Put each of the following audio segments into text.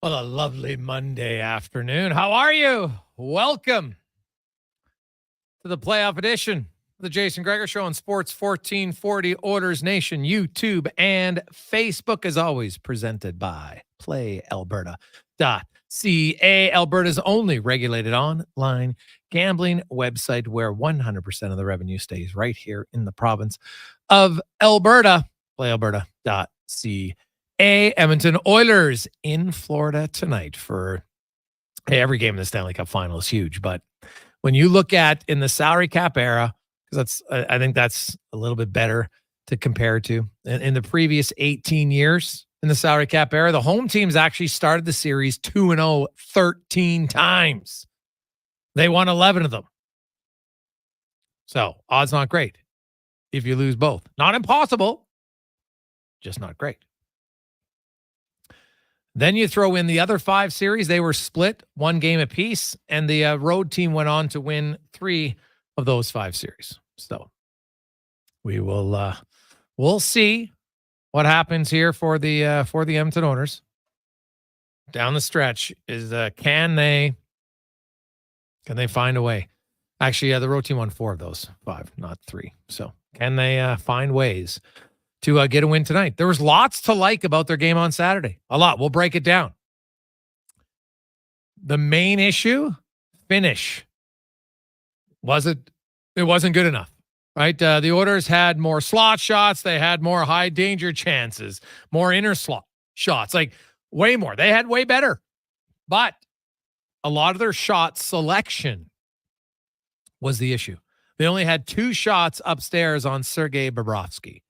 Well, a lovely Monday afternoon. How are you? Welcome to the playoff edition of the Jason Gregor Show on Sports 1440 Oilers Nation, YouTube, and Facebook, as always, presented by PlayAlberta.ca, Alberta's only regulated online gambling website where 100% of the revenue stays right here in the province of Alberta. PlayAlberta.ca. Edmonton Oilers in Florida tonight for every game in the Stanley Cup final is huge. But when you look at in the salary cap era, because I think that's a little bit better to compare to. In the previous 18 years in the salary cap era, the home teams actually started the series 2-0 13 times. They won 11 of them. So odds not great if you lose both. Not impossible, just not great. Then you throw in the other 5 series. They were split 1 game apiece, and the road team went on to win 3 of those 5 series. So we will we'll see what happens here for the Edmonton Oilers down the stretch. Is can they find a way? Actually, the road team won 4 of those 5, not 3. So can they find ways to get a win tonight? There was lots to like about their game on Saturday. A lot. We'll break it down. The main issue, finish. It wasn't good enough, right? The Oilers had more slot shots. They had more high danger chances, more inner slot shots, like way more. They had way better. But a lot of their shot selection was the issue. They only had 2 shots upstairs on Sergei Bobrovsky.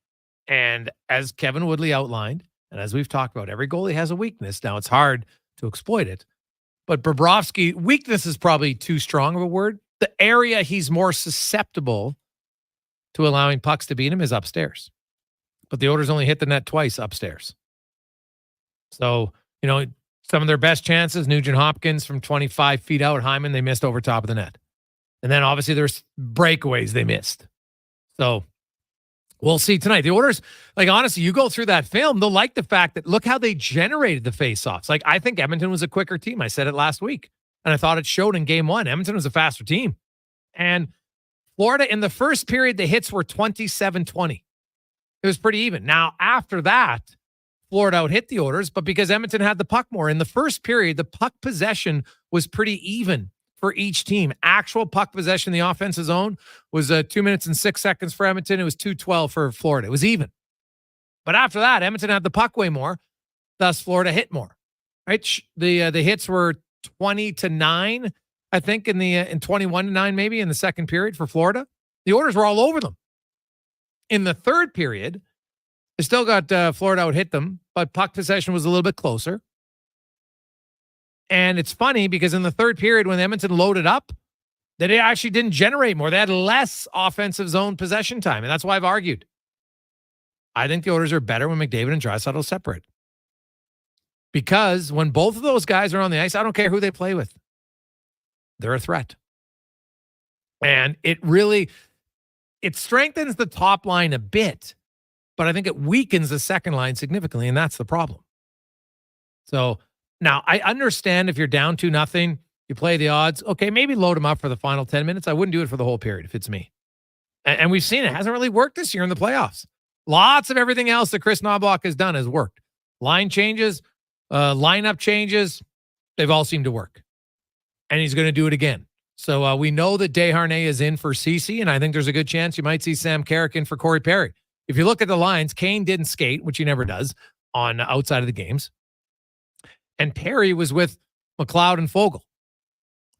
And as Kevin Woodley outlined, and as we've talked about, every goalie has a weakness. Now, it's hard to exploit it. But Bobrovsky, weakness is probably too strong of a word. The area he's more susceptible to allowing pucks to beat him is upstairs. But the Oilers only hit the net twice upstairs. So, some of their best chances, Nugent Hopkins from 25 feet out, Hyman, they missed over top of the net. And then obviously there's breakaways they missed. So we'll see tonight. The Oilers, honestly, you go through that film, they'll like the fact that look how they generated the faceoffs. I think Edmonton was a quicker team. I said it last week, and I thought it showed in game 1. Edmonton was a faster team. And Florida, in the first period, the hits were 27-20. It was pretty even. Now, after that, Florida out-hit the Oilers, but because Edmonton had the puck more. In the first period, the puck possession was pretty even for each team. Actual puck possession in the offensive zone was 2 minutes and 6 seconds for Edmonton. It was 2:12 for Florida. It was even. But after that, Edmonton had the puck way more. Thus, Florida hit more. Right? The hits were 20-9, I think, in 21-9 maybe in the second period for Florida. The Oilers were all over them. In the third period, they still got Florida out hit them, but puck possession was a little bit closer. And it's funny because in the third period, when Edmonton loaded up, they actually didn't generate more. They had less offensive zone possession time. And that's why I've argued. I think the Oilers are better when McDavid and Draisaitl separate. Because when both of those guys are on the ice, I don't care who they play with. They're a threat. And it strengthens the top line a bit, but I think it weakens the second line significantly, and that's the problem. So now, I understand if you're down 2-0, you play the odds. Okay, maybe load them up for the final 10 minutes. I wouldn't do it for the whole period if it's me. And we've seen it. It hasn't really worked this year in the playoffs. Lots of everything else that Chris Knoblauch has done has worked. Line changes, lineup changes, they've all seemed to work. And he's going to do it again. So we know that Desharnais is in for Ceci, and I think there's a good chance you might see Sam Carrick in for Corey Perry. If you look at the lines, Kane didn't skate, which he never does, on outside of the games. And Perry was with McLeod and Fogle.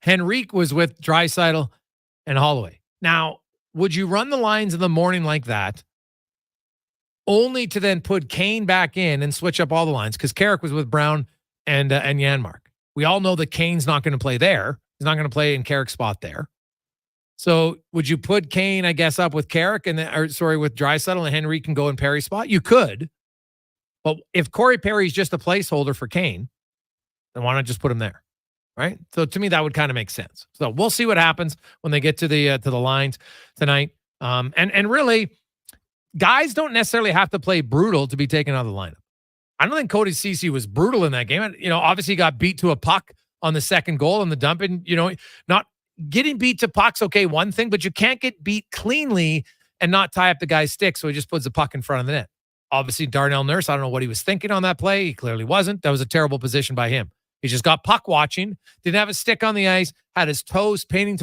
Henrique was with Draisaitl and Holloway. Now, would you run the lines in the morning like that, only to then put Kane back in and switch up all the lines? Because Carrick was with Brown and Janmark. We all know that Kane's not going to play there. He's not going to play in Carrick's spot there. So would you put Kane, I guess, up with Carrick with Draisaitl and Henrique can go in Perry's spot? You could. But if Corey Perry's just a placeholder for Kane, then why not just put him there, right? So to me, that would kind of make sense. So we'll see what happens when they get to the lines tonight. And really, guys don't necessarily have to play brutal to be taken out of the lineup. I don't think Cody Ceci was brutal in that game. Obviously he got beat to a puck on the second goal on the dump. And, not getting beat to puck's okay, one thing, but you can't get beat cleanly and not tie up the guy's stick. So he just puts the puck in front of the net. Obviously, Darnell Nurse, I don't know what he was thinking on that play. He clearly wasn't. That was a terrible position by him. He just got puck watching, didn't have a stick on the ice, had his toes pointed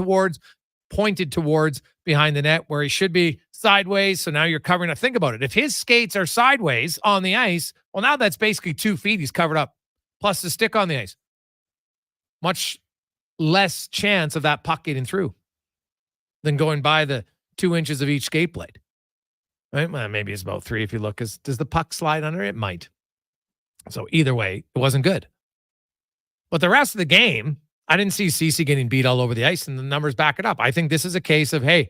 towards behind the net where he should be sideways. So now you're covering up. Think about it. If his skates are sideways on the ice, well, now that's basically 2 feet he's covered up, plus the stick on the ice. Much less chance of that puck getting through than going by the 2 inches of each skate blade. Right? Well, maybe it's about 3 if you look. Does the puck slide under? It might. So either way, it wasn't good. But the rest of the game, I didn't see Ceci getting beat all over the ice, and the numbers back it up. I think this is a case of, hey,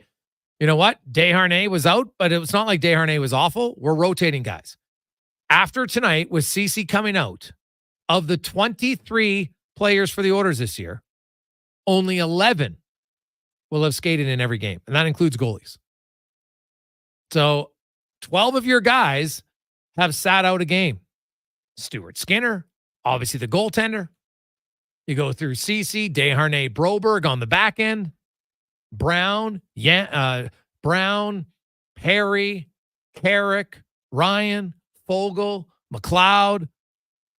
you know what? Desharnais was out, but it was not like Desharnais was awful. We're rotating guys. After tonight, with Ceci coming out, of the 23 players for the Oilers this year, only 11 will have skated in every game, and that includes goalies. So 12 of your guys have sat out a game. Stuart Skinner, obviously the goaltender. You go through Ceci, Desharnais, Broberg on the back end, Brown, Brown, Perry, Carrick, Ryan, Fogle, McLeod.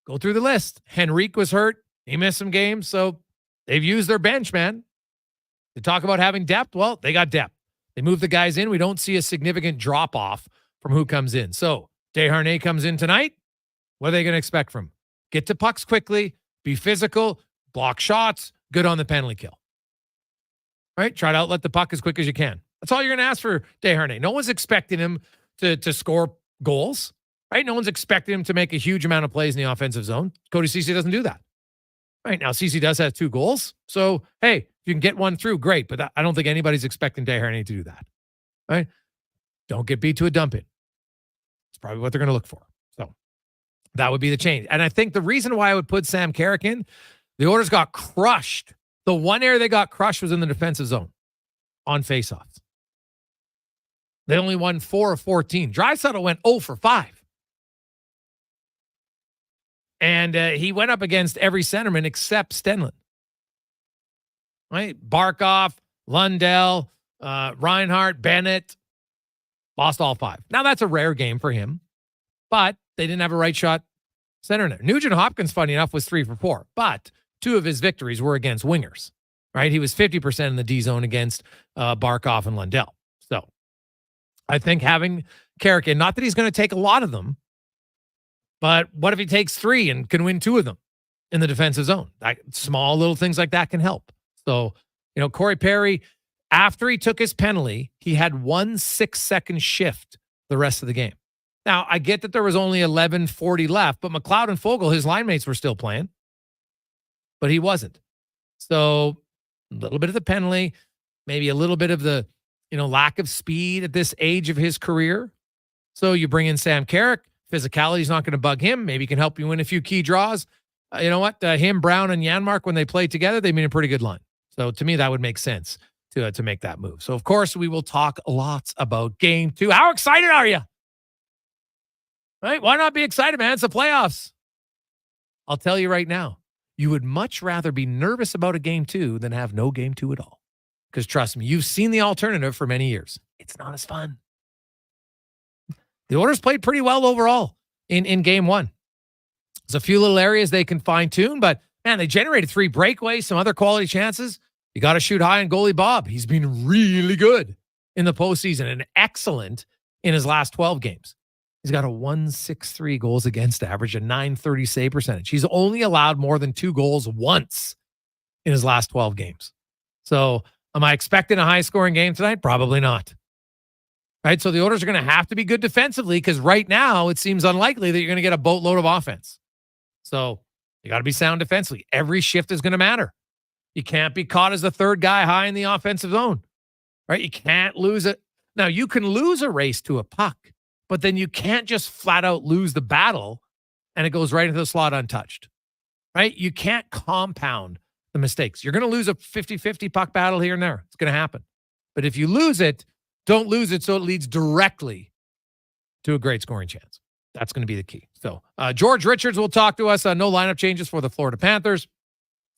Go through the list. Henrique was hurt. He missed some games, so they've used their bench, man. They talk about having depth. Well, they got depth. They move the guys in. We don't see a significant drop-off from who comes in. So Desharnais comes in tonight. What are they going to expect from him? Get to pucks quickly, be physical, block shots, good on the penalty kill. All right? Try to outlet the puck as quick as you can. That's all you're going to ask for Desharnais. No one's expecting him to score goals, right? No one's expecting him to make a huge amount of plays in the offensive zone. Cody Ceci doesn't do that. Right now, Ceci does have 2 goals. So, hey, if you can get one through, great. But I don't think anybody's expecting Desharnais to do that. Right? Don't get beat to a dump in. It's probably what they're going to look for. So that would be the change. And I think the reason why I would put Sam Carrick in, the Oilers got crushed. The one area they got crushed was in the defensive zone on faceoffs. They only won 4 of 14. Draisaitl went 0 for 5. And he went up against every centerman except Stenlund. Right? Barkov, Lundell, Reinhart, Bennett. Lost all 5. Now, that's a rare game for him. But they didn't have a right shot center in there. Nugent Hopkins, funny enough, was 3 for 4. But 2 of his victories were against wingers. Right? He was 50% in the D zone against Barkov and Lundell. So I think having Carrick in, not that he's going to take a lot of them, but what if he takes 3 and can win 2 of them in the defensive zone? Small little things like that can help. So, Corey Perry, after he took his penalty, he had 1 6-second shift the rest of the game. Now, I get that there was only 11:40 left, but McLeod and Fogle, his line mates, were still playing. But he wasn't. So, a little bit of the penalty, maybe a little bit of the, lack of speed at this age of his career. So, you bring in Sam Carrick. Physicality is not going to bug him. Maybe he can help you win a few key draws. You know what? Him, Brown, and Janmark, when they play together, they mean a pretty good line. So to me, that would make sense to make that move. So, of course, we will talk lots about Game 2. How excited are you? Right? Why not be excited, man? It's the playoffs. I'll tell you right now, you would much rather be nervous about a Game 2 than have no Game 2 at all. Because trust me, you've seen the alternative for many years. It's not as fun. The Oilers played pretty well overall in Game 1. There's a few little areas they can fine-tune, but, man, they generated 3 breakaways, some other quality chances. You got to shoot high on goalie Bob. He's been really good in the postseason and excellent in his last 12 games. He's got a 1.63 goals against average, a 930 save percentage. He's only allowed more than 2 goals once in his last 12 games. So am I expecting a high-scoring game tonight? Probably not. Right, so the Oilers are going to have to be good defensively because right now it seems unlikely that you're going to get a boatload of offense. So you got to be sound defensively. Every shift is going to matter. You can't be caught as the third guy high in the offensive zone. Right, you can't lose it. Now, you can lose a race to a puck, but then you can't just flat out lose the battle and it goes right into the slot untouched. Right, you can't compound the mistakes. You're going to lose a 50-50 puck battle here and there. It's going to happen. But if you lose it, don't lose it so it leads directly to a great scoring chance. That's going to be the key. So George Richards will talk to us. No lineup changes for the Florida Panthers.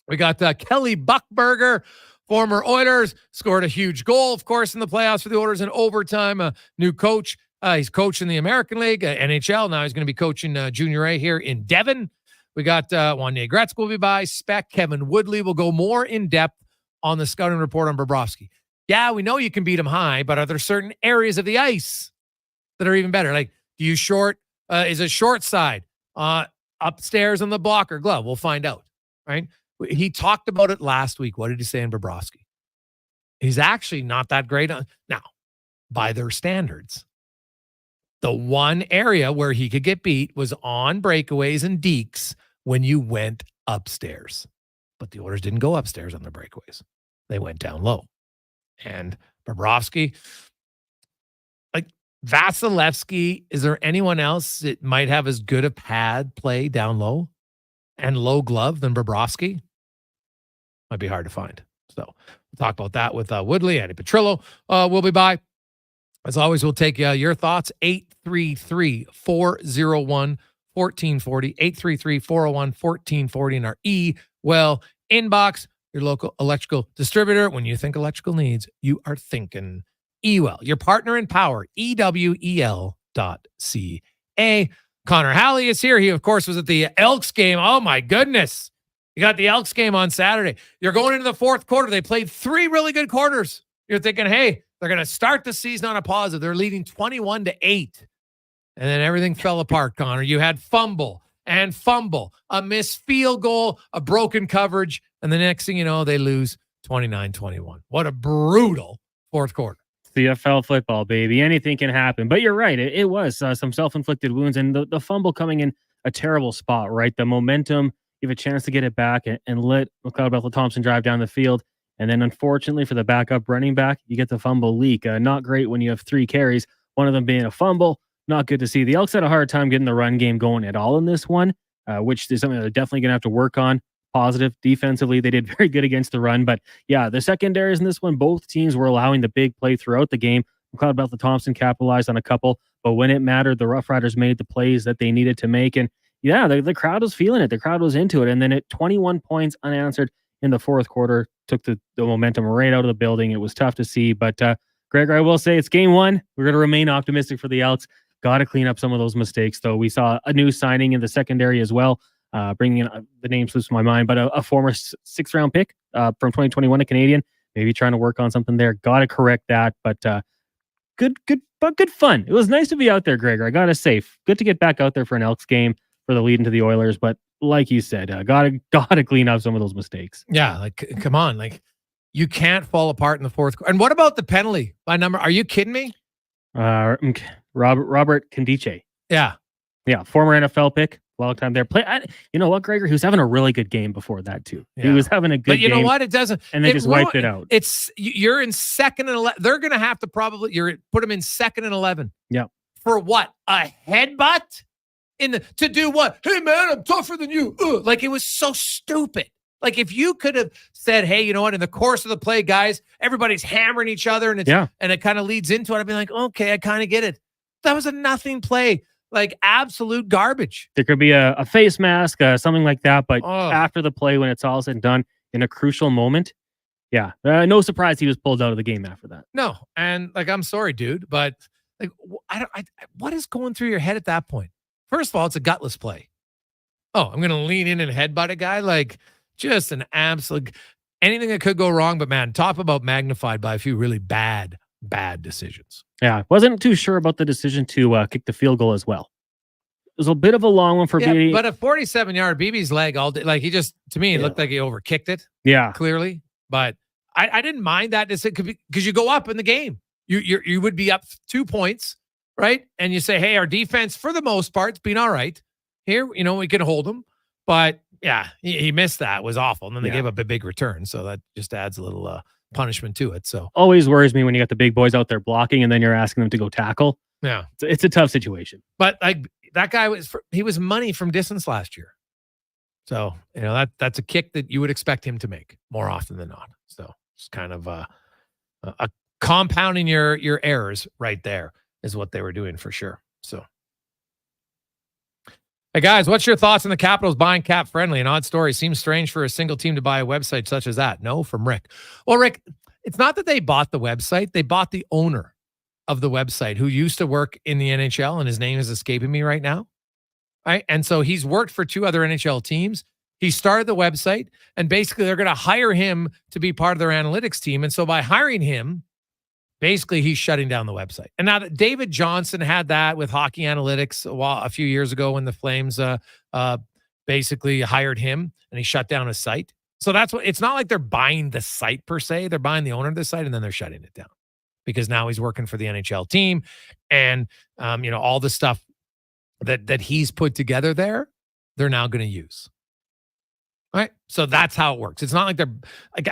We got Kelly Buchberger, former Oilers, scored a huge goal, of course, in the playoffs for the Oilers in overtime. A new coach. He's coaching the American League, NHL. Now he's going to be coaching Junior A here in Devon. We got Wanye Gretz will be by. Spec, Kevin Woodley will go more in depth on the scouting report on Bobrovsky. Yeah, we know you can beat him high, but are there certain areas of the ice that are even better? Like, do you short? Is it short side upstairs on the blocker glove? We'll find out, right? He talked about it last week. What did he say in Bobrovsky? He's actually not that great. Now, by their standards, the one area where he could get beat was on breakaways and dekes when you went upstairs. But the Oilers didn't go upstairs on the breakaways. They went down low. And Bobrovsky, like Vasilevsky, is there anyone else that might have as good a pad play down low and low glove than Bobrovsky? Might be hard to find. So we'll talk about that with Woodley. Andy Petrillo will be by. As always, we'll take your thoughts. 833-401-1440. 833-401-1440 in our inbox. Your local electrical distributor. When you think electrical needs, you are thinking Ewell. Your partner in power, ewel.ca. Connor Halley is here. He, of course, was at the Elks game. Oh, my goodness. You got the Elks game on Saturday. You're going into the fourth quarter. They played 3 really good quarters. You're thinking, hey, they're going to start the season on a positive. They're leading 21-8. And then everything fell apart, Connor. You had fumble, a missed field goal, a broken coverage, and the next thing you know, they lose 29-21. What a brutal fourth quarter. CFL football, baby. Anything can happen. But you're right. It was some self-inflicted wounds, and the fumble coming in a terrible spot, right? The momentum, you have a chance to get it back and let McLeod Thompson drive down the field. And then, unfortunately, for the backup running back, you get the fumble leak. Not great when you have 3 carries, one of them being a fumble. Not good to see. The Elks had a hard time getting the run game going at all in this one, which is something they're definitely going to have to work on. Positive. Defensively, they did very good against the run. But, yeah, the secondaries in this one, both teams were allowing the big play throughout the game. McLeod Thompson capitalized on a couple, but when it mattered, the Rough Riders made the plays that they needed to make. And, yeah, the crowd was feeling it. The crowd was into it. And then at 21 points unanswered in the fourth quarter, took the momentum right out of the building. It was tough to see. But, Gregor, I will say it's game 1. We're going to remain optimistic for the Elks. Got to clean up some of those mistakes, though. We saw a new signing in the secondary as well, bringing in the name slips my mind, but a former 6th-round pick from 2021, a Canadian, maybe trying to work on something there. Got to correct that, but good fun. It was nice to be out there, Gregor. I got to say, good to get back out there for an Elks game for the lead into the Oilers, but like you said, gotta clean up some of those mistakes. Yeah, like come on, like you can't fall apart in the fourth quarter. And what about the penalty by number? Are you kidding me? Robert Kondiche. Yeah, former NFL pick, long time there. You know what, Gregor? He was having a really good game before that too. Yeah. He was having a good game. But you know what? It doesn't. And they just wiped it out. You're in 2nd and 11. They're going to have to put him in 2nd and 11. Yeah. For what? A headbutt? To do what? Hey man, I'm tougher than you. Like it was so stupid. Like if you could have said, hey, you know what? In the course of the play, guys, everybody's hammering each other, and it kind of leads into it. I'd be like, okay, I kind of get it. That was a nothing play, like absolute garbage. There could be a face mask, something like that. But after the play, when it's all said and done, in a crucial moment, no surprise he was pulled out of the game after that. No, and like I'm sorry, dude, but like what is going through your head at that point? First of all, it's a gutless play. Oh, I'm going to lean in and headbutt a guy? Like, just an absolute... Anything that could go wrong, but man, talk about magnified by a few really bad decisions. Yeah, wasn't too sure about the decision to kick the field goal as well. It was a bit of a long one for BB. But a 47-yard BB's leg all day, like he just, to me, it looked like he overkicked it. Yeah. Clearly. But I didn't mind that decision because you go up in the game. You would be up 2 points. Right? And you say, hey, our defense, for the most part, it's been all right. Here, we can hold them. But, yeah, he missed that. It was awful. And then they gave up a big return. So that just adds a little punishment to it. So always worries me when you got the big boys out there blocking and then you're asking them to go tackle. Yeah. It's a tough situation. But, like, that guy he was money from distance last year. So, that's a kick that you would expect him to make more often than not. So, it's kind of a compounding your errors right there. Is what they were doing for sure. So Hey, guys, what's your thoughts on the Capitals buying Cap Friendly? An odd story. Seems strange for a single team to buy a website such as that. No, from Rick. Well, Rick, it's not that they bought the website. They bought the owner of the website who used to work in the NHL, and his name is escaping me right now. Right? And so he's worked for 2 other NHL teams. He started the website, and basically they're going to hire him to be part of their analytics team. And so by hiring him, basically he's shutting down the website. And now that David Johnson had that with Hockey Analytics a few years ago when the Flames basically hired him and he shut down his site. So that's what, it's not like they're buying the site per se. They're buying the owner of the site and then they're shutting it down because now he's working for the NHL team. And, all the stuff that he's put together there, they're now going to use. All right. So that's how it works. It's not like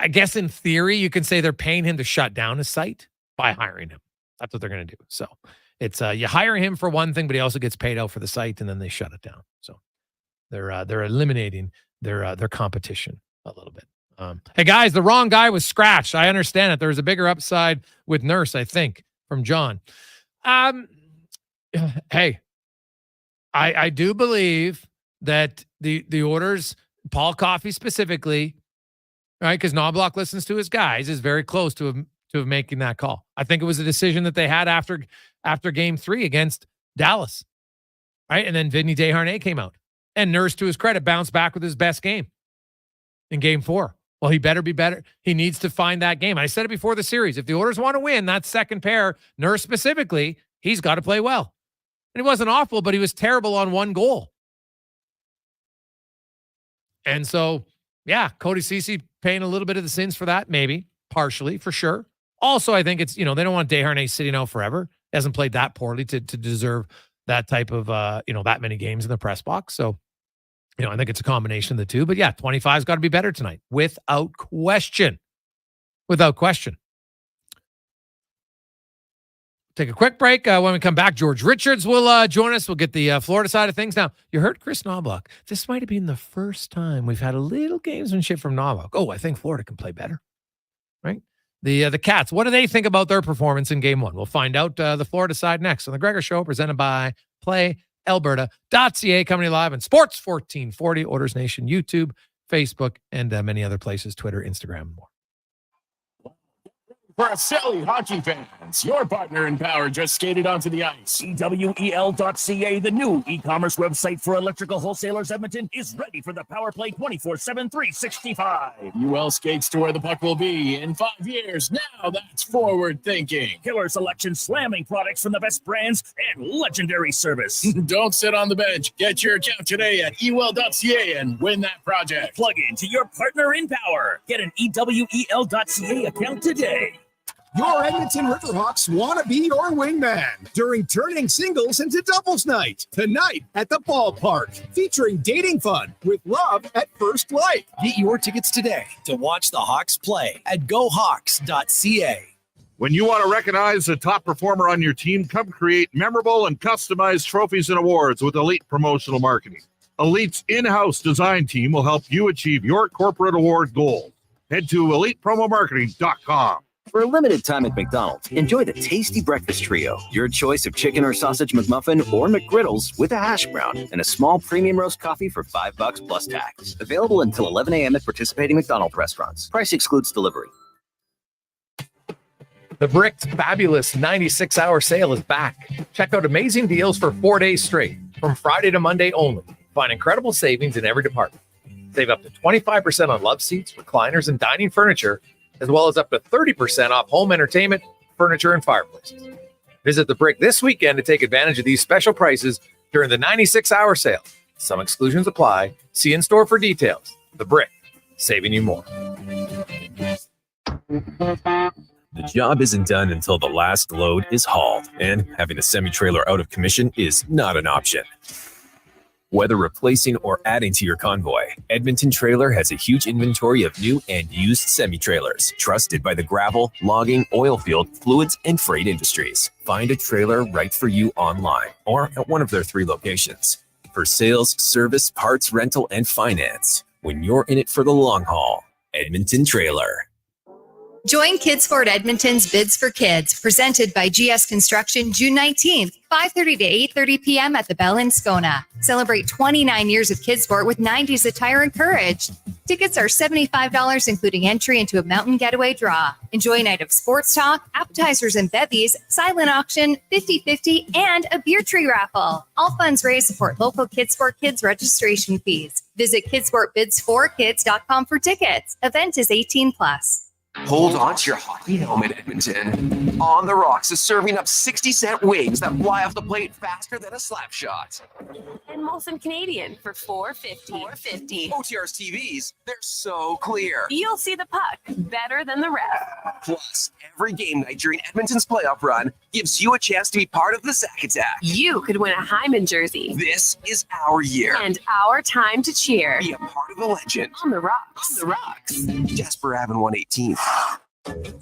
I guess in theory, you can say they're paying him to shut down his site by hiring him. That's what they're going to do. So it's you hire him for one thing, but he also gets paid out for the site and then they shut it down. So they're eliminating their competition a little bit. Hey guys, the wrong guy was scratched. I understand it. There was a bigger upside with Nurse, I think, from John. Hey, I do believe that the orders, Paul Coffey specifically, right? Because Knoblauch listens to his guys, is very close to making that call. I think it was a decision that they had after Game 3 against Dallas, right? And then Vinny Desharnais came out, and Nurse, to his credit, bounced back with his best game in Game 4. Well, he better be better. He needs to find that game. I said it before the series. If the Oilers want to win that second pair, Nurse specifically, he's got to play well. And he wasn't awful, but he was terrible on one goal. And so, yeah, Cody Ceci paying a little bit of the sins for that, maybe, partially, for sure. Also, I think it's, they don't want Desharnais sitting out forever. He hasn't played that poorly to deserve that type of, that many games in the press box. So, I think it's a combination of the two. But yeah, 25's got to be better tonight, without question. Without question. Take a quick break. When we come back, George Richards will join us. We'll get the Florida side of things. Now, you heard Chris Knoblauch. This might have been the first time we've had a little gamesmanship from Knoblauch. Oh, I think Florida can play better, right? The Cats, what do they think about their performance in Game 1? We'll find out the Florida side next on The Gregor Show, presented by PlayAlberta.ca, coming live on Sports 1440, Oilers Nation, YouTube, Facebook, and many other places, Twitter, Instagram, and more. For silly hockey fans, your partner in power just skated onto the ice. EWEL.ca, the new e-commerce website for electrical wholesalers Edmonton, is ready for the power play 24/7, 365. UL skates to where the puck will be in 5 years. Now that's forward thinking. Killer selection, slamming products from the best brands, and legendary service. Don't sit on the bench. Get your account today at EWEL.ca and win that project. Plug into your partner in power. Get an EWEL.ca account today. Your Edmonton Riverhawks want to be your wingman during turning singles into doubles night. Tonight at the ballpark, featuring dating fun with love at first light. Get your tickets today to watch the Hawks play at GoHawks.ca. When you want to recognize the top performer on your team, come create memorable and customized trophies and awards with Elite Promotional Marketing. Elite's in-house design team will help you achieve your corporate award goals. Head to ElitePromoMarketing.com. For a limited time at McDonald's, enjoy the tasty breakfast trio. Your choice of chicken or sausage McMuffin or McGriddles with a hash brown and a small premium roast coffee for $5 plus tax. Available until 11 a.m. at participating McDonald's restaurants. Price excludes delivery. The Brick's fabulous 96-hour sale is back. Check out amazing deals for 4 days straight, from Friday to Monday only. Find incredible savings in every department. Save up to 25% on love seats, recliners, and dining furniture, as well as up to 30% off home entertainment, furniture, and fireplaces. Visit The Brick this weekend to take advantage of these special prices during the 96-hour sale. Some exclusions apply. See in-store for details. The Brick, saving you more. The job isn't done until the last load is hauled, and having a semi-trailer out of commission is not an option. Whether replacing or adding to your convoy, Edmonton Trailer has a huge inventory of new and used semi-trailers, trusted by the gravel, logging, oil field, fluids, and freight industries. Find a trailer right for you online or at one of their 3 locations. For sales, service, parts, rental, and finance, when you're in it for the long haul, Edmonton Trailer. Join Kidsport Edmonton's Bids for Kids, presented by GS Construction, June 19th, 5:30 to 8:30 p.m. at the Bell in Scona. Celebrate 29 years of Kidsport with 90s attire and courage. Tickets are $75, including entry into a mountain getaway draw. Enjoy a night of sports talk, appetizers and bevies, silent auction, 50-50, and a beer tree raffle. All funds raised support local Kidsport Kids registration fees. Visit kidsportbids4kids.com for tickets. Event is 18+. Hold on to your hockey helmet, Edmonton. On the Rocks is serving up 60-cent wings that fly off the plate faster than a slap shot. And Molson Canadian for $4.50. OTR's TVs, they're so clear. You'll see the puck better than the ref. Plus, every game night during Edmonton's playoff run gives you a chance to be part of the Sack Attack. You could win a Hyman jersey. This is our year. And our time to cheer. Be a part of the legend. On the Rocks. On the Rocks. Jasper Ave 118.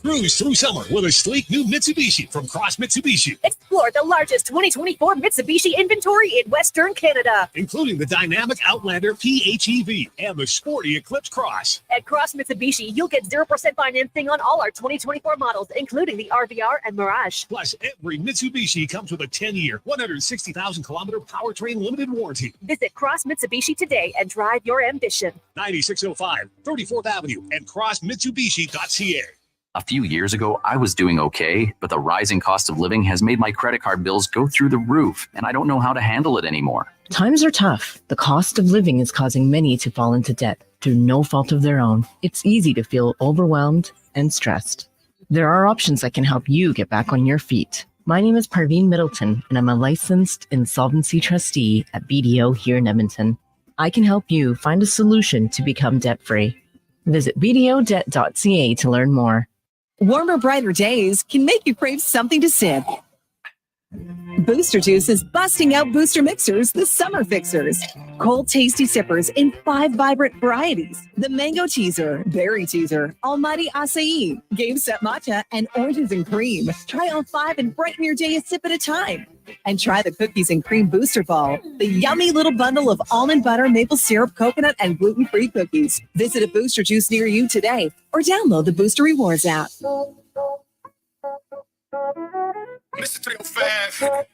Cruise through summer with a sleek new Mitsubishi from Cross Mitsubishi. Explore the largest 2024 Mitsubishi inventory in Western Canada, including the dynamic Outlander PHEV and the sporty Eclipse Cross. At Cross Mitsubishi, you'll get 0% financing on all our 2024 models, including the RVR and Mirage. Plus, every Mitsubishi comes with a 10-year, 160,000-kilometer powertrain limited warranty. Visit Cross Mitsubishi today and drive your ambition. 9605 34th Avenue and crossmitsubishi.ca. A few years ago, I was doing okay, but the rising cost of living has made my credit card bills go through the roof, and I don't know how to handle it anymore. Times are tough. The cost of living is causing many to fall into debt through no fault of their own. It's easy to feel overwhelmed and stressed. There are options that can help you get back on your feet. My name is Parveen Middleton, and I'm a licensed insolvency trustee at BDO here in Edmonton. I can help you find a solution to become debt-free. Visit bdodebt.ca to learn more. Warmer, brighter days can make you crave something to sip. Booster Juice is busting out booster mixers, the summer fixers. Cold, tasty sippers in 5 vibrant varieties. The Mango Teaser, Berry Teaser, Almighty Acai, Game Set Matcha, and Oranges and Cream. Try all 5 and brighten your day a sip at a time. And try the Cookies and Cream Booster Ball, the yummy little bundle of almond butter, maple syrup, coconut, and gluten-free cookies. Visit a Booster Juice near you today or download the Booster Rewards app. Mr. 305.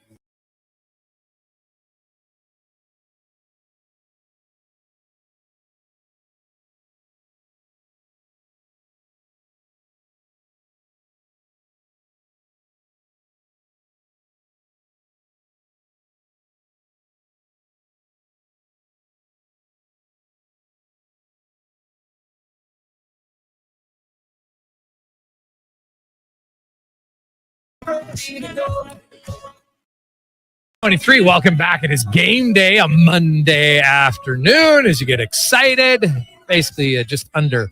'23, welcome back. It is game day, a Monday afternoon as you get excited. Basically, just under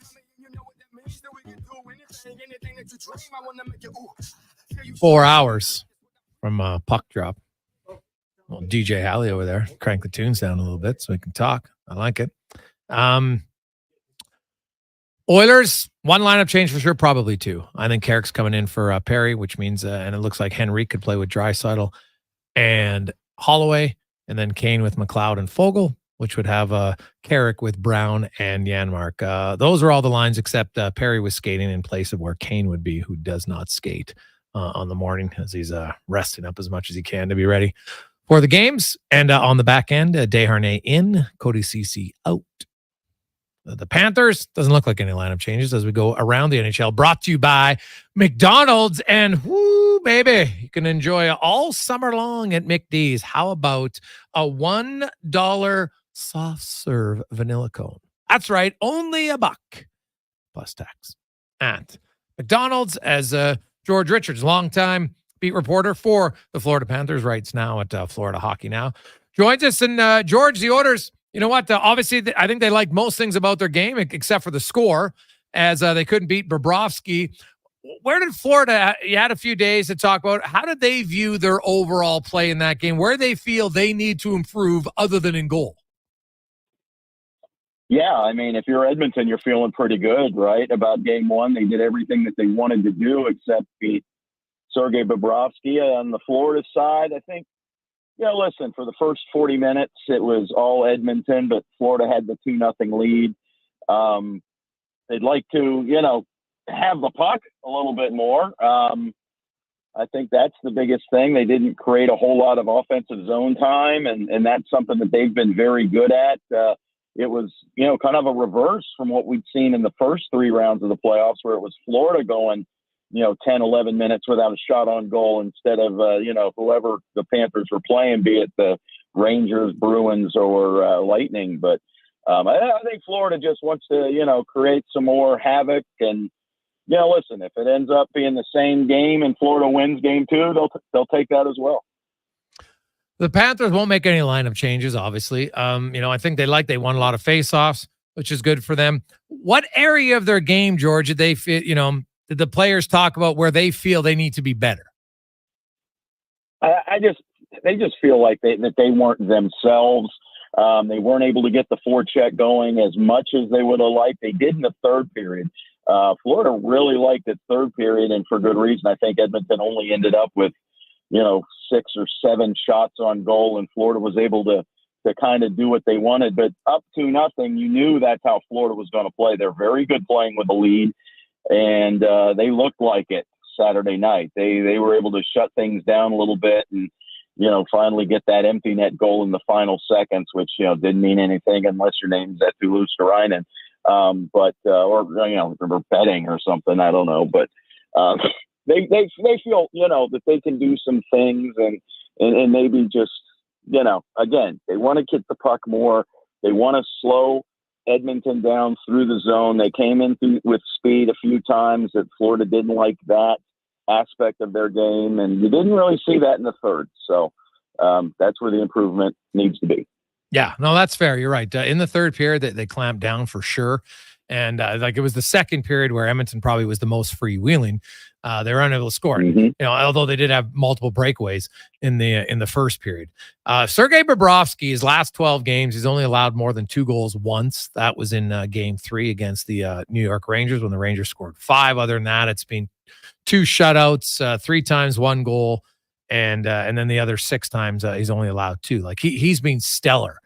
4 hours from puck drop. Well, DJ Halley over there, crank the tunes down a little bit so we can talk. I like it. Oilers, one lineup change for sure, probably two. I think Carrick's coming in for Perry, which means, and it looks like Henry could play with Draisaitl and Holloway, and then Kane with McLeod and Fogle, which would have Carrick with Brown and Janmark. Those are all the lines except Perry was skating in place of where Kane would be, who does not skate on the morning as he's resting up as much as he can to be ready for the games. And on the back end, Desharnais in, Cody Ceci out. The Panthers, doesn't look like any lineup changes as we go around the NHL. Brought to you by McDonald's. And whoo, baby, you can enjoy all summer long at McD's. How about a $1 soft serve vanilla cone? That's right, only $1 plus tax. At McDonald's, as George Richards, longtime beat reporter for the Florida Panthers, writes now at Florida Hockey Now, joins us. And George, the Oilers, you know what? Obviously, I think they like most things about their game, except for the score, as they couldn't beat Bobrovsky. Where did Florida, you had a few days to talk about, how did they view their overall play in that game? Where they feel they need to improve other than in goal? Yeah, I mean, if you're Edmonton, you're feeling pretty good, right? About game one, they did everything that they wanted to do except beat Sergei Bobrovsky. On the Florida side, I think, yeah, listen, for the first 40 minutes, it was all Edmonton, but Florida had the 2-0 lead. They'd like to, have the puck a little bit more. I think that's the biggest thing. They didn't create a whole lot of offensive zone time, and that's something that they've been very good at. It was, kind of a reverse from what we'd seen in the first 3 rounds of the playoffs, where it was Florida going, 10, 11 minutes without a shot on goal instead of, whoever the Panthers were playing, be it the Rangers, Bruins, or Lightning. But I think Florida just wants to, create some more havoc. And, listen, if it ends up being the same game and Florida wins game 2, they'll take that as well. The Panthers won't make any lineup changes, obviously. I think they won a lot of faceoffs, which is good for them. What area of their game, George, did they fit, did the players talk about where they feel they need to be better? They just feel like that they weren't themselves. They weren't able to get the forecheck going as much as they would have liked. They did in the third period. Florida really liked it third period, and for good reason. I think Edmonton only ended up with 6 or 7 shots on goal, and Florida was able to kind of do what they wanted. But up to nothing, you knew that's how Florida was going to play. They're very good playing with the lead, and they looked like it Saturday night. They were able to shut things down a little bit and, finally get that empty net goal in the final seconds, which, didn't mean anything unless your name's Eetu Luosterainen. Or betting or something. I don't know. But they feel, that they can do some things and maybe just, again, they want to get the puck more. They want to slow Edmonton down through the zone. They came in with speed a few times that Florida didn't like that aspect of their game. And you didn't really see that in the third. So that's where the improvement needs to be. Yeah, no, that's fair. You're right. In the third period, they clamped down for sure. And it was the second period where Edmonton probably was the most freewheeling. They were unable to score. Mm-hmm. Although they did have multiple breakaways in the first period. Sergei Bobrovsky, his last 12 games, he's only allowed more than 2 goals once. That was in game 3 against the New York Rangers when the Rangers scored 5. Other than that, it's been 2 shutouts, 3 times 1 goal, and then the other 6 times he's only allowed 2. Like he's been stellar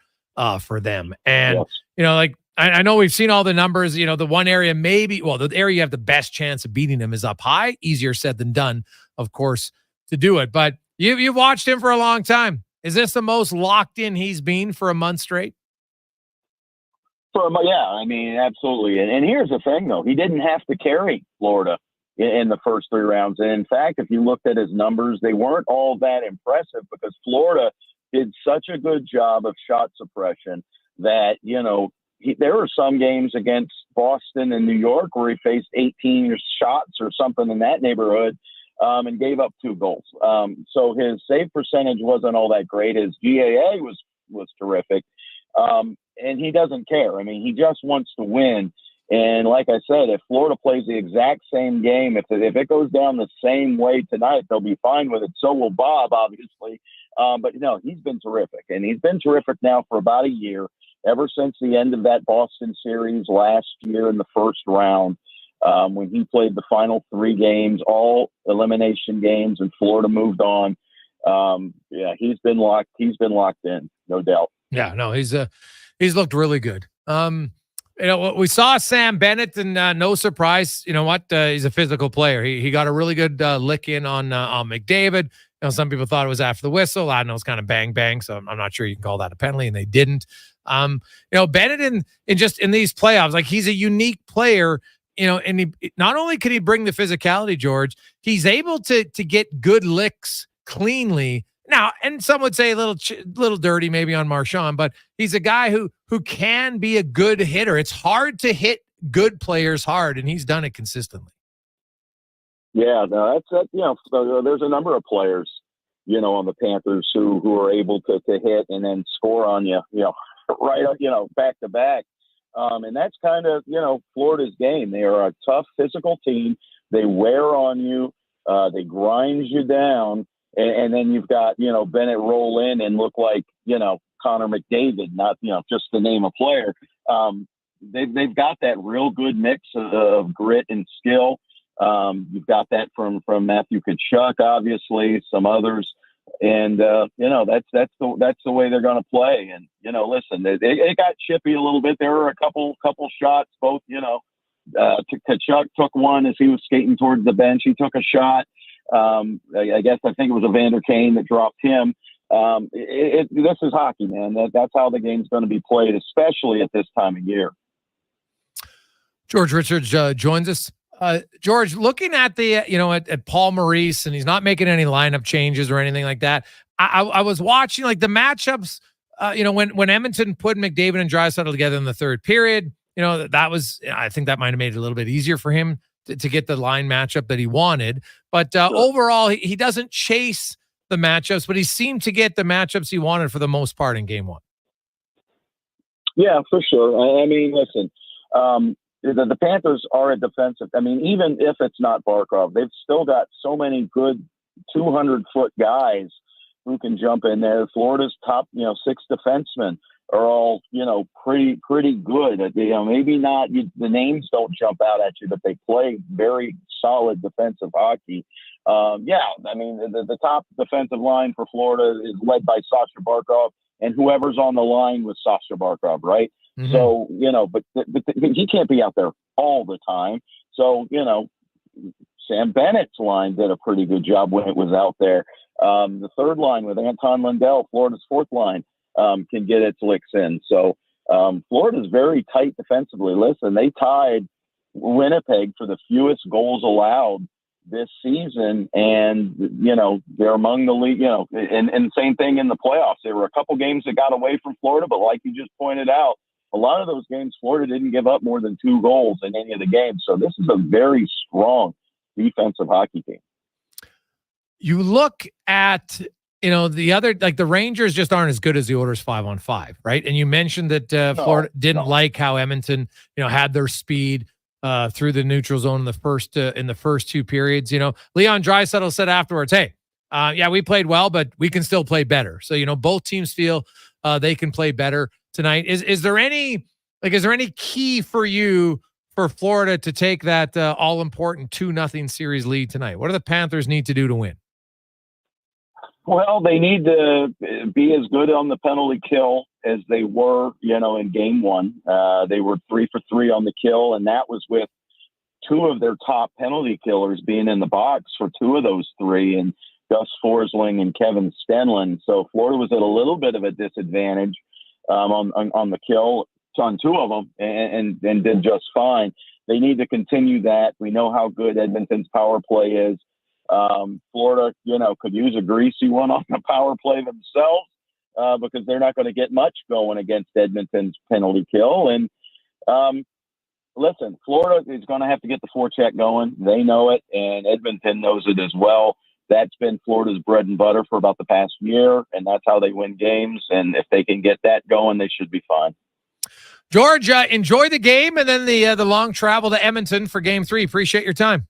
for them. And yes. I know we've seen all the numbers, the one area the area you have the best chance of beating him is up high. Easier said than done, of course, to do it. But you've watched him for a long time. Is this the most locked in he's been for a month straight? Absolutely. And here's the thing, though. He didn't have to carry Florida in the first 3 rounds. And in fact, if you looked at his numbers, they weren't all that impressive because Florida did such a good job of shot suppression that, there were some games against Boston and New York where he faced 18 shots or something in that neighborhood and gave up 2 goals. So his save percentage wasn't all that great. His GAA was terrific. And he doesn't care. He just wants to win. And like I said, if Florida plays the exact same game, if it goes down the same way tonight, they'll be fine with it. So will Bob, obviously. But he's been terrific. And he's been terrific now for about a year. Ever since the end of that Boston series last year in the first round, when he played the final 3 games, all elimination games, and Florida moved on. He's been locked in, no doubt. Yeah, no, he's looked really good. We saw Sam Bennett, and no surprise, he's a physical player. He got a really good lick in on McDavid. Some people thought it was after the whistle. I know it's kind of bang bang, so I'm not sure you can call that a penalty, and they didn't. Bennett in these playoffs, he's a unique player, and he not only can he bring the physicality, George, he's able to get good licks cleanly. Now, and some would say a little dirty maybe on Marchand, but he's a guy who can be a good hitter. It's hard to hit good players hard, and he's done it consistently. Yeah, no, there's a number of players, on the Panthers who are able to hit and then score on you, right, back to back. And that's kind of, Florida's game. They are a tough physical team. They wear on you. They grind you down. And then you've got, Bennett roll in and look like, Connor McDavid, not, just to name a player. They've got that real good mix of grit and skill. You've got that from Matthew Tkachuk, obviously, some others. And, that's the way they're going to play. And, listen, it got chippy a little bit. There were a couple shots, both, Tkachuk took one as he was skating towards the bench. He took a shot. I think it was Evander Kane that dropped him. This is hockey, man. That's how the game's going to be played, especially at this time of year. George Richards joins us. George, looking at the at Paul Maurice, and he's not making any lineup changes or anything like that. I was watching like the matchups. When Edmonton put McDavid and Draisaitl together in the third period, that was, I think that might have made it a little bit easier for him to get the line matchup that he wanted. But overall, he doesn't chase the matchups, but he seemed to get the matchups he wanted for the most part in game one. Yeah, for sure. I mean, listen, the Panthers are a defensive. I mean, even if it's not Barkov, they've still got so many good 200-foot guys who can jump in there. Florida's top, 6 defensemen are all, pretty good. Maybe not, the names don't jump out at you, but they play very solid defensive hockey. I mean, the top defensive line for Florida is led by Sasha Barkov, and whoever's on the line with Sasha Barkov, right? Mm-hmm. So, but he can't be out there all the time. So, Sam Bennett's line did a pretty good job when it was out there. The third line with Anton Lundell, Florida's fourth line, can get its licks in. So Florida's very tight defensively. Listen, they tied Winnipeg for the fewest goals allowed this season, and they're among the league. And same thing in the playoffs. There were a couple games that got away from Florida, but like you just pointed out, a lot of those games Florida didn't give up more than 2 goals in any of the games. So this is a very strong defensive hockey team. You look at, the other, like the Rangers just aren't as good as the Oilers 5-on-5, right? And you mentioned that Florida didn't like how Edmonton, had their speed through the neutral zone in the first 2 periods. Leon Draisaitl said afterwards, "Hey, we played well, but we can still play better." So both teams feel they can play better tonight. Is there any key for you for Florida to take that all important 2-0 series lead tonight? What do the Panthers need to do to win? Well, they need to be as good on the penalty kill as they were, in game one. They were 3 for 3 on the kill, and that was with 2 of their top penalty killers being in the box for 2 of those 3, and Gus Forsling and Kevin Stenlund. So Florida was at a little bit of a disadvantage on the kill on 2 of them, and did just fine. They need to continue that. We know how good Edmonton's power play is. Florida, could use a greasy one on the power play themselves because they're not going to get much going against Edmonton's penalty kill. And listen, Florida is going to have to get the forecheck going. They know it, and Edmonton knows it as well. That's been Florida's bread and butter for about the past year, and that's how they win games. And if they can get that going, they should be fine. George, enjoy the game and then the long travel to Edmonton for Game 3. Appreciate your time.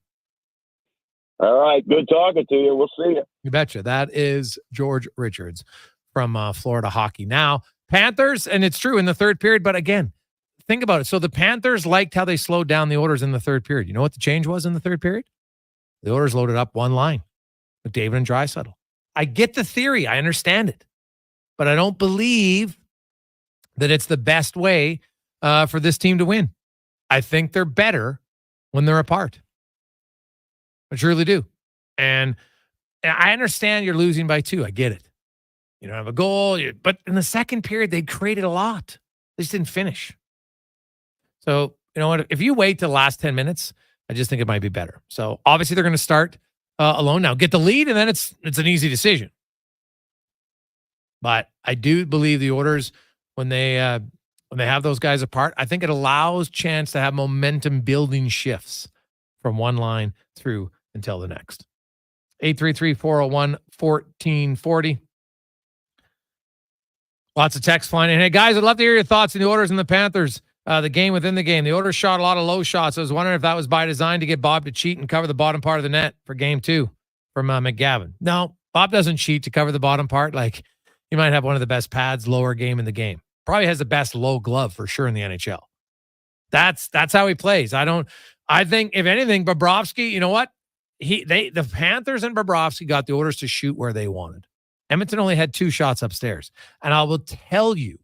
All right. Good talking to you. We'll see you. You betcha. That is George Richards from Florida Hockey Now. Panthers, and it's true in the third period, but again, think about it. So the Panthers liked how they slowed down the Oilers in the third period. You know what the change was in the third period? The Oilers loaded up one line with David and Draisaitl. I get the theory. I understand it. But I don't believe that it's the best way for this team to win. I think they're better when they're apart. I truly do. And I understand you're losing by 2. I get it. You don't have a goal. But in the second period, they created a lot. They just didn't finish. So, you know what? If you wait till the last 10 minutes, I just think it might be better. So, obviously, they're going to start alone now. Get the lead, and then it's an easy decision. But I do believe the Oilers, when they have those guys apart, I think it allows chance to have momentum building shifts from one line through until the next. 833-401-1440. Lots of text flying in. Hey, guys, I'd love to hear your thoughts on the Oilers and the Panthers, the game within the game. The Oilers shot a lot of low shots. I was wondering if that was by design to get Bob to cheat and cover the bottom part of the net for Game 2 from McGavin. No, Bob doesn't cheat to cover the bottom part. Like, he might have one of the best pads, lower game in the game. Probably has the best low glove for sure in the NHL. That's how he plays. I think, if anything, Bobrovsky, you know what? The Panthers and Bobrovsky got the Oilers to shoot where they wanted. Edmonton only had 2 shots upstairs. And I will tell you,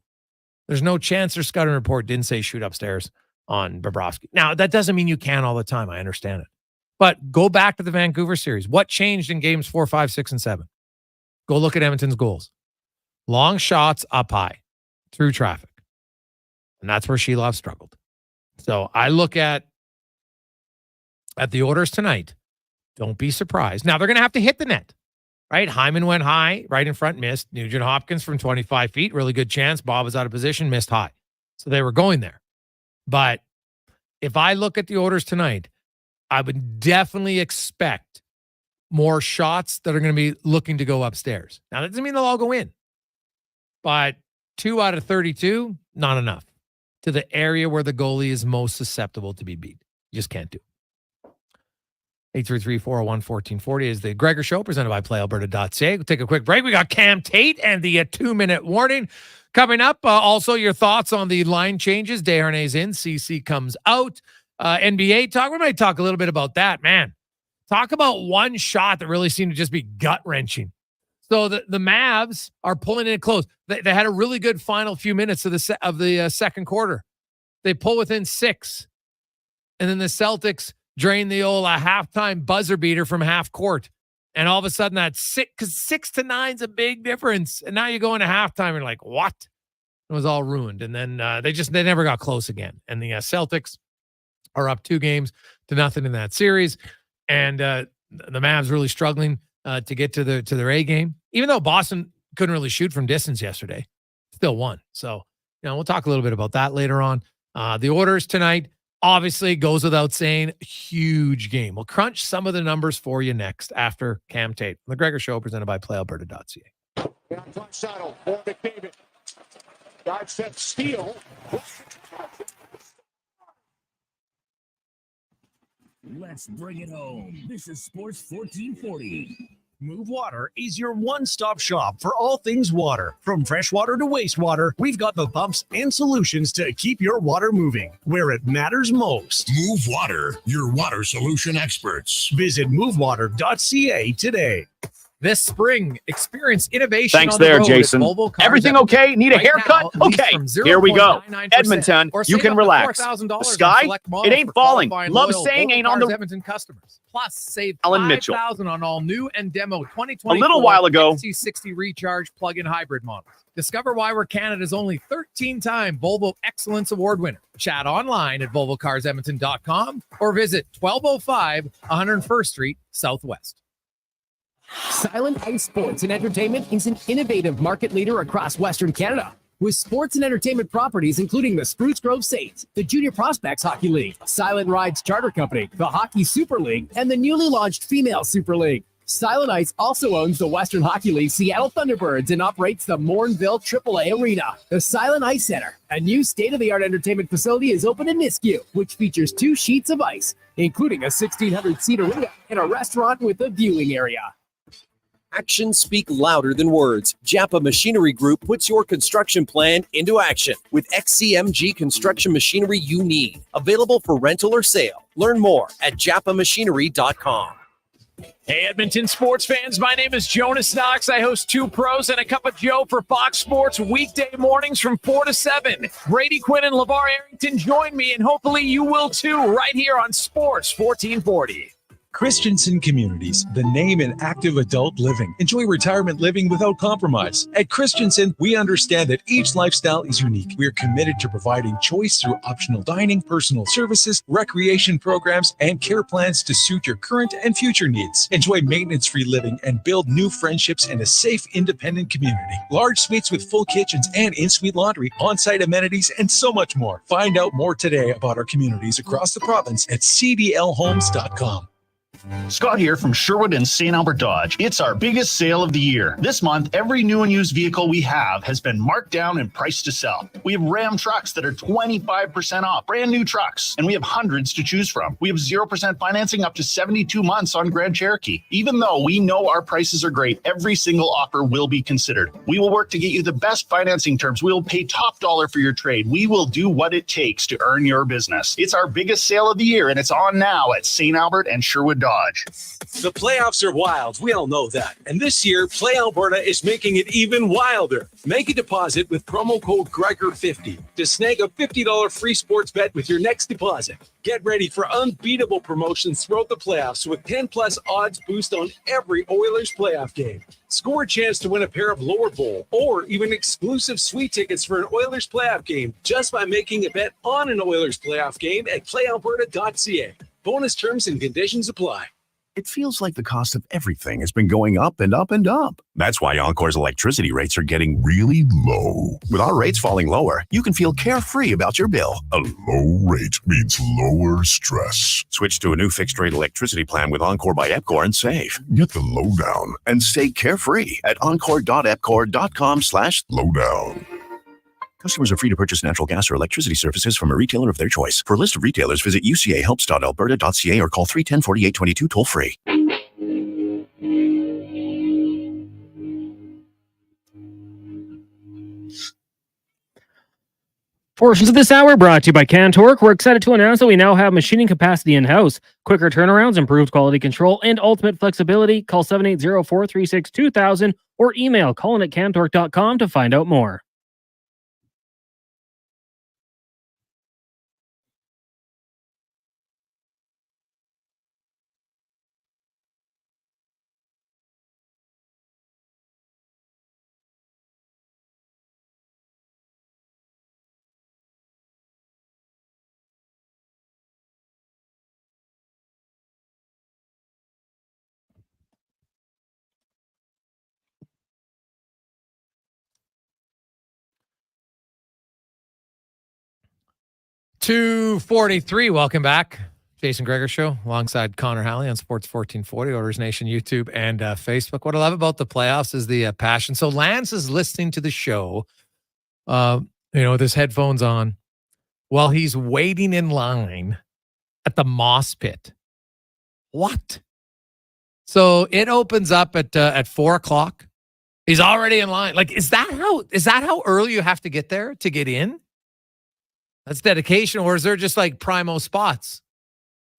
there's no chance their scouting report didn't say shoot upstairs. on Bobrovsky. Now, that doesn't mean you can all the time. I understand it. But go back to the Vancouver series. What changed in games 4, 5, 6, and 7? Go look at Edmonton's goals. Long shots up high through traffic. And that's where Sheilov struggled. So I look at the Oilers tonight. Don't be surprised. Now, they're going to have to hit the net, right? Hyman went high, right in front, missed. Nugent Hopkins from 25 feet, really good chance. Bob was out of position, missed high. So they were going there. But if I look at the Oilers tonight, I would definitely expect more shots that are going to be looking to go upstairs. Now, that doesn't mean they'll all go in. But 2 out of 32, not enough to the area where the goalie is most susceptible to be beat. You just can't do it. 833-401-1440 is the Gregor Show, presented by PlayAlberta.ca. We'll take a quick break. We got Cam Tate and the 2-minute warning coming up. Also, your thoughts on the line changes. Desharnais in, CC comes out. NBA talk. We might talk a little bit about that, man. Talk about one shot that really seemed to just be gut-wrenching. So the Mavs are pulling in close. They had a really good final few minutes of the second quarter. They pull within 6. And then the Celtics drain the old halftime buzzer beater from half court. And all of a sudden that's 6, because 6 to 9 is a big difference. And now you go into halftime and you're like, what? It was all ruined. And then they never got close again. And the Celtics are up 2-0 in that series. And the Mavs really struggling to get to their A game. Even though Boston couldn't really shoot from distance yesterday, still won. So, we'll talk a little bit about that later on. The Oilers tonight, obviously, goes without saying, huge game. We'll crunch some of the numbers for you next after Cam Tate. The Gregor Show, presented by PlayAlberta.ca. Saddle for McDavid. Dive set steal. Let's bring it home. This is Sports 1440. Move Water is your one-stop shop for all things water. From freshwater to wastewater, we've got the pumps and solutions to keep your water moving where it matters most. Move Water, your water solution experts. Visit movewater.ca today. This spring, experience innovation. Thanks on the there, road Jason. at Volvo Cars Everything Edmonton. okay? Need a Right haircut? now, Okay, lease from here we go. 0.99% Edmonton, or you save can up to relax. $4,000 The on sky, select models it ain't for falling. qualifying Love loyal saying Volvo ain't on Cars the... Edmonton customers. Plus, save Alan Mitchell. $5,000 on all new and demo 2024 A little while ago. XC60 Recharge plug-in hybrid models. Discover why we're Canada's only 13-time Volvo Excellence Award winner. Chat online at volvocarsedmonton.com or visit 1205 101st Street Southwest. Silent Ice Sports and Entertainment is an innovative market leader across Western Canada with sports and entertainment properties including the Spruce Grove Saints, the Junior Prospects Hockey League, Silent Rides Charter Company, the Hockey Super League, and the newly launched Female Super League. Silent Ice also owns the Western Hockey League Seattle Thunderbirds and operates the Morinville AAA Arena. The Silent Ice Center, a new state-of-the-art entertainment facility, is open in Nisku, which features 2 sheets of ice, including a 1,600-seat arena and a restaurant with a viewing area. Actions speak louder than words. Japa Machinery Group puts your construction plan into action with XCMG construction machinery you need. Available for rental or sale. Learn more at japamachinery.com. Hey, Edmonton sports fans. My name is Jonas Knox. I host 2 Pros and a Cup of Joe for Fox Sports weekday mornings from 4 to 7. Brady Quinn and LeVar Arrington join me, and hopefully you will too, right here on Sports 1440. Christensen Communities, the name in active adult living. Enjoy retirement living without compromise. At Christensen, we understand that each lifestyle is unique. We are committed to providing choice through optional dining, personal services, recreation programs, and care plans to suit your current and future needs. Enjoy maintenance-free living and build new friendships in a safe, independent community. Large suites with full kitchens and in-suite laundry, on-site amenities, and so much more. Find out more today about our communities across the province at cdlhomes.com. Scott here from Sherwood and St. Albert Dodge. It's our biggest sale of the year. This month, every new and used vehicle we have has been marked down and priced to sell. We have Ram trucks that are 25% off, brand new trucks, and we have hundreds to choose from. We have 0% financing up to 72 months on Grand Cherokee. Even though we know our prices are great, every single offer will be considered. We will work to get you the best financing terms. We will pay top dollar for your trade. We will do what it takes to earn your business. It's our biggest sale of the year, and it's on now at St. Albert and Sherwood Dodge. Dodge. The playoffs are wild. We all know that. And this year, Play Alberta is making it even wilder. Make a deposit with promo code Gregor50 to snag a $50 free sports bet with your next deposit. Get ready for unbeatable promotions throughout the playoffs with 10+ odds boost on every Oilers playoff game. Score a chance to win a pair of lower bowl or even exclusive sweet tickets for an Oilers playoff game just by making a bet on an Oilers playoff game at playalberta.ca. Bonus terms and conditions apply. It feels like the cost of everything has been going up and up and up. That's why Encore's electricity rates are getting really low. With our rates falling lower, you can feel carefree about your bill. A low rate means lower stress. Switch to a new fixed-rate electricity plan with Encore by Epcor and save. Get the lowdown And stay carefree at encore.epcor.com/lowdown. Customers are free to purchase natural gas or electricity services from a retailer of their choice. For a list of retailers, visit ucahelps.alberta.ca or call 310-4822 toll-free. Portions of this hour brought to you by Cantork. We're excited to announce that we now have machining capacity in-house. Quicker turnarounds, improved quality control, and ultimate flexibility. Call 780-436-2000 or email colin@cantork.com to find out more. .243. Welcome back. Jason Gregor Show alongside Connor Halley on Sports 1440, Oilers Nation, YouTube, and Facebook. What I love about the playoffs is the passion. So Lance is listening to the show, with his headphones on while he's waiting in line at the Moss Pit. What? So it opens up at 4:00. He's already in line. Like, is that how early you have to get there to get in? That's dedication, or is there just like primo spots?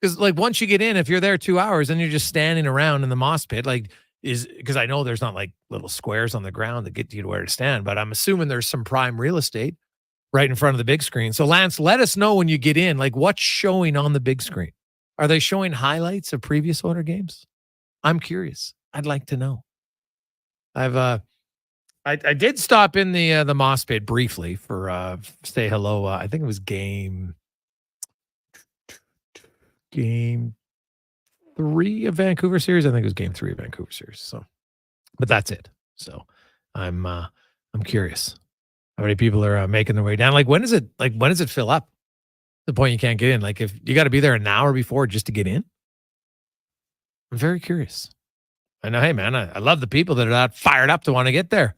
Because like once you get in, if you're there 2 hours and you're just standing around in the Moss Pit, because I know there's not like little squares on the ground that get you to where to stand, but I'm assuming there's some prime real estate right in front of the big screen. So Lance, let us know when you get in, like what's showing on the big screen. Are they showing highlights of previous Oilers games? I'm curious. I'd like to know. I did stop in the Moss Pit briefly for say hello. I think it was game 3 of Vancouver series. I think it was game 3 of Vancouver series. So, but that's it. So I'm curious how many people are making their way down. Like when does it fill up? The point you can't get in. Like if you got to be there an hour before just to get in. I'm very curious. I know, hey man, I love the people that are that fired up to want to get there.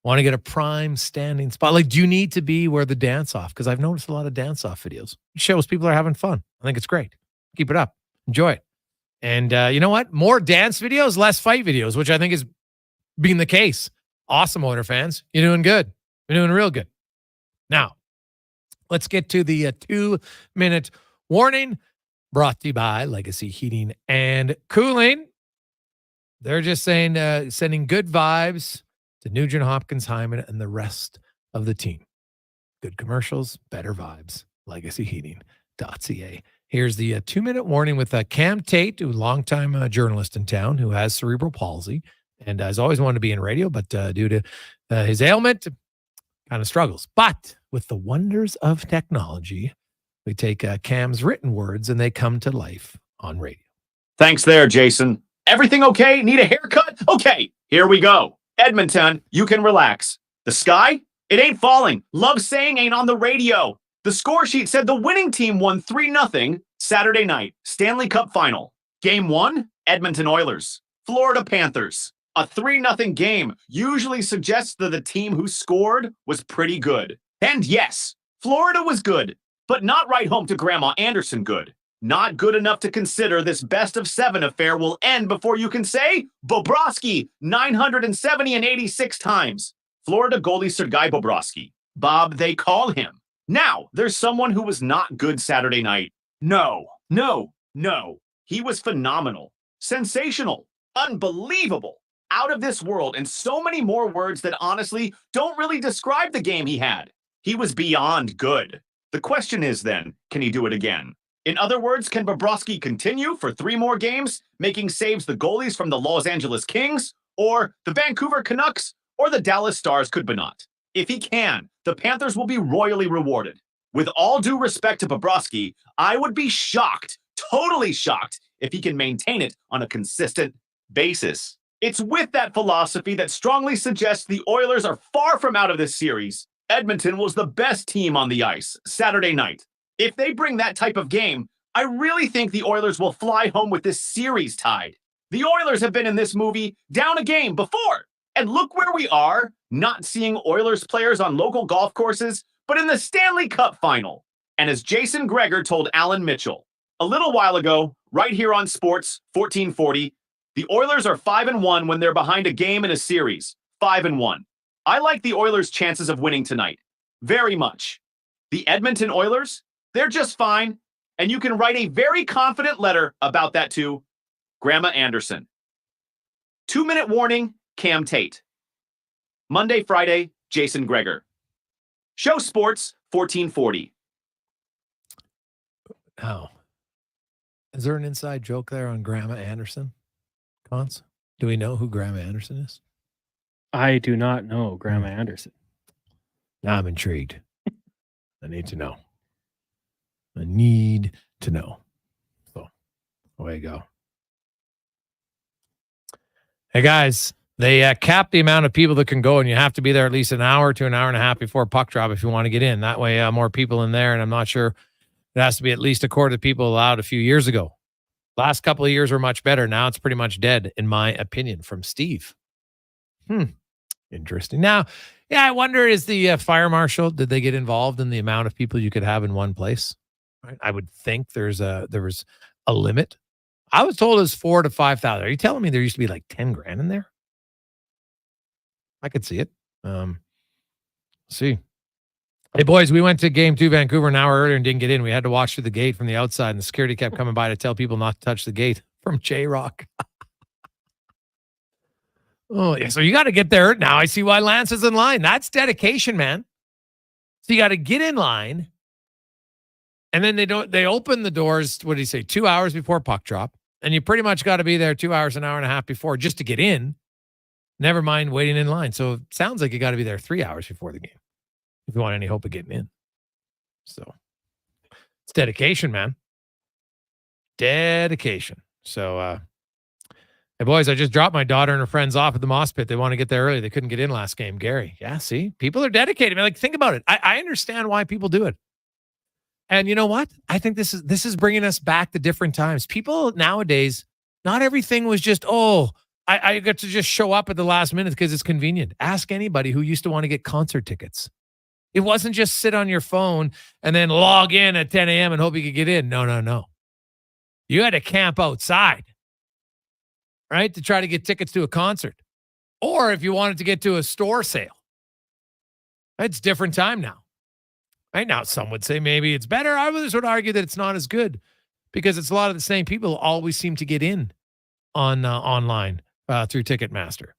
Want to get a prime standing spot. Like, do you need to be where the dance off? Because I've noticed a lot of dance off videos. It shows people are having fun. I think it's great. Keep it up. Enjoy it. And you know what? More dance videos, less fight videos, which I think is being the case. Awesome, Oilers fans. You're doing good. You're doing real good. Now, let's get to the 2-minute warning brought to you by Legacy Heating and Cooling. They're just saying, sending good vibes to Nugent Hopkins, Hyman, and the rest of the team. Good commercials, better vibes. LegacyHeating.ca. Here's the 2-minute warning with Cam Tate, who's a longtime journalist in town who has cerebral palsy and has always wanted to be in radio, but due to his ailment, kind of struggles. But with the wonders of technology, we take Cam's written words and they come to life on radio. Thanks there, Jason. Everything okay? Need a haircut? Okay, here we go. Edmonton, you can relax. The sky? It ain't falling. Love saying ain't on the radio. The score sheet said the winning team won 3-0 Saturday night, Stanley Cup final. Game 1, Edmonton Oilers. Florida Panthers. A 3-0 game usually suggests that the team who scored was pretty good. And yes, Florida was good, but not right home to Grandma Anderson good. Not good enough to consider this best-of-7 affair will end before you can say, Bobrovsky, 970 and 86 times. Florida goalie Sergei Bobrovsky. Bob, they call him. Now, there's someone who was not good Saturday night. No. He was phenomenal, sensational, unbelievable, out of this world, and so many more words that honestly don't really describe the game he had. He was beyond good. The question is then, can he do it again? In other words, can Bobrovsky continue for 3 more games, making saves the goalies from the Los Angeles Kings, or the Vancouver Canucks, or the Dallas Stars could but not? If he can, the Panthers will be royally rewarded. With all due respect to Bobrovsky, I would be shocked, totally shocked, if he can maintain it on a consistent basis. It's with that philosophy that strongly suggests the Oilers are far from out of this series. Edmonton was the best team on the ice Saturday night. If they bring that type of game, I really think the Oilers will fly home with this series tied. The Oilers have been in this movie down a game before. And look where we are, not seeing Oilers players on local golf courses, but in the Stanley Cup final. And as Jason Gregor told Alan Mitchell a little while ago, right here on Sports 1440, the Oilers are 5-1 when they're behind a game in a series. 5-1. I like the Oilers' chances of winning tonight. Very much. The Edmonton Oilers, they're just fine. And you can write a very confident letter about that to Grandma Anderson. 2-minute warning, Cam Tate. Monday, Friday, Jason Gregor. Show Sports 1440. Oh. Is there an inside joke there on Grandma Anderson? Cons? Do we know who Grandma Anderson is? I do not know Grandma Anderson. Now I'm intrigued. I need to know. I need to know. So, away you go. Hey, guys, they cap the amount of people that can go, and you have to be there at least an hour to an hour and a half before puck drop if you want to get in. That way, more people in there, and I'm not sure it has to be at least a quarter of the people allowed a few years ago. Last couple of years were much better. Now it's pretty much dead, in my opinion, from Steve. Interesting. Now, yeah, I wonder, is the fire marshal, did they get involved in the amount of people you could have in one place? Right? I would think there was a limit. I was told it was 4,000 to 5,000. Are you telling me there used to be like 10 grand in there? I could see it. See. Hey, boys, we went to Game 2 Vancouver an hour earlier and didn't get in. We had to watch through the gate from the outside, and the security kept coming by to tell people not to touch the gate from J-Rock. Oh, yeah. So you got to get there now. I see why Lance is in line. That's dedication, man. So you got to get in line. And then they open the doors, what did he say, 2 hours before puck drop. And you pretty much got to be there 2 hours, an hour and a half before just to get in. Never mind waiting in line. So it sounds like you got to be there 3 hours before the game if you want any hope of getting in. So it's dedication, man. Dedication. So, hey, boys, I just dropped my daughter and her friends off at the Moss Pit. They want to get there early. They couldn't get in last game. Gary. Yeah, see? People are dedicated. I mean, like, think about it. I understand why people do it. And you know what? I think this is bringing us back to different times. People nowadays, not everything was just, I get to just show up at the last minute because it's convenient. Ask anybody who used to want to get concert tickets. It wasn't just sit on your phone and then log in at 10 a.m. and hope you could get in. No. You had to camp outside, right, to try to get tickets to a concert. Or if you wanted to get to a store sale. It's different time now. Right now, some would say maybe it's better. Others would argue that it's not as good because it's a lot of the same people who always seem to get in on online through Ticketmaster,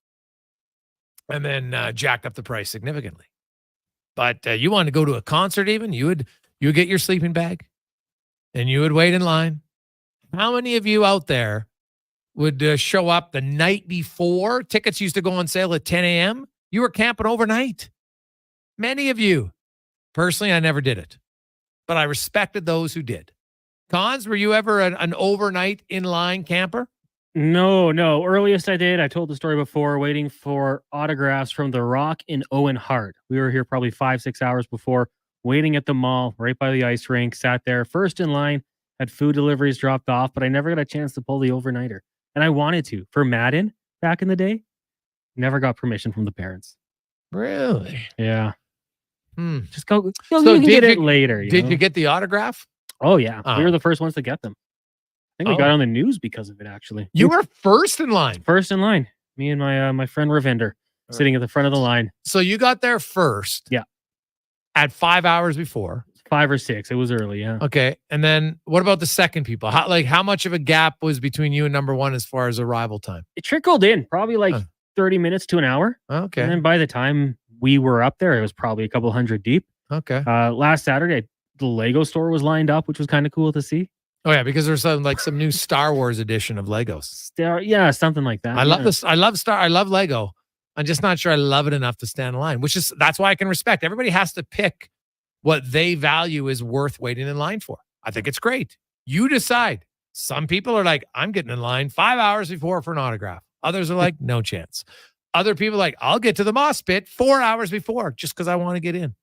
and then jack up the price significantly. But you want to go to a concert, even you would get your sleeping bag, and you would wait in line. How many of you out there would show up the night before? Tickets used to go on sale at 10 a.m. You were camping overnight. Many of you. Personally, I never did it, but I respected those who did. Cons, were you ever an overnight in-line camper? No. Earliest I did, I told the story before, waiting for autographs from The Rock and Owen Hart. We were here probably 5-6 hours before, waiting at the mall, right by the ice rink, sat there, first in line, had food deliveries dropped off, but I never got a chance to pull the overnighter. And I wanted to. For Madden, back in the day, never got permission from the parents. Really? Yeah. Just go. So did get it later. You get the autograph? Oh yeah, we were the first ones to get them. I think we got on the news because of it. Actually, you were first in line. First in line. Me and my friend Ravinder sitting at the front of the line. So you got there first. Yeah. At 5 hours before. 5 or 6. It was early, yeah. Okay. And then what about the second people? How much of a gap was between you and number one as far as arrival time? It trickled in, probably like 30 minutes to an hour. Okay. And then by the time we were up there, it was probably a couple hundred deep. Okay. Last Saturday, the Lego store was lined up, which was kind of cool to see. Oh yeah, because there's some new Star Wars edition of Legos. Yeah, something like that. I love this. I love Lego. I'm just not sure I love it enough to stand in line, that's why I can respect. Everybody has to pick what they value is worth waiting in line for. I think it's great. You decide. Some people are like, I'm getting in line 5 hours before for an autograph. Others are like, no chance. Other people are like, I'll get to the moss pit 4 hours before just because I want to get in.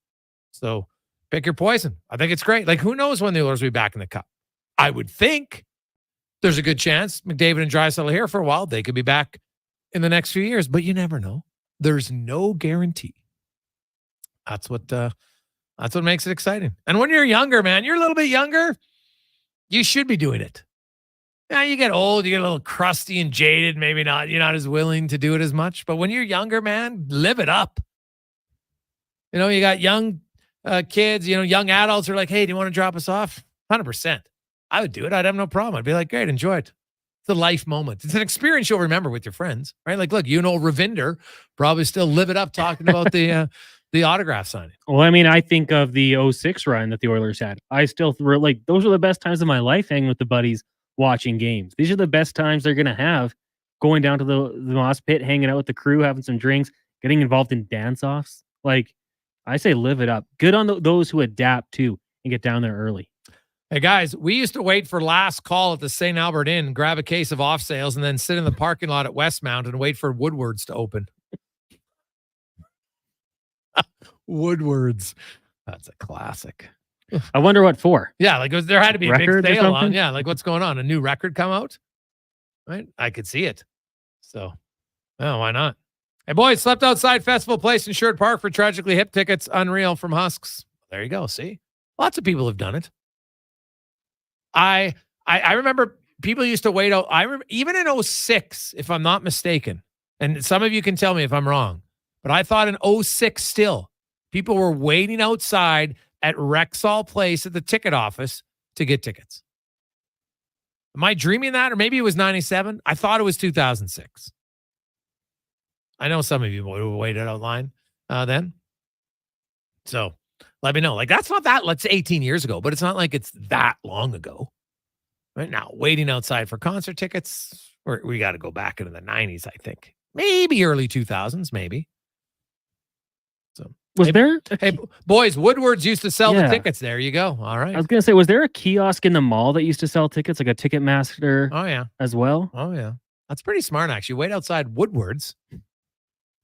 So pick your poison. I think it's great. Like, who knows when the Oilers will be back in the cup? I would think there's a good chance McDavid and Draisaitl are here for a while. They could be back in the next few years, but you never know. There's no guarantee. That's what makes it exciting. And when you're younger, man, you're a little bit younger, you should be doing it. Now you get old, you get a little crusty and jaded. Maybe not. You're not as willing to do it as much. But when you're younger, man, live it up. You know, you got young kids, young adults are like, hey, do you want to drop us off? 100%. I would do it. I'd have no problem. I'd be like, great, enjoy it. It's a life moment. It's an experience you'll remember with your friends, right? Like, look, Ravinder probably still live it up talking about the autograph signing. Well, I mean, I think of the 06 run that the Oilers had. I still those are the best times of my life hanging with the buddies, watching games. These are the best times they're going to have going down to the moss pit, hanging out with the crew, having some drinks, getting involved in dance-offs. Like, I say live it up. Good on those who adapt too and get down there early. Hey, guys, we used to wait for last call at the St. Albert Inn, grab a case of off sales, and then sit in the parking lot at Westmount and wait for Woodward's to open. Woodward's. That's a classic. I wonder what for. Yeah, like there had to be a Record big or sale on. something? Yeah, like what's going on? A new record come out? Right? I could see it. So, why not? Hey, boys, slept outside Festival Place in Sherwood Park for Tragically Hip tickets. Unreal from Husks. There you go. See? Lots of people have done it. I remember people used to wait out. I remember even in 06, if I'm not mistaken, and some of you can tell me if I'm wrong, but I thought in 06 still, people were waiting outside at Rexall Place at the ticket office to get tickets. Am I dreaming that? Or maybe it was 97. I thought it was 2006. I know some of you waited out line then. So let me know. Like, that's not that, let's say 18 years ago, but it's not like it's that long ago. Right now, waiting outside for concert tickets, we got to go back into the 90s, I think. Maybe early 2000s, maybe. So Was there? Hey, boys, Woodward's used to sell the tickets. There you go. All right. I was going to say, was there a kiosk in the mall that used to sell tickets, like a Ticketmaster? Oh, yeah. As well? Oh, yeah. That's pretty smart, actually. Wait outside Woodward's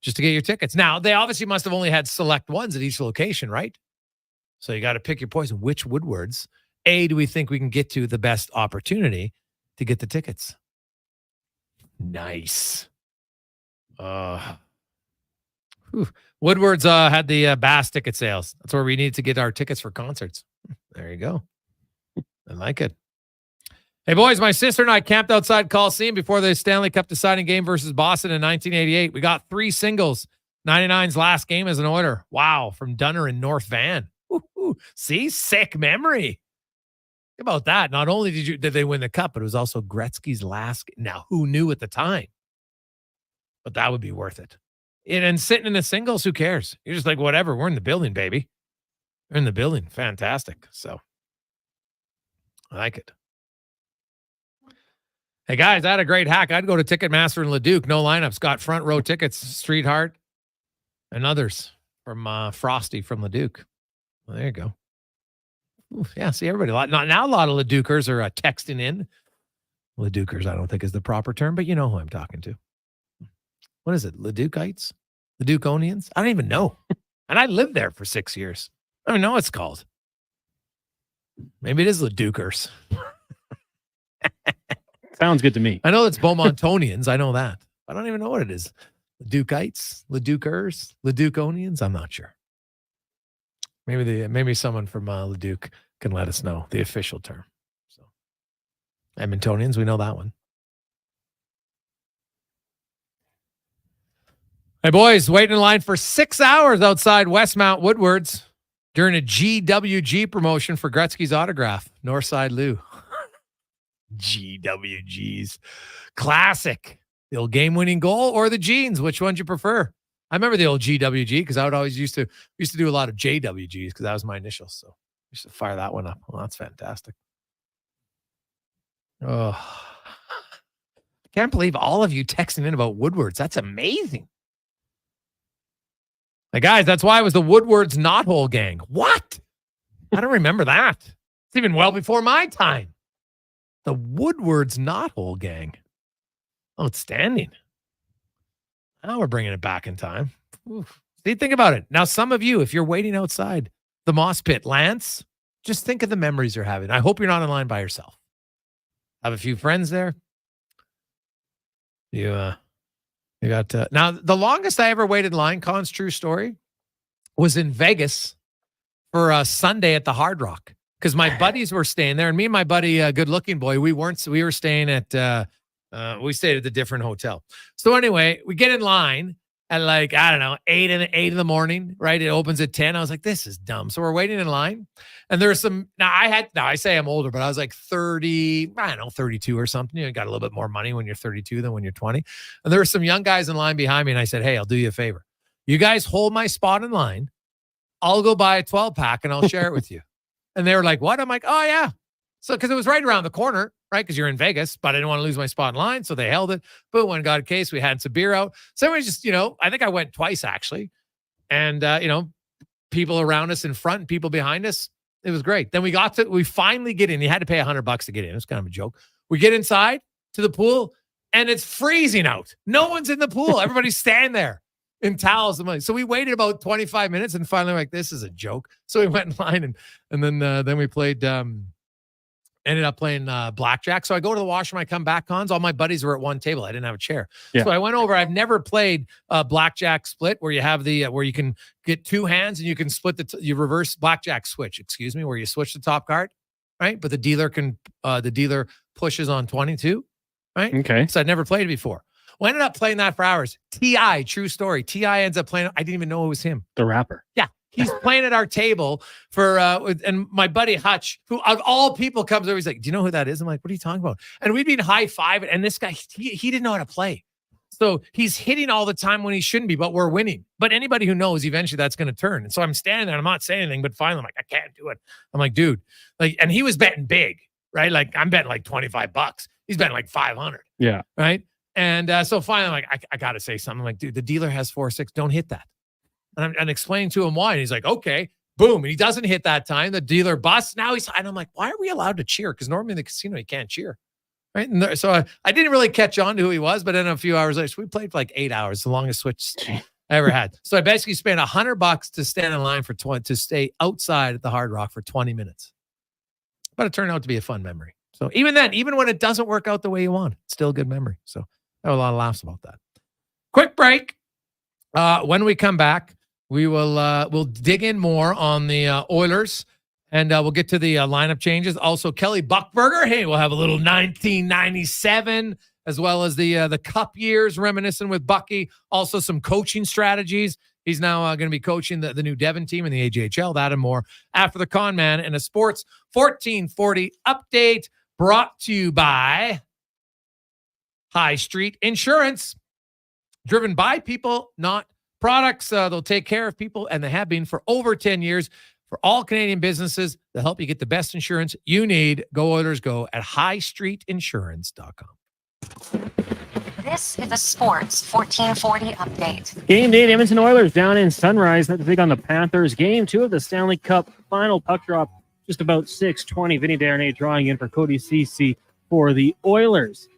just to get your tickets. Now, they obviously must have only had select ones at each location, right? So you got to pick your poison. Which Woodward's, do we think we can get to the best opportunity to get the tickets? Nice. Woodward's had the Bass ticket sales. That's where we need to get our tickets for concerts. There you go. I like it. Hey, boys, my sister and I camped outside Coliseum before the Stanley Cup deciding game versus Boston in 1988. We got 3 singles. 99's last game as an Oiler. Wow, from Dunner in North Van. Ooh, see? Sick memory. Think about that. Not only did they win the Cup, but it was also Gretzky's last. Now, who knew at the time? But that would be worth it. And sitting in the singles, who cares? You're just like, whatever. We're in the building, baby. We're in the building. Fantastic. So, I like it. Hey, guys, I had a great hack. I'd go to Ticketmaster in Leduc. No lineups. Got front row tickets. Street Heart and others from Frosty from Leduc. Well, there you go. Ooh, yeah, see, everybody. Now a lot of Leducers are texting in. Leducers, I don't think is the proper term, but you know who I'm talking to. What is it? Leducites? Leduconians? I don't even know. And I lived there for 6 years. I don't know what it's called. Maybe it is Leducers. Sounds good to me. I know it's Beaumontonians. I know that. I don't even know what it is. Leducites? Leducers? Leduconians? I'm not sure. Maybe someone from Leduc can let us know the official term. So, Edmontonians, we know that one. Hey, boys, waiting in line for 6 hours outside Westmount Woodward's. during a GWG promotion for Gretzky's autograph. Northside Lou. GWGs. Classic. The old game-winning goal or the jeans? Which one do you prefer? I remember the old GWG because I would always used to do a lot of JWGs because that was my initials. So I used to fire that one up. Well, that's fantastic. Oh, I can't believe all of you texting in about Woodwards. That's amazing. Like, guys, that's why it was the Woodwards Knothole gang. What? I don't remember that. It's even well before my time. The Woodwards Knothole gang. Outstanding. Now we're bringing it back in time. Oof. See, think about it. Now, some of you, if you're waiting outside the Moss Pit, Lance, just think of the memories you're having. I hope you're not in line by yourself. Have a few friends there. You got now the longest I ever waited in line, Con's true story, was in Vegas for a Sunday at the Hard Rock because my buddies were staying there, and me and my buddy, good looking boy, we were staying at we stayed at the different hotel. So anyway, we get in line at like, I don't know, 8 in the morning, right? It opens at 10. I was like, this is dumb. So we're waiting in line. And there's some, now I say I'm older, but I was like 30, I don't know, 32 or something. You got a little bit more money when you're 32 than when you're 20. And there were some young guys in line behind me. And I said, hey, I'll do you a favor. You guys hold my spot in line. I'll go buy a 12 pack and I'll share it with you. And they were like, what? I'm like, oh yeah. So, cause it was right around the corner, right? Cause you're in Vegas, but I didn't want to lose my spot in line. So they held it. But when got a case, we had some beer out. So we just, I think I went twice actually. And, people around us in front and people behind us. It was great. Then we finally get in. You had to pay $100 to get in. It was kind of a joke. We get inside to the pool and it's freezing out. No one's in the pool. Everybody's standing there in towels and money. So we waited about 25 minutes and finally like, this is a joke. So we went in line and then we played, ended up playing blackjack. So I go to the washroom. I come back, Cons. All my buddies were at one table. I didn't have a chair. Yeah. So I went over. I've never played blackjack split where you have the where you can get two hands and you can split you reverse blackjack switch. Excuse me, where you switch the top card, right? But the dealer pushes on 22, right? Okay. So I'd never played it before. We ended up playing that for hours. T.I., true story. T.I. ends up playing. I didn't even know it was him. The rapper. Yeah. He's playing at our table for, and my buddy Hutch, who of all people comes over, he's like, do you know who that is? I'm like, what are you talking about? And we'd been high-fiving, and this guy, he didn't know how to play. So he's hitting all the time when he shouldn't be, but we're winning. But anybody who knows, eventually that's going to turn. And so I'm standing there, and I'm not saying anything, but finally I'm like, I can't do it. I'm like, dude, and he was betting big, right? Like I'm betting like $25. He's betting like 500. Yeah. Right? And so finally I'm like, I got to say something. I'm like, dude, the dealer has 4-6. Don't hit that. And I'm explaining to him why. And he's like, okay, boom. And he doesn't hit that time. The dealer busts. Now and I'm like, why are we allowed to cheer? Because normally in the casino, you can't cheer. Right. And so I didn't really catch on to who he was. But then a few hours later, so we played for like 8 hours, the longest switch I ever had. So I basically spent $100 to stand in line to stay outside at the Hard Rock for 20 minutes. But it turned out to be a fun memory. So even then, even when it doesn't work out the way you want, it's still a good memory. So I have a lot of laughs about that. Quick break. When we come back, we will we'll dig in more on the Oilers, and we'll get to the lineup changes. Also, Kelly Buchberger. Hey, we'll have a little 1997 as well as the Cup years reminiscing with Bucky. Also, some coaching strategies. He's now going to be coaching the new Devon team in the AJHL. That and more after the Con Man and a Sports 1440 update brought to you by High Street Insurance, driven by people, not products. They'll take care of people, and they have been for over 10 years. For all Canadian businesses, they'll help you get the best insurance you need. Go Oilers, go at highstreetinsurance.com. This is a Sports 1440 update. Game day, Edmonton Oilers down in Sunrise. That's big on the Panthers. Game 2 of the Stanley Cup final puck drop, just about 6:20. Vinny Darnay drawing in for Cody Ceci for the Oilers.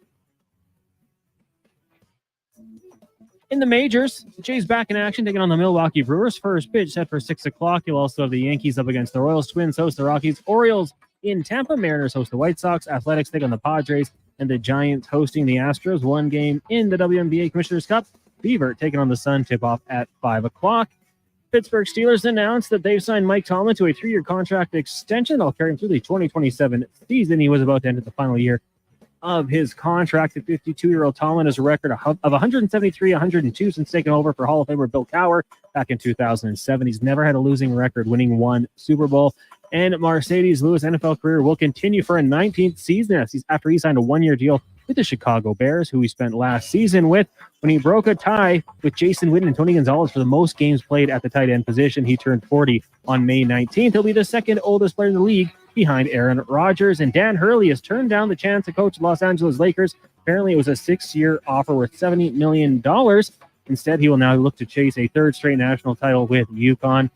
In the majors, the Jays back in action, taking on the Milwaukee Brewers. First pitch set for 6 o'clock. You'll also have the Yankees up against the Royals. Twins host the Rockies. Orioles in Tampa. Mariners host the White Sox. Athletics take on the Padres. And the Giants hosting the Astros. One game in the WNBA Commissioner's Cup. Beaver taking on the Sun. Tip-off at 5 o'clock. Pittsburgh Steelers announced that they've signed Mike Tomlin to a 3-year contract extension. They'll carry him through the 2027 season. He was about to end at the final year of his contract. The 52-year-old Tomlin has a record of 173, 102 since taking over for Hall of Famer Bill Cowher back in 2007. He's never had a losing record, winning one Super Bowl. And Mercedes Lewis' NFL career will continue for a 19th season after he signed a one-year deal with the Chicago Bears, who he spent last season with when he broke a tie with Jason Witten and Tony Gonzalez for the most games played at the tight end position. He turned 40 on May 19th. He'll be the second oldest player in the league behind Aaron Rodgers. And Dan Hurley has turned down the chance to coach Los Angeles Lakers. Apparently, it was a 6-year offer worth $70 million. Instead, he will now look to chase a third straight national title with UConn.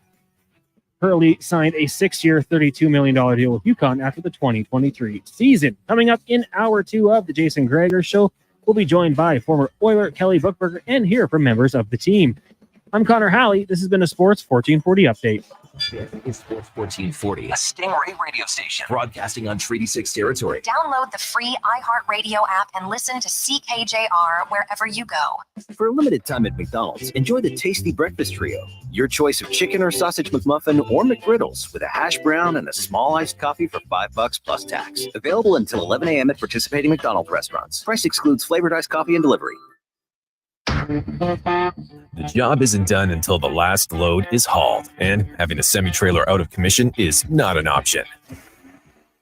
Hurley signed a 6-year, $32 million deal with UConn after the 2023 season. Coming up in hour 2 of the Jason Gregor Show, we'll be joined by former Oiler Kelly Buchberger and hear from members of the team. I'm Connor Halley. This has been a Sports 1440 update. It's Sports 1440, a Stingray radio station broadcasting on Treaty 6 territory. Download the free iHeartRadio app and listen to CKJR wherever you go. For a limited time at McDonald's, enjoy the tasty breakfast trio. Your choice of chicken or sausage McMuffin or McGriddles with a hash brown and a small iced coffee for $5 plus tax. Available until 11 a.m. at participating McDonald's restaurants. Price excludes flavored iced coffee and delivery. The job isn't done until the last load is hauled, and having a semi-trailer out of commission is not an option.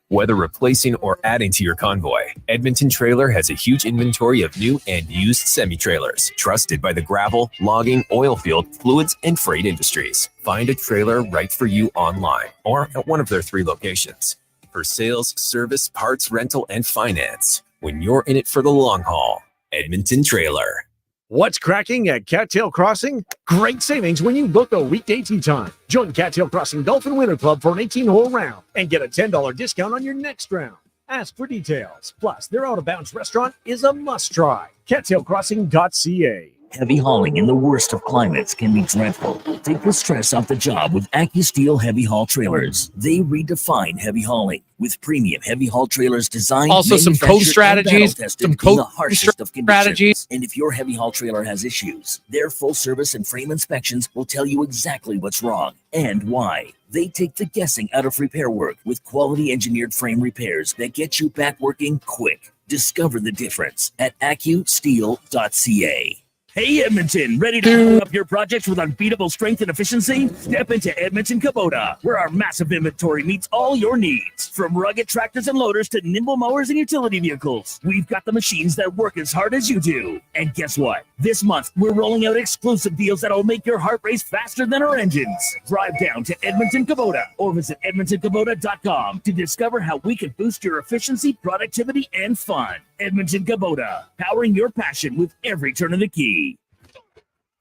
Whether replacing or adding to your convoy, Edmonton Trailer has a huge inventory of new and used semi-trailers, trusted by the gravel, logging, oil field, fluids, and freight industries. Find a trailer right for you online or at one of their 3 locations. For sales, service, parts, rental, and finance, when you're in it for the long haul, Edmonton Trailer. What's cracking at Cattail Crossing? Great savings when you book a weekday tee time. Join Cattail Crossing Golf and Winter Club for an 18-hole round and get a $10 discount on your next round. Ask for details. Plus, their out-of-bounds restaurant is a must-try. CattailCrossing.ca. Heavy hauling in the worst of climates can be dreadful. Take the stress off the job with AccuSteel Heavy Haul Trailers. They redefine heavy hauling with premium heavy haul trailers designed, also some coach strategies, some coach strategies. And if your heavy haul trailer has issues, their full service and frame inspections will tell you exactly what's wrong and why. They take the guessing out of repair work with quality engineered frame repairs that get you back working quick. Discover the difference at AccuSteel.ca. Hey Edmonton, ready to power up your projects with unbeatable strength and efficiency? Step into Edmonton Kubota, where our massive inventory meets all your needs. From rugged tractors and loaders to nimble mowers and utility vehicles, we've got the machines that work as hard as you do. And guess what? This month, we're rolling out exclusive deals that'll make your heart race faster than our engines. Drive down to Edmonton Kubota or visit EdmontonKubota.com to discover how we can boost your efficiency, productivity, and fun. Edmonton Kubota, powering your passion with every turn of the key.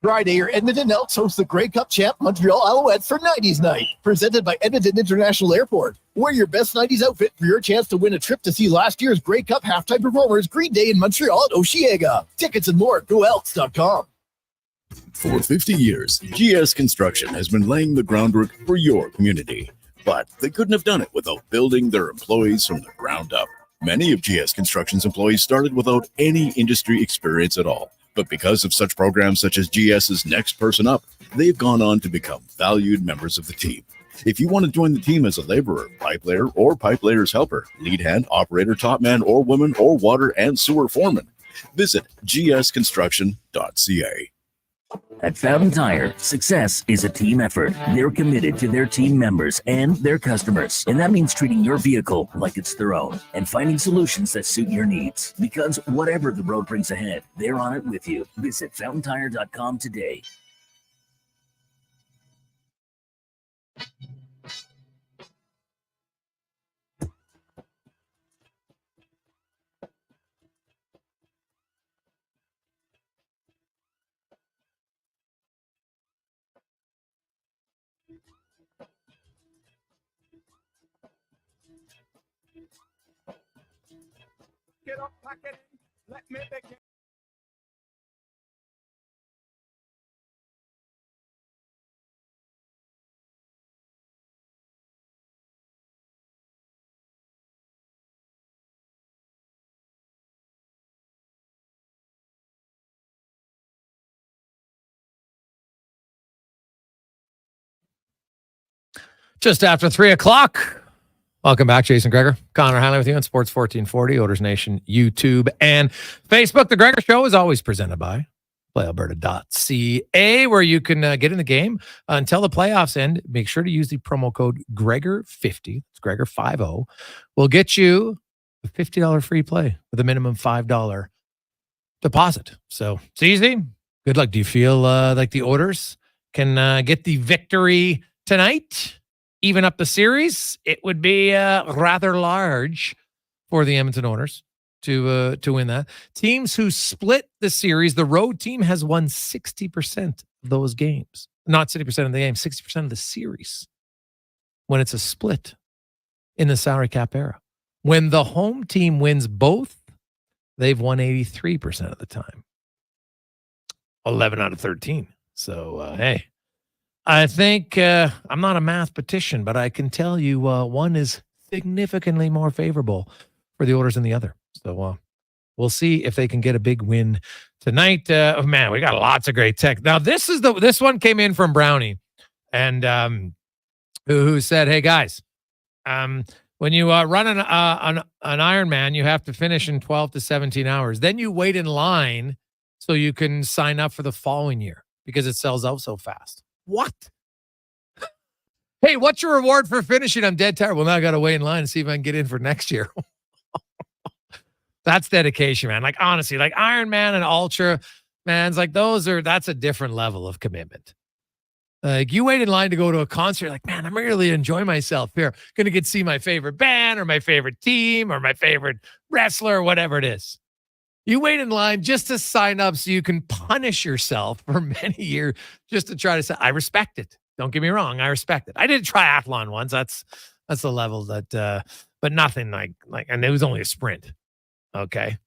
Friday, your Edmonton Elks host the Grey Cup champ Montreal Alouettes for 90s Night, presented by Edmonton International Airport. Wear your best 90s outfit for your chance to win a trip to see last year's Grey Cup halftime performers Green Day in Montreal at Osheaga. Tickets and more at goelks.com. For 50 years, GS Construction has been laying the groundwork for your community. But they couldn't have done it without building their employees from the ground up. Many of GS Construction's employees started without any industry experience at all. But because of such programs such as GS's Next Person Up, they've gone on to become valued members of the team. If you want to join the team as a laborer, pipe layer, or pipe layer's helper, lead hand, operator, top man, or woman, or water and sewer foreman, visit gsconstruction.ca. At Fountain Tire, success is a team effort. They're committed to their team members and their customers. And that means treating your vehicle like it's their own and finding solutions that suit your needs. Because whatever the road brings ahead, they're on it with you. Visit fountaintire.com today. Get up, pack it in. Let me begin. Just after 3 o'clock. Welcome back, Jason Gregor. Connor Halley with you on Sports 1440, Oilers Nation, YouTube, and Facebook. The Gregor Show is always presented by playalberta.ca, where you can get in the game until the playoffs end. Make sure to use the promo code Gregor50. It's Gregor50. We'll get you a $50 free play with a minimum $5 deposit. So it's easy. Good luck. Do you feel like the Oilers can get the victory tonight? Even up the series? It would be rather large for the Edmonton Oilers to win that. Teams who split the series, the road team has won 60% of those games. Not 60% of the game, 60% of the series when it's a split in the salary cap era. When the home team wins both, they've won 83% of the time. 11 out of 13. So, hey. I think I'm not a mathematician, but I can tell you one is significantly more favorable for the Oilers than the other. So we'll see if they can get a big win tonight. Man, we got lots of great tech. Now this one came in from Brownie, and who said, "Hey guys, when you run an Ironman, you have to finish in 12 to 17 hours. Then you wait in line so you can sign up for the following year because it sells out so fast." What? Hey, what's your reward for finishing? I'm dead tired. Well, now I got to wait in line and see if I can get in for next year. That's dedication, man. Like, honestly, like Iron Man and Ultra, man, it's like that's a different level of commitment. Like, you wait in line to go to a concert, like, man, I'm really enjoying myself here. Going to get to see my favorite band or my favorite team or my favorite wrestler or whatever it is. You wait in line just to sign up so you can punish yourself for many years just to try to say, I respect it. Don't get me wrong. I respect it. I did a triathlon once. That's the level that, but nothing like, and it was only a sprint. Okay.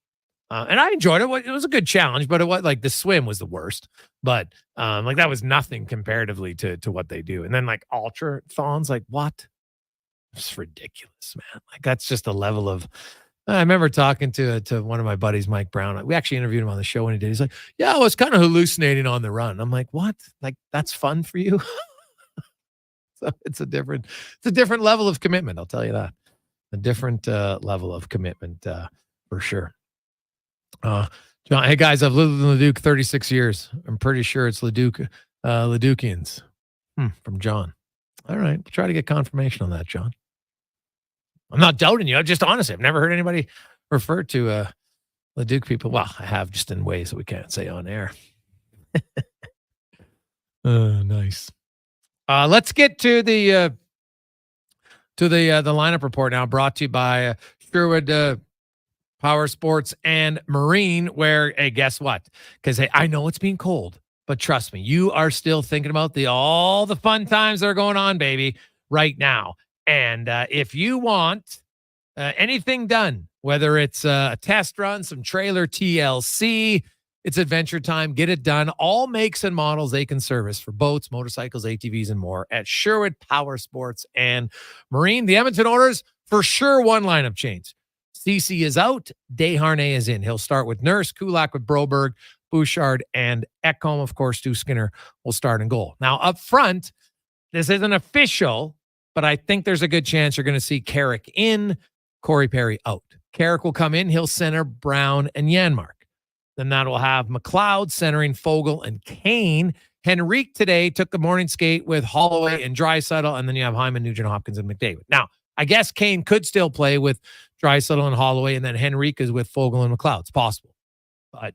And I enjoyed it. It was a good challenge, but it was like the swim was the worst, but like that was nothing comparatively to what they do. And then like ultra thons, like what? It's ridiculous, man. Like that's just a level of, I remember talking to one of my buddies, Mike Brown. We actually interviewed him on the show when he did. He's like, yeah, I was kind of hallucinating on the run. I'm like, what? Like, that's fun for you? So it's a different level of commitment. I'll tell you that. A different level of commitment for sure. John, hey guys, I've lived in Leduc 36 years. I'm pretty sure it's Leducians from John. All right. We'll try to get confirmation on that, John. I'm not doubting you. I'm just honestly, I've never heard anybody refer to Leduc people. Well, I have, just in ways that we can't say on air. Nice. Let's get to the lineup report now, brought to you by Sherwood Power Sports and Marine, where, hey, guess what? Because, hey, I know it's been cold, but trust me, you are still thinking about all the fun times that are going on, baby, right now. And if you want anything done, whether it's a test run, some trailer TLC, it's adventure time. Get it done. All makes and models they can service for boats, motorcycles, ATVs, and more at Sherwood Power Sports and Marine. The Edmonton Oilers, for sure, one lineup change. CC is out. Desharnais is in. He'll start with Nurse, Kulak with Broberg, Bouchard, and Ekholm. Of course, Stu Skinner will start in goal. Now, up front, this isn't official, but I think there's a good chance you're going to see Carrick in, Corey Perry out. Carrick will come in. He'll center Brown and Janmark. Then that will have McLeod centering Fogle and Kane. Henrique today took the morning skate with Holloway and Draisaitl, and then you have Hyman, Nugent Hopkins, and McDavid. Now, I guess Kane could still play with Draisaitl and Holloway, and then Henrique is with Fogle and McLeod. It's possible. But,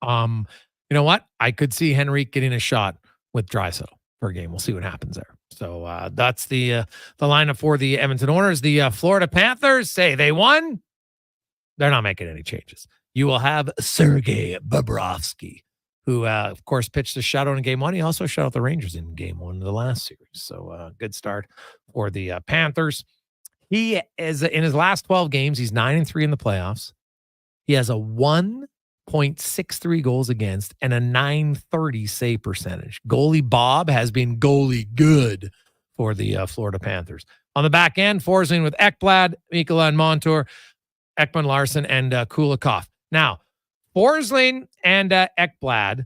you know what? I could see Henrique getting a shot with Draisaitl per game. We'll see what happens there. So that's the lineup for the Edmonton Oilers. The Florida Panthers say they won. They're not making any changes. You will have Sergei Bobrovsky, who, of course, pitched the shutout in game one. He also shut out the Rangers in game one of the last series. So good start for the Panthers. He is, in his last 12 games, he's 9-3 in the playoffs. He has a 1.63 goals against and a .930 save percentage. Goalie Bob has been goalie good for the Florida Panthers. On the back end, Forsling with Ekblad, Mikkola and Montour, Ekman Larson, and Kulikov. Now, Forsling and Ekblad,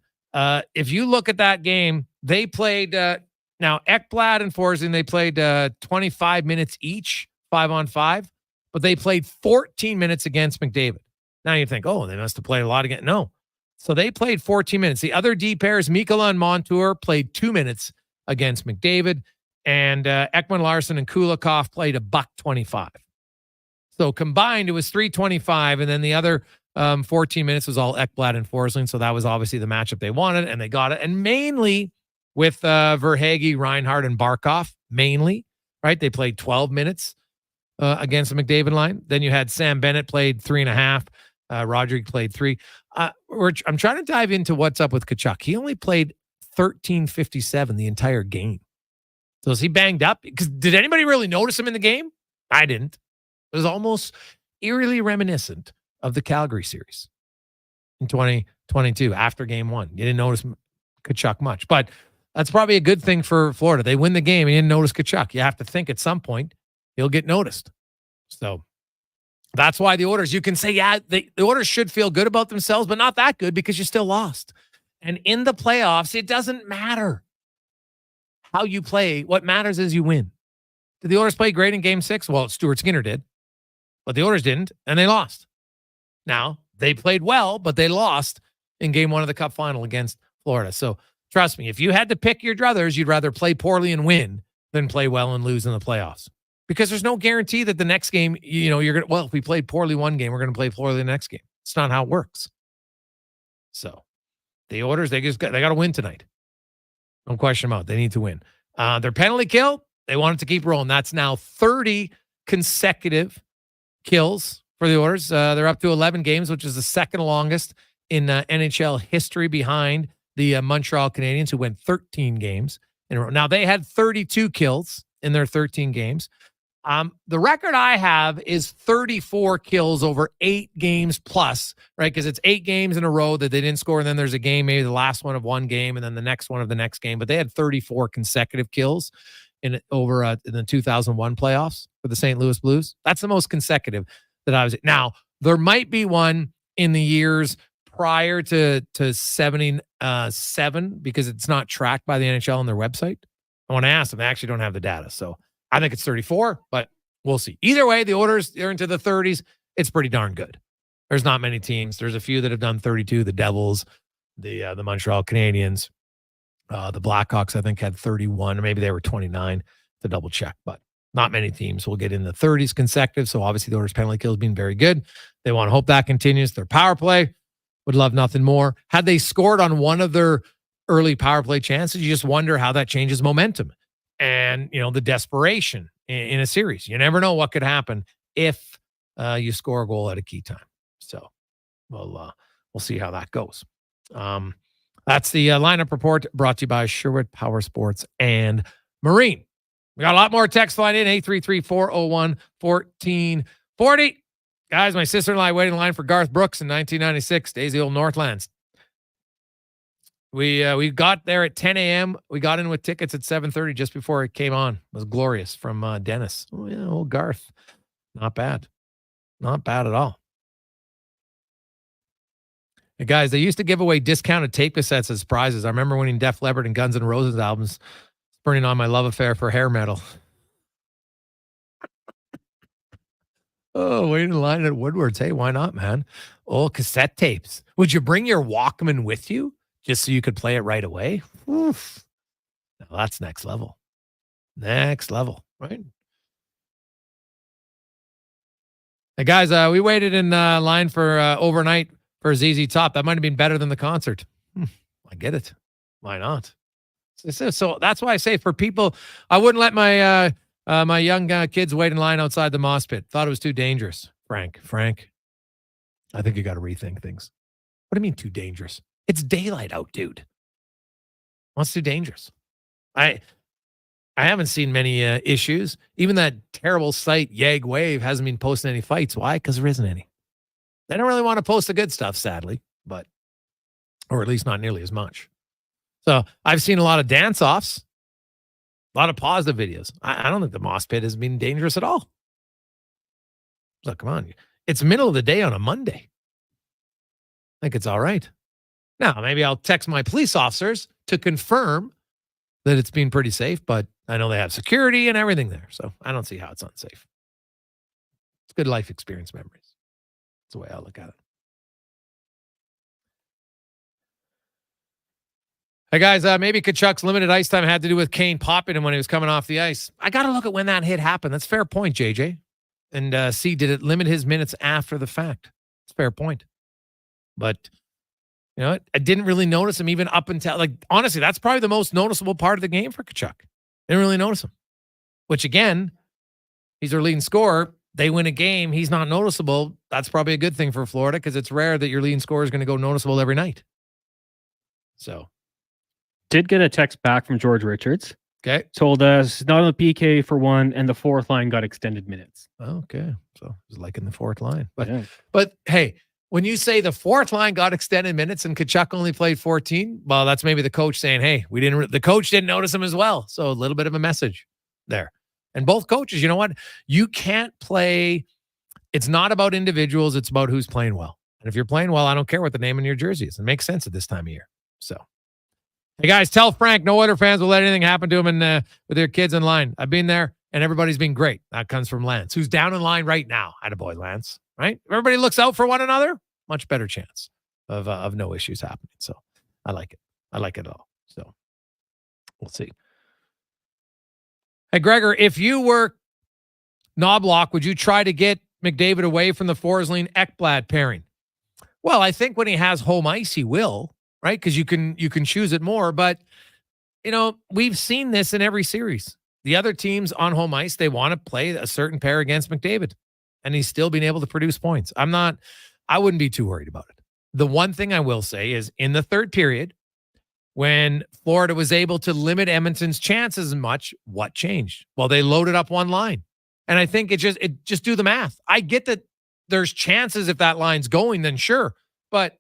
if you look at that game, they played, now Ekblad and Forsling, they played 25 minutes each 5-on-5, but they played 14 minutes against McDavid. Now you think, oh, they must have played a lot again. No. So they played 14 minutes. The other D pairs, Mikkola and Montour, played 2 minutes against McDavid, and Ekman Larson and Kulikov played $1.25. So combined, it was $3.25, and then the other 14 minutes was all Ekblad and Forsling. So that was obviously the matchup they wanted, and they got it. And mainly with Verhaeghe, Reinhart, and Barkov, mainly, right? They played 12 minutes against the McDavid line. Then you had Sam Bennett played 3.5. Roderick played 3. I'm trying to dive into what's up with Tkachuk. He only played 13:57 the entire game. So is he banged up? Because did anybody really notice him in the game? I didn't. It was almost eerily reminiscent of the Calgary series in 2022 after game 1. You didn't notice Tkachuk much, but that's probably a good thing for Florida. They win the game and you didn't notice Tkachuk. You have to think at some point he'll get noticed. So that's why the Oilers, you can say, yeah, the Oilers should feel good about themselves, but not that good because you still lost. And in the playoffs, it doesn't matter how you play. What matters is you win. Did the Oilers play great in game 6? Well, Stuart Skinner did, but the Oilers didn't, and they lost. Now, they played well, but they lost in game 1 of the Cup final against Florida. So trust me, if you had to pick your druthers, you'd rather play poorly and win than play well and lose in the playoffs. Because there's no guarantee that the next game, you're going to, well, if we played poorly one game, we're going to play poorly the next game. It's not how it works. So the Oilers, they got to win tonight. Don't question them out. They need to win. Their penalty kill, they wanted to keep rolling. That's now 30 consecutive kills for the Oilers. They're up to 11 games, which is the second longest in NHL history behind the Montreal Canadiens, who went 13 games in a row. Now, they had 32 kills in their 13 games. The record I have is 34 kills over 8 games plus, right? Because it's 8 games in a row that they didn't score. And then there's a game, maybe the last one of one game, and then the next one of the next game. But they had 34 consecutive kills in the 2001 playoffs for the St. Louis Blues. That's the most consecutive that I was at. Now, there might be one in the years prior to 77 because it's not tracked by the NHL on their website. I want to ask them. They actually don't have the data. So I think it's 34, but we'll see. Either way, the Oilers, they're into the 30s. It's pretty darn good. There's not many teams. There's a few that have done 32. The Devils, the Montreal Canadiens, the Blackhawks, I think, had 31, or maybe they were 29 to double check, but not many teams will get in the 30s consecutive. So obviously the Oilers' penalty kills being very good. They want to hope that continues. Their power play, would love nothing more. Had they scored on one of their early power play chances, you just wonder how that changes momentum. And, the desperation in a series. You never know what could happen if you score a goal at a key time. So we'll see how that goes. That's the lineup report brought to you by Sherwood Power Sports and Marine. We got a lot more text line in, 833-401-1440. Guys, my sister-in-law waited in line for Garth Brooks in 1996, days of the old Northlands. We got there at 10 a.m. We got in with tickets at 7:30 just before it came on. It was glorious from Dennis. Oh, yeah, old Garth. Not bad. Not bad at all. Hey, guys, they used to give away discounted tape cassettes as prizes. I remember winning Def Leppard and Guns N' Roses albums, spurning on my love affair for hair metal. Oh, waiting in line at Woodward's. Hey, why not, man? Oh, cassette tapes. Would you bring your Walkman with you? Just so you could play it right away? Oof. Now that's next level. Next level, right? Hey, guys, we waited in line for overnight for ZZ Top. That might have been better than the concert. I get it. Why not? So that's why I say for people, I wouldn't let my my young kids wait in line outside the moss pit. Thought it was too dangerous. Frank, I think you got to rethink things. What do you mean too dangerous? It's daylight out, dude. What's too dangerous? I haven't seen many issues. Even that terrible site, Yag Wave, hasn't been posting any fights. Why? Because there isn't any. They don't really want to post the good stuff, sadly, or at least not nearly as much. So I've seen a lot of dance-offs, a lot of positive videos. I don't think the moss pit has been dangerous at all. So come on. It's middle of the day on a Monday. I think it's all right. Now, maybe I'll text my police officers to confirm that it's been pretty safe, but I know they have security and everything there, so I don't see how it's unsafe. It's good life experience memories. That's the way I look at it. Hey, guys, maybe Tkachuk's limited ice time had to do with Kane popping him when he was coming off the ice. I got to look at when that hit happened. That's a fair point, JJ. And see, did it limit his minutes after the fact? It's a fair point. But, you know, I didn't really notice him even up until, like, honestly, that's probably the most noticeable part of the game for Tkachuk. Didn't really notice him. Which, again, he's their leading scorer. They win a game. He's not noticeable. That's probably a good thing for Florida because it's rare that your leading scorer is going to go noticeable every night. So. Did get a text back from George Richards. Okay. Told us not on the PK for one, and the fourth line got extended minutes. Okay. So he's liking the fourth line. But, Yeah. but hey, when you say the fourth line got extended minutes and Tkachuk only played 14, well, that's maybe the coach saying, hey, the coach didn't notice him as well. So a little bit of a message there. And both coaches, you know what? You can't play. It's not about individuals. It's about who's playing well. And if you're playing well, I don't care what the name in your jersey is. It makes sense at this time of year. So. Hey, guys, tell Frank no other fans will let anything happen to him with their kids in line. I've been there, and everybody's been great. That comes from Lance, who's down in line right now. Attaboy, Lance, right? Everybody looks out for one another. Much better chance of no issues happening. So I like it. I like it all. So we'll see. Hey, Gregor, if you were Knoblauch, would you try to get McDavid away from the Forsling-Ekblad pairing? Well, I think when he has home ice, he will. Right? Because you can choose it more. But, you know, we've seen this in every series. The other teams on home ice, they want to play a certain pair against McDavid. And he's still been able to produce points. I wouldn't be too worried about it. The one thing I will say is in the third period, when Florida was able to limit Edmonton's chances much, what changed? Well, they loaded up one line. And I think it just do the math. I get that there's chances if that line's going, then sure. But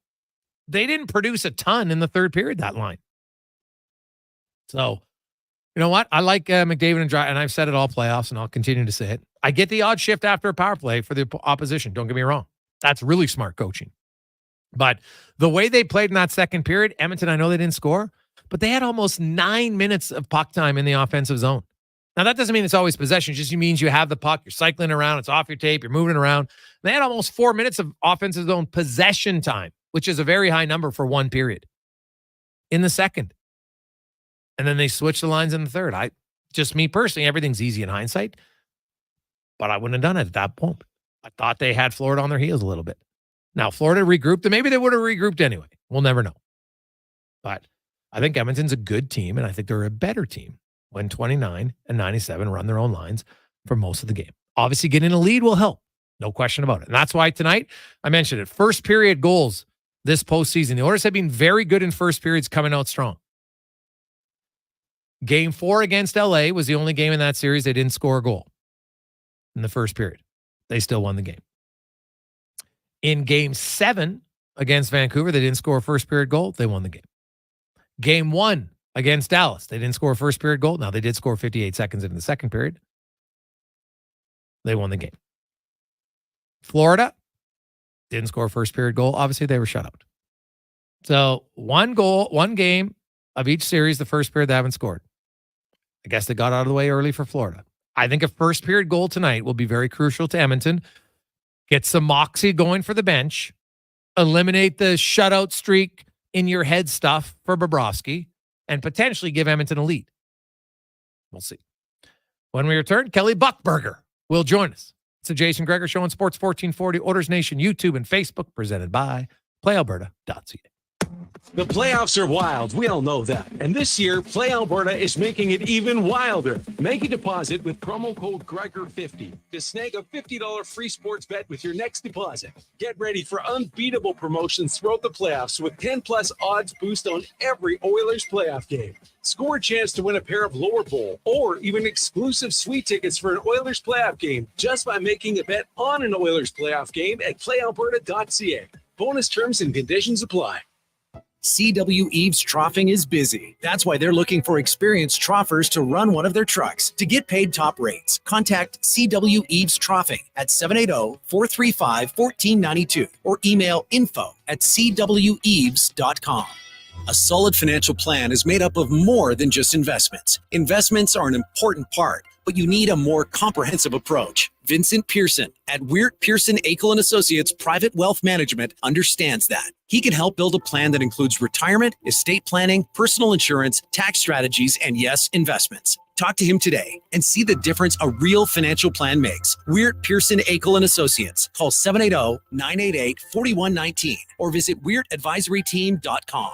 they didn't produce a ton in the third period, that line. So, you know what? I like McDavid and Dry, and I've said it all playoffs, and I'll continue to say it. I get the odd shift after a power play for the opposition. Don't get me wrong. That's really smart coaching. But the way they played in that second period, Edmonton, I know they didn't score, but they had almost 9 minutes of puck time in the offensive zone. Now, that doesn't mean it's always possession. It just means you have the puck, you're cycling around, it's off your tape, you're moving it around. They had almost 4 minutes of offensive zone possession time, which is a very high number for one period in the second. And then they switched the lines in the third. Just me personally, everything's easy in hindsight, but I wouldn't have done it at that point. I thought they had Florida on their heels a little bit. Now, Florida regrouped, and maybe they would have regrouped anyway. We'll never know. But I think Edmonton's a good team, and I think they're a better team when 29 and 97 run their own lines for most of the game. Obviously, getting a lead will help. No question about it. And that's why tonight, I mentioned it, first period goals this postseason. The Oilers have been very good in first periods, coming out strong. Game 4 against LA was the only game in that series they didn't score a goal in the first period. They still won the game. In Game 7 against Vancouver, they didn't score a first period goal. They won the game. Game 1 against Dallas, they didn't score a first period goal. Now, they did score 58 seconds into the second period. They won the game. Florida didn't score a first period goal. Obviously, they were shut out. So, one game of each series, the first period, they haven't scored. I guess they got out of the way early for Florida. I think a first period goal tonight will be very crucial to Edmonton. Get some moxie going for the bench. Eliminate the shutout streak in your head stuff for Bobrovsky and potentially give Edmonton a lead. We'll see. When we return, Kelly Buchberger will join us. It's the Jason Gregor Show on Sports 1440, Oilers Nation, YouTube, and Facebook, presented by PlayAlberta.ca. The playoffs are wild. We all know that. And this year, Play Alberta is making it even wilder. Make a deposit with promo code Gregor50 to snag a $50 free sports bet with your next deposit. Get ready for unbeatable promotions throughout the playoffs with 10+ odds boost on every Oilers playoff game. Score a chance to win a pair of lower bowl or even exclusive sweet tickets for an Oilers playoff game just by making a bet on an Oilers playoff game at PlayAlberta.ca. Bonus terms and conditions apply. CW Eves Troughing is busy. That's why they're looking for experienced troughers to run one of their trucks. To get paid top rates, contact CW Eves Troughing at 780-435-1492 or email info@cweves.com. A solid financial plan is made up of more than just investments. Investments are an important part, but you need a more comprehensive approach. Vincent Pearson at Weird Pearson Akel and Associates Private Wealth Management understands that. He can help build a plan that includes retirement, estate planning, personal insurance, tax strategies, and yes, investments. Talk to him today and see the difference a real financial plan makes. Weird Pearson Akel and Associates. Call 780-988-4119 or visit weirdadvisoryteam.com.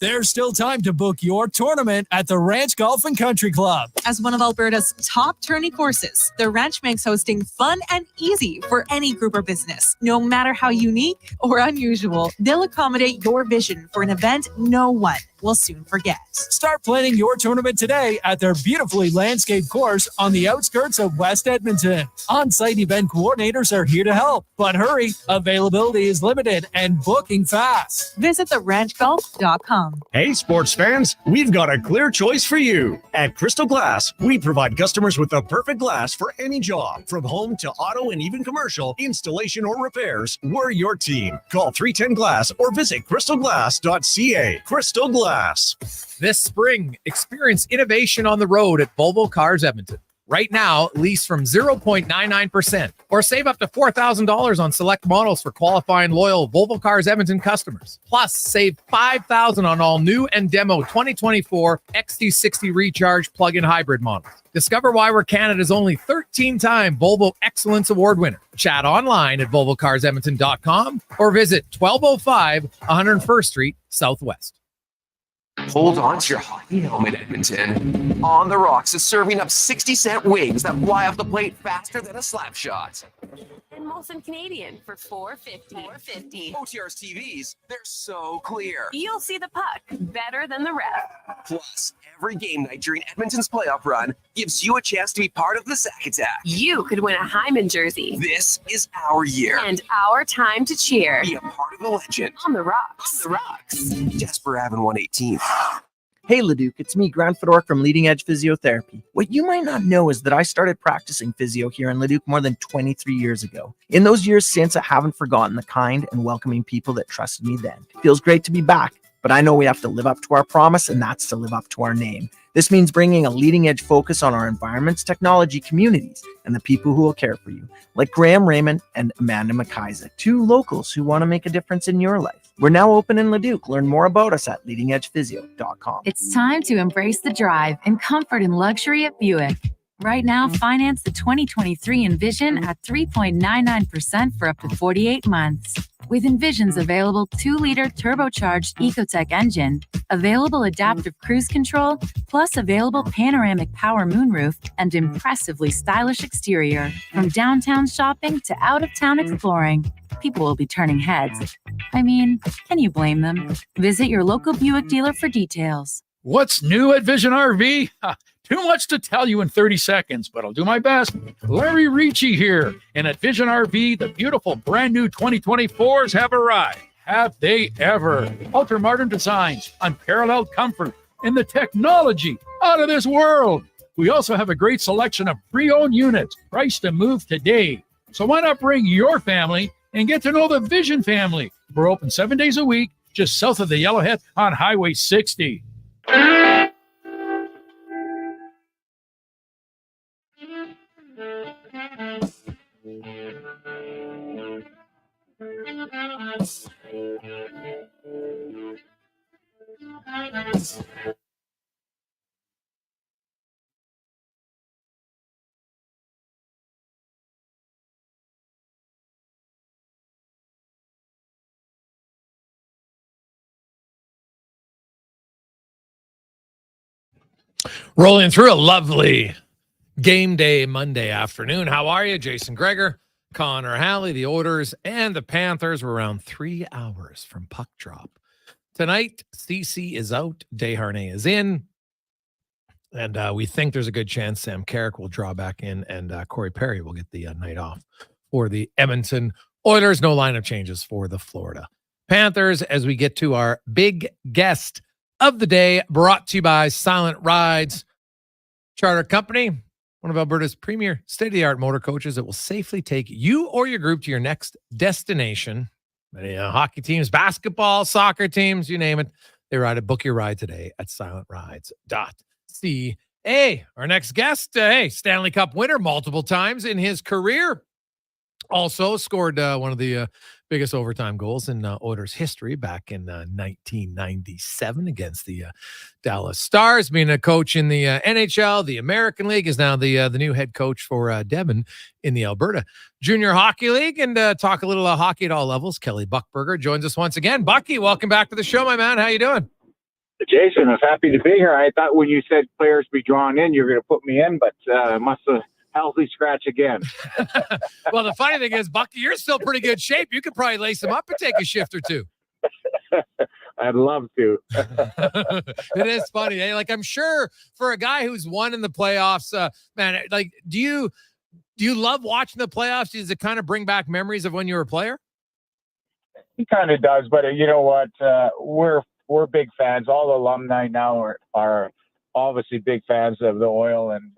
There's still time to book your tournament at the Ranch Golf and Country Club. As one of Alberta's top tourney courses, the Ranch makes hosting fun and easy for any group or business. No matter how unique or unusual, they'll accommodate your vision for an event no one will soon forget. Start planning your tournament today at their beautifully landscaped course on the outskirts of West Edmonton. On-site event coordinators are here to help, but hurry, availability is limited and booking fast. Visit theranchgolf.com. Hey, sports fans, we've got a clear choice for you. At Crystal Glass, we provide customers with the perfect glass for any job. From home to auto and even commercial, installation or repairs, we're your team. Call 310 Glass or visit crystalglass.ca. Crystal Glass. This spring, experience innovation on the road at Volvo Cars Edmonton. Right now, lease from 0.99% or save up to $4,000 on select models for qualifying loyal Volvo Cars Edmonton customers. Plus, save $5,000 on all new and demo 2024 XT60 Recharge plug-in hybrid models. Discover why we're Canada's only 13-time Volvo Excellence Award winner. Chat online at volvocarsedmonton.com or visit 1205 101st Street Southwest. Hold on to your hockey helmet, Edmonton. On the Rocks is serving up 60-cent wings that fly off the plate faster than a slap shot. And Molson Canadian for $4.50. OTR's TVs, they're so clear. You'll see the puck better than the ref. Plus, every game night during Edmonton's playoff run gives you a chance to be part of the Sack Attack. You could win a Hyman jersey. This is our year. And our time to cheer. Be a part of the legend. On the Rocks. On the Rocks. Jasper Ave 118th. Hey Leduc, it's me, Grant Fedor from Leading Edge Physiotherapy. What you might not know is that I started practicing physio here in Leduc more than 23 years ago. In those years since, I haven't forgotten the kind and welcoming people that trusted me then. It feels great to be back, but I know we have to live up to our promise, and that's to live up to our name. This means bringing a leading edge focus on our environments, technology, communities, and the people who will care for you, like Graham Raymond and Amanda McIsaac, two locals who want to make a difference in your life. We're now open in Leduc. Learn more about us at leadingedgephysio.com. It's time to embrace the drive and comfort and luxury at Buick. Right now, finance the 2023 Envision at 3.99% for up to 48 months. With Envision's available 2-liter turbocharged Ecotec engine, available adaptive cruise control, plus available panoramic power moonroof and impressively stylish exterior. From downtown shopping to out-of-town exploring, people will be turning heads. I mean, can you blame them? Visit your local Buick dealer for details. What's new at Vision RV? Too much to tell you in 30 seconds, but I'll do my best. Larry Ricci here. And at Vision RV, the beautiful brand new 2024s have arrived. Have they ever? Ultra-modern designs, unparalleled comfort, and the technology out of this world. We also have a great selection of pre-owned units priced to move today. So why not bring your family and get to know the Vision family? We're open 7 days a week, just south of the Yellowhead on Highway 60. Rolling through a lovely game day Monday afternoon. How are you? Jason Gregor, Connor Halley, the Oilers, and the Panthers were around 3 hours from puck drop. Tonight, CC is out, Desharnais is in, and we think there's a good chance Sam Carrick will draw back in, and Corey Perry will get the night off for the Edmonton Oilers. No lineup changes for the Florida Panthers as we get to our big guest of the day, brought to you by Silent Rides Charter Company, one of Alberta's premier state-of-the-art motor coaches that will safely take you or your group to your next destination. Hockey teams, basketball, soccer teams, you name it. They ride a book your ride today at silentrides.ca. Hey, our next guest, Stanley Cup winner multiple times in his career. Also scored one of the biggest overtime goals in Oilers history back in 1997 against the Dallas Stars. Being a coach in the NHL, the American League, is now the new head coach for Devon in the Alberta Junior Hockey League. And talk a little hockey at all levels. Kelly Buchberger joins us once again. Bucky, welcome back to the show, my man. How you doing? Jason, I was happy to be here. I thought when you said players be drawn in, you were going to put me in, but must have healthy scratch again. Well, the funny thing is, Bucky, you're still pretty good shape. You could probably lace him up and take a shift or two. I'd love to. It is funny. Eh? Like, I'm sure for a guy who's won in the playoffs, man, like, do you love watching the playoffs? Does it kind of bring back memories of when you were a player? He kind of does, but you know what? We're big fans. All the alumni now are obviously big fans of the Oil, and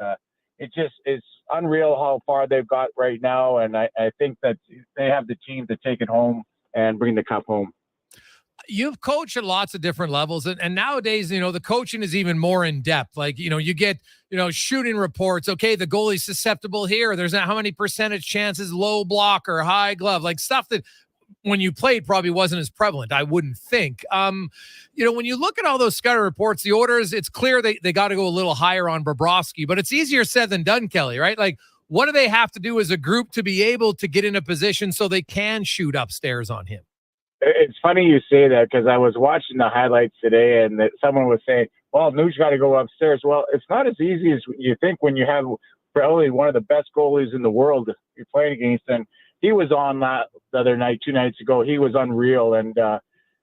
it's unreal how far they've got right now. And I think that they have the team to take it home and bring the cup home. You've coached at lots of different levels, and nowadays, the coaching is even more in depth. Like, you get, shooting reports. Okay, the goalie's susceptible here. There's not how many percentage chances, low block or high glove, like stuff that when you played probably wasn't as prevalent, I wouldn't think. When you look at all those scouting reports, the Oilers, it's clear they got to go a little higher on Bobrovsky, but it's easier said than done, Kelly, right? Like, what do they have to do as a group to be able to get in a position so they can shoot upstairs on him? It's funny you say that, because I was watching the highlights today, and someone was saying, well, Nuge got to go upstairs. Well, it's not as easy as you think when you have probably one of the best goalies in the world you're playing against. And he was on the other night, 2 nights ago. He was unreal. And,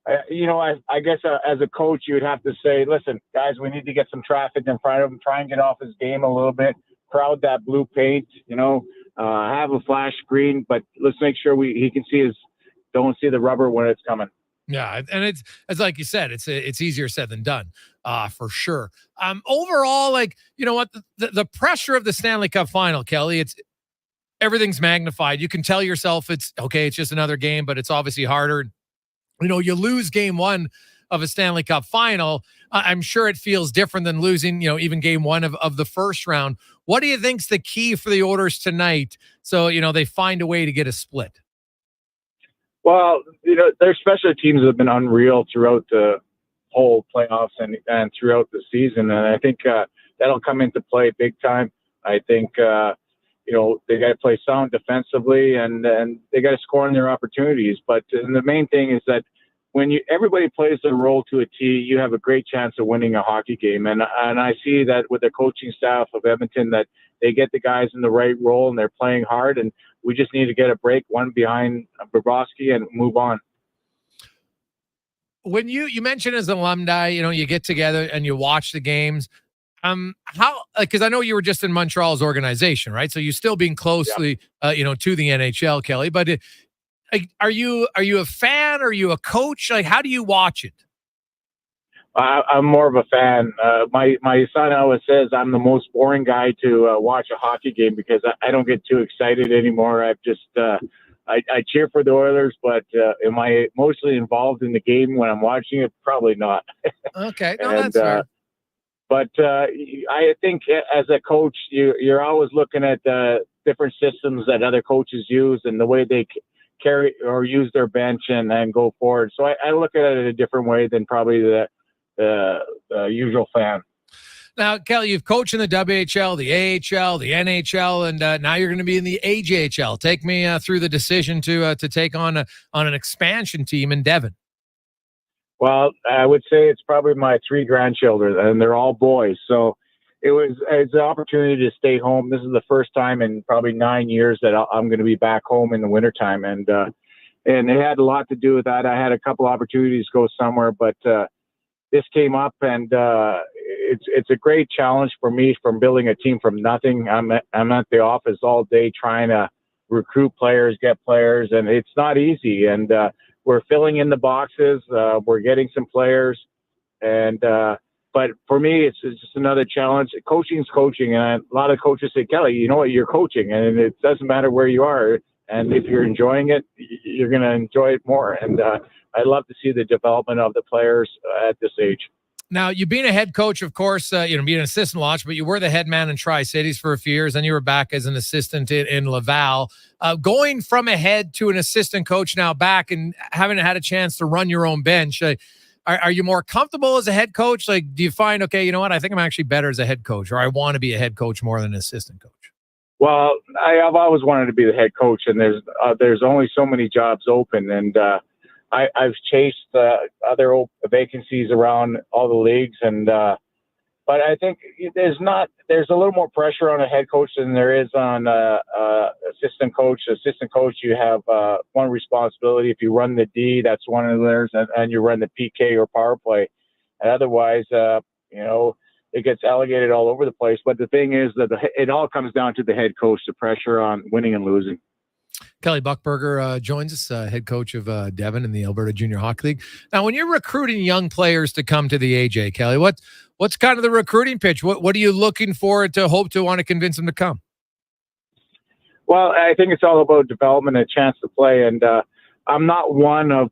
I guess as a coach, you would have to say, listen, guys, we need to get some traffic in front of him, try and get off his game a little bit, crowd that blue paint, have a flash screen, but let's make sure he can don't see the rubber when it's coming. Yeah, and it's like you said, it's easier said than done, for sure. Overall, like, you know what, the pressure of the Stanley Cup final, Kelly, everything's magnified. You can tell yourself it's just another game, but it's obviously harder. You lose game one of a Stanley Cup final. I'm sure it feels different than losing, even game one of the first round. What do you think's the key for the Oilers tonight? So, they find a way to get a split. Well, their special teams have been unreal throughout the whole playoffs and throughout the season. And I think that'll come into play big time. I think, they got to play sound defensively and they got to score in their opportunities. But the main thing is that when everybody plays their role to a T, you have a great chance of winning a hockey game. And I see that with the coaching staff of Edmonton, that they get the guys in the right role and they're playing hard. And we just need to get a break, one behind Bobrovsky, and move on. When you mentioned as an alumni, you get together and you watch the games. How? Because I know you were just in Montreal's organization, right? So you're still being closely, to the NHL, Kelly. But are you a fan? Are you a coach? Like, how do you watch it? I'm more of a fan. My son always says I'm the most boring guy to watch a hockey game because I don't get too excited anymore. I cheer for the Oilers, but am I mostly involved in the game when I'm watching it? Probably not. Okay, no, that's fair. But I think as a coach, you're always looking at different systems that other coaches use and the way they carry or use their bench and go forward. So I look at it a different way than probably the usual fan. Now, Kelly, you've coached in the WHL, the AHL, the NHL, and now you're going to be in the AJHL. Take me through the decision to take on an expansion team in Devon. Well, I would say it's probably my 3 grandchildren, and they're all boys. So it's an opportunity to stay home. This is the first time in probably 9 years that I'm going to be back home in the wintertime. And it had a lot to do with that. I had a couple opportunities to go somewhere, but this came up, and it's a great challenge for me from building a team from nothing. I'm at the office all day trying to recruit players, get players, and it's not easy. And we're filling in the boxes. We're getting some players, but for me, it's just another challenge. Coaching is coaching, and a lot of coaches say, Kelly, you know what, you're coaching, and it doesn't matter where you are. And if you're enjoying it, you're going to enjoy it more. And I love to see the development of the players at this age. Now, you being a head coach, of course, being an assistant launch, but you were the head man in Tri-Cities for a few years, and you were back as an assistant in Laval. Going from a head to an assistant coach now back and having had a chance to run your own bench, are you more comfortable as a head coach? Like, do you find, okay, you know what, I think I'm actually better as a head coach, or I want to be a head coach more than an assistant coach? Well, I've always wanted to be the head coach, and there's only so many jobs open, and I've chased other vacancies around all the leagues, and but I think there's a little more pressure on a head coach than there is on assistant coach. Assistant coach, you have one responsibility. If you run the D, that's one of theirs, and you run the PK or power play. And otherwise, it gets allocated all over the place. But the thing is that it all comes down to the head coach, the pressure on winning and losing. Kelly Buchberger joins us, head coach of Devon in the Alberta Junior Hockey League. Now, when you're recruiting young players to come to the AJ, Kelly, what's kind of the recruiting pitch? What are you looking for to hope to want to convince them to come? Well, I think it's all about development and a chance to play. And I'm not one of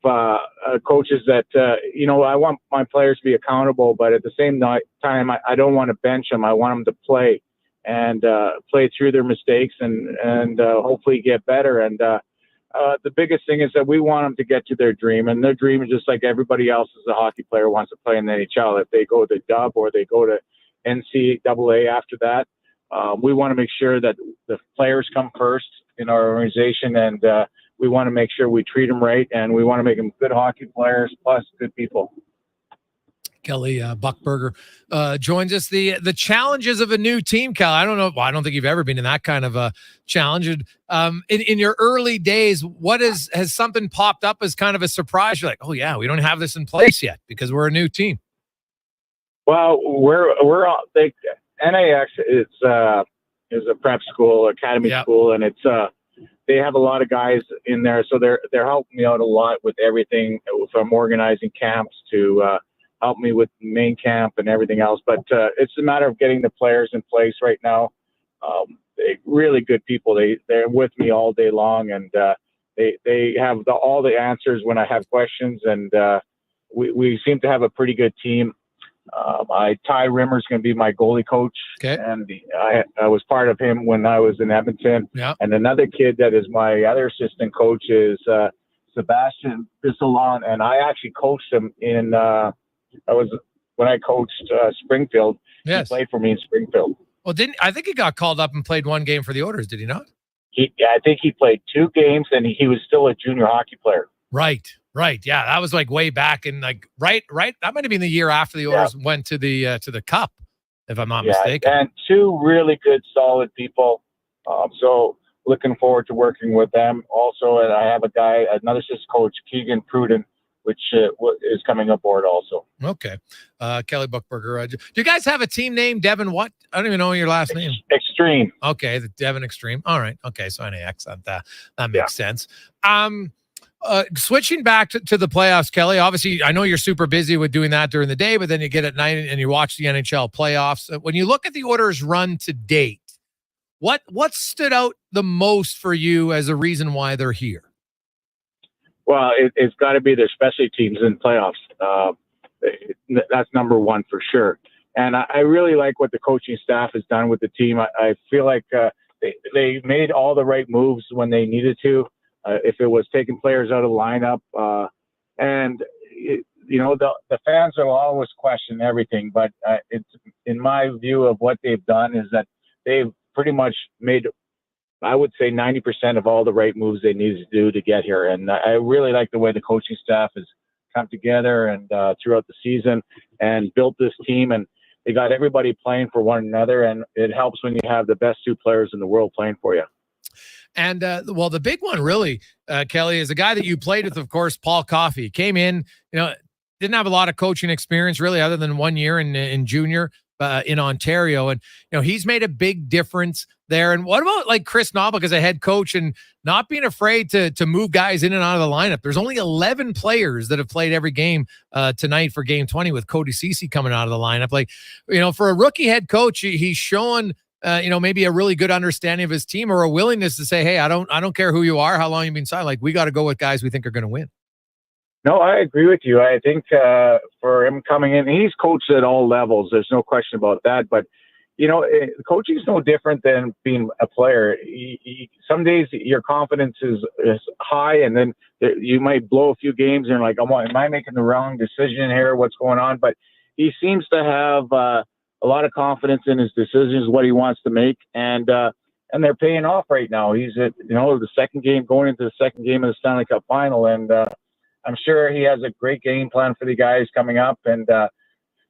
coaches that, I want my players to be accountable, but at the same time, I don't want to bench them. I want them to play and play through their mistakes and hopefully get better. And the biggest thing is that we want them to get to their dream, and their dream is just like everybody else as a hockey player wants to play in the NHL. If they go to Dub or they go to NCAA after that, we want to make sure that the players come first in our organization, and we want to make sure we treat them right, and we want to make them good hockey players plus good people. Kelly Buchberger joins us. The challenges of a new team, Cal. I don't know. Well, I don't think you've ever been in that kind of a challenge. In your early days, has something popped up as kind of a surprise? You're like, oh yeah, we don't have this in place yet because we're a new team. Well, NAX is a prep school, academy school, and it's they have a lot of guys in there, so they're helping me out a lot with everything from organizing camps to help me with main camp and everything else. But it's a matter of getting the players in place right now. They're really good people. They're with me all day long, and they have all the answers when I have questions, and we seem to have a pretty good team. Ty Rimmer's going to be my goalie coach, and I was part of him when I was in Edmonton. Yeah. And another kid that is my other assistant coach is Sebastian Bissalon, and I actually coached him when I coached Springfield. Yes. He played for me in Springfield. Well, I think he got called up and played one game for the Oilers, did he not? I think he played 2 games, and he was still a junior hockey player. Right. Yeah, that was like way back in right. That might have been the year after the Oilers went to the Cup, if I'm not mistaken. And 2 really good, solid people. So looking forward to working with them. Also, and I have another assistant coach, Keegan Pruden, which is coming aboard also. Okay. Kelly Buchberger. Do you guys have a team name, Devon what? I don't even know your last name. Extreme. Okay, the Devon Extreme. All right. Okay, so NAX, that makes sense. Switching back to the playoffs, Kelly, obviously, I know you're super busy with doing that during the day, but then you get at night and you watch the NHL playoffs. When you look at the Oilers' run to date, what stood out the most for you as a reason why they're here? Well, it's got to be their specialty teams in playoffs. That's number one for sure. And I really like what the coaching staff has done with the team. I feel like they made all the right moves when they needed to. If it was taking players out of the lineup, the fans will always question everything, but it's in my view of what they've done is that they've pretty much made, I would say, 90% of all the right moves they needed to do to get here. And I really like the way the coaching staff has come together and throughout the season and built this team, and they got everybody playing for one another, and it helps when you have the best 2 players in the world playing for you. And, the big one really, Kelly, is a guy that you played with, of course, Paul Coffey. Came in, didn't have a lot of coaching experience really other than 1 year in junior in Ontario. And, he's made a big difference there. And what about like Chris Knoblauch as a head coach and not being afraid to move guys in and out of the lineup? There's only 11 players that have played every game tonight for game 20 with Cody Ceci coming out of the lineup. Like, for a rookie head coach, he's showing maybe a really good understanding of his team or a willingness to say, hey, I don't care who you are, how long you've been signed. Like, we got to go with guys we think are going to win. No, I agree with you. I think for him coming in, he's coached at all levels. There's no question about that. But, coaching is no different than being a player. Some days your confidence is high, and then you might blow a few games and you're like, am I making the wrong decision here? What's going on? But he seems to have a lot of confidence in his decisions, what he wants to make. And they're paying off right now. He's at, the second game, going into the second game of the Stanley Cup final. And I'm sure he has a great game plan for the guys coming up, and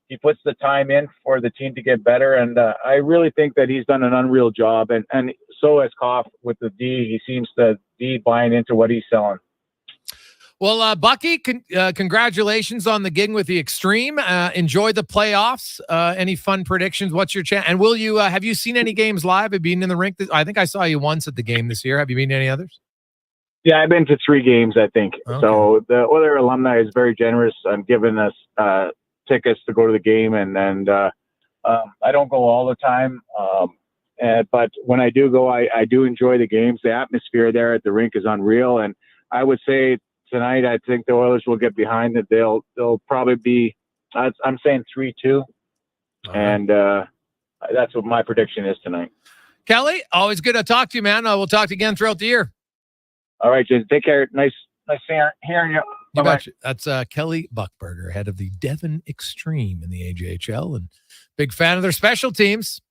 he puts the time in for the team to get better. And I really think that he's done an unreal job. And so has Koff with the D. He seems to be buying into what he's selling. Well, Bucky, congratulations on the gig with the Extreme. Enjoy the playoffs. Any fun predictions? What's your chance? And will you have you seen any games live? Have you been in the rink? I think I saw you once at the game this year. Have you been to any others? Yeah, I've been to 3 games, I think. Okay. So the other alumni is very generous. Giving us tickets to go to the game, and I don't go all the time. But when I do go, I do enjoy the games. The atmosphere there at the rink is unreal. And I would say tonight, I think the Oilers will get behind it. They'll probably be, I'm saying 3-2. And that's what my prediction is tonight. Kelly, always good to talk to you, man. We'll talk to you again throughout the year. All right, Jason. Take care. Nice hearing you. You betcha. That's Kelly Buchberger, head of the Devon Extreme in the AJHL, and big fan of their special teams.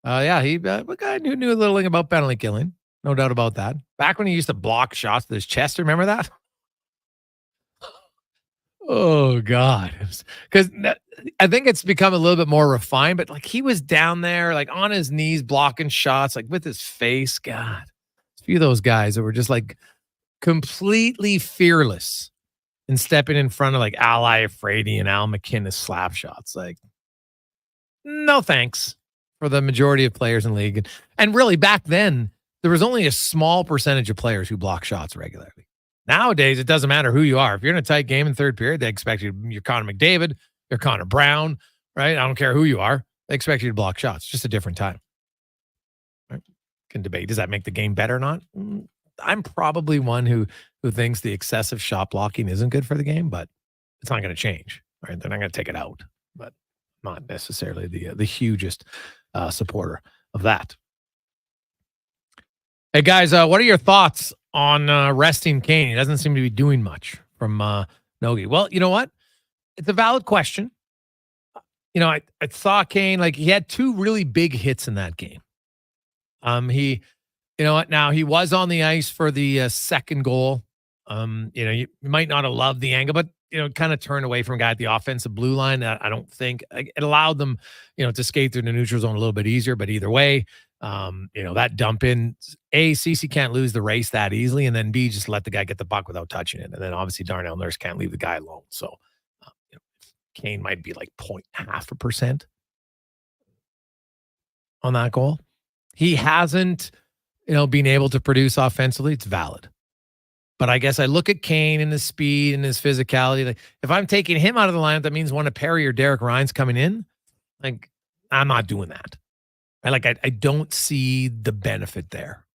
He a guy who knew a little thing about penalty killing, no doubt about that. Back when he used to block shots with his chest, remember that? Oh God, because I think it's become a little bit more refined. But like he was down there, like on his knees, blocking shots, like with his face. God, a few of those guys that were just like completely fearless in stepping in front of like Ally Afraidy and Al McInnes slap shots. Like, no thanks for the majority of players in the league. And really back then, there was only a small percentage of players who block shots regularly. Nowadays, it doesn't matter who you are. If you're in a tight game in third period, they expect you're Connor McDavid, you're Connor Brown, right? I don't care who you are. They expect you to block shots. Just a different time. Right? Can debate, does that make the game better or not? I'm probably one who thinks the excessive shot blocking isn't good for the game, but it's not going to change. Right? They're not going to take it out, but not necessarily the hugest supporter of that. Hey guys, what are your thoughts on resting Kane? He doesn't seem to be doing much from Nogi. Well, you know what? It's a valid question. I saw Kane, like he had 2 really big hits in that game. Now he was on the ice for the second goal. You might not have loved the angle, but kind of turned away from a guy at the offensive blue line. I don't think it allowed them, to skate through the neutral zone a little bit easier. But either way, that dump in, A, CeCe can't lose the race that easily, and then B, just let the guy get the puck without touching it. And then obviously Darnell Nurse can't leave the guy alone. So Kane might be like 0.5% on that goal. He hasn't, being able to produce offensively. It's valid. But I guess I look at Kane and his speed and his physicality. Like if I'm taking him out of the lineup, that means one of Perry or Derek Ryan's coming in. Like I'm not doing that. I don't see the benefit there.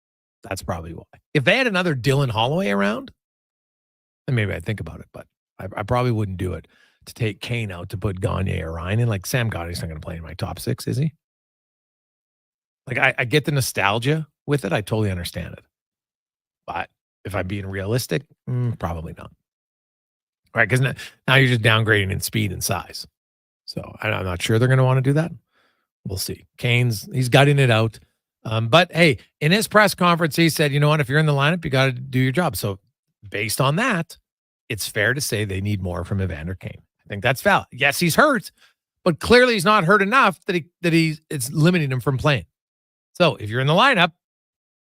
That's probably why. If they had another Dylan Holloway around, then maybe I'd think about it. But I probably wouldn't do it to take Kane out to put Gagne or Ryan in. Like Sam Gagne's not going to play in my top 6, is he? Like I get the nostalgia with it. I totally understand it. But if I'm being realistic, probably not. Right? Because now you're just downgrading in speed and size. So I'm not sure they're going to want to do that. We'll see. He's gutting it out. But hey, in his press conference, he said, you know what? If you're in the lineup, you got to do your job. So based on that, it's fair to say they need more from Evander Kane. I think that's valid. Yes, he's hurt, but clearly he's not hurt enough that it's limiting him from playing. So if you're in the lineup,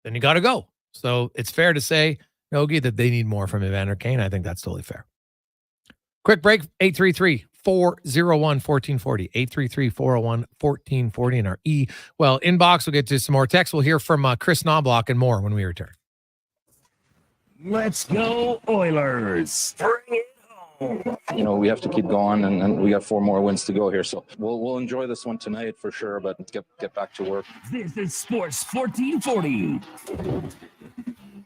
then you got to go. So it's fair to say, Nogi, that they need more from Evander Kane. I think that's totally fair. Quick break, 833-401-1440. 833-401-1440 in our inbox. We'll get to some more texts. We'll hear from Chris Knoblauch and more when we return. Let's go, Oilers. Bring it home. We have to keep going, and we got 4 more wins to go here. So we'll enjoy this one tonight for sure, but get back to work. This is Sports 1440.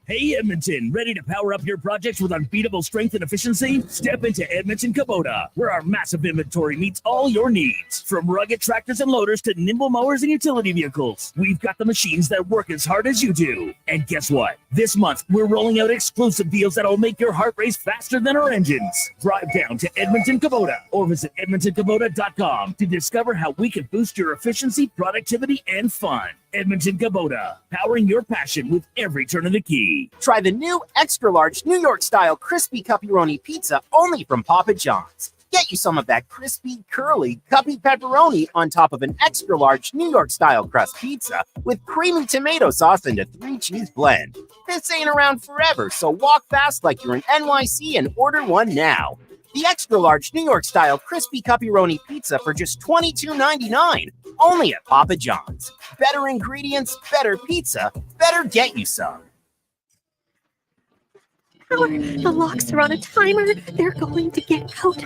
Hey Edmonton, ready to power up your projects with unbeatable strength and efficiency? Step into Edmonton Kubota, where our massive inventory meets all your needs. From rugged tractors and loaders to nimble mowers and utility vehicles, we've got the machines that work as hard as you do. And guess what? This month, we're rolling out exclusive deals that'll make your heart race faster than our engines. Drive down to Edmonton Kubota or visit EdmontonKubota.com to discover how we can boost your efficiency, productivity, and fun. Edmonton Kubota, powering your passion with every turn of the key. Try the new extra large New York style crispy pepperoni pizza only from Papa John's. Get you some of that crispy, curly, cuppy pepperoni on top of an extra large New York style crust pizza with creamy tomato sauce and a 3-cheese blend. This ain't around forever, so walk fast like you're in NYC and order one now. The extra large New York style crispy pepperoni pizza for just $22.99. Only at Papa John's. Better ingredients, better pizza, better get you some. The locks are on a timer. They're going to get out.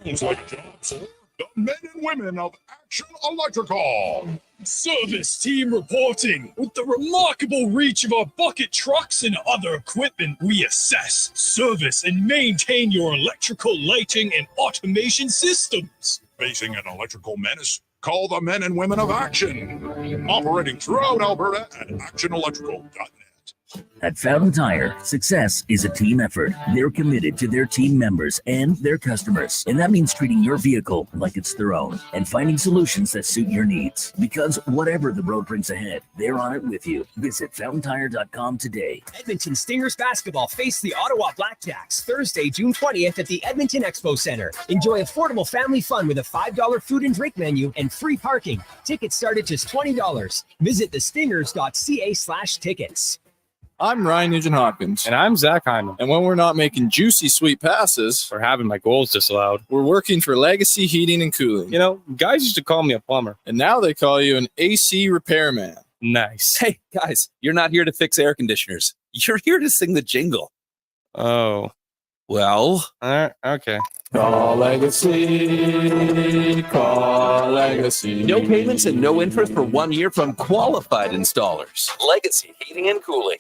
Sounds like Johnson. The men and women of Action Electrical. Service team reporting. With the remarkable reach of our bucket trucks and other equipment, we assess, service, and maintain your electrical lighting and automation systems. Facing an electrical menace? Call the men and women of Action. Operating throughout Alberta at actionelectrical.net. At Fountain Tire, success is a team effort. They're committed to their team members and their customers. And that means treating your vehicle like it's their own and finding solutions that suit your needs. Because whatever the road brings ahead, they're on it with you. Visit fountaintire.com today. Edmonton Stingers basketball face the Ottawa Blackjacks Thursday, June 20th at the Edmonton Expo Center. Enjoy affordable family fun with a $5 food and drink menu and free parking. Tickets start at just $20. Visit thestingers.ca/tickets. I'm Ryan Nugent-Hopkins. And I'm Zach Hyman. And when we're not making juicy, sweet passes or having my goals disallowed, we're working for Legacy Heating and Cooling. You know, guys used to call me a plumber. And now they call you an AC repairman. Nice. Hey, guys, you're not here to fix air conditioners. You're here to sing the jingle. Oh. Well. Okay. Call Legacy. Call Legacy. No payments and no interest for 1 year from qualified installers. Legacy Heating and Cooling.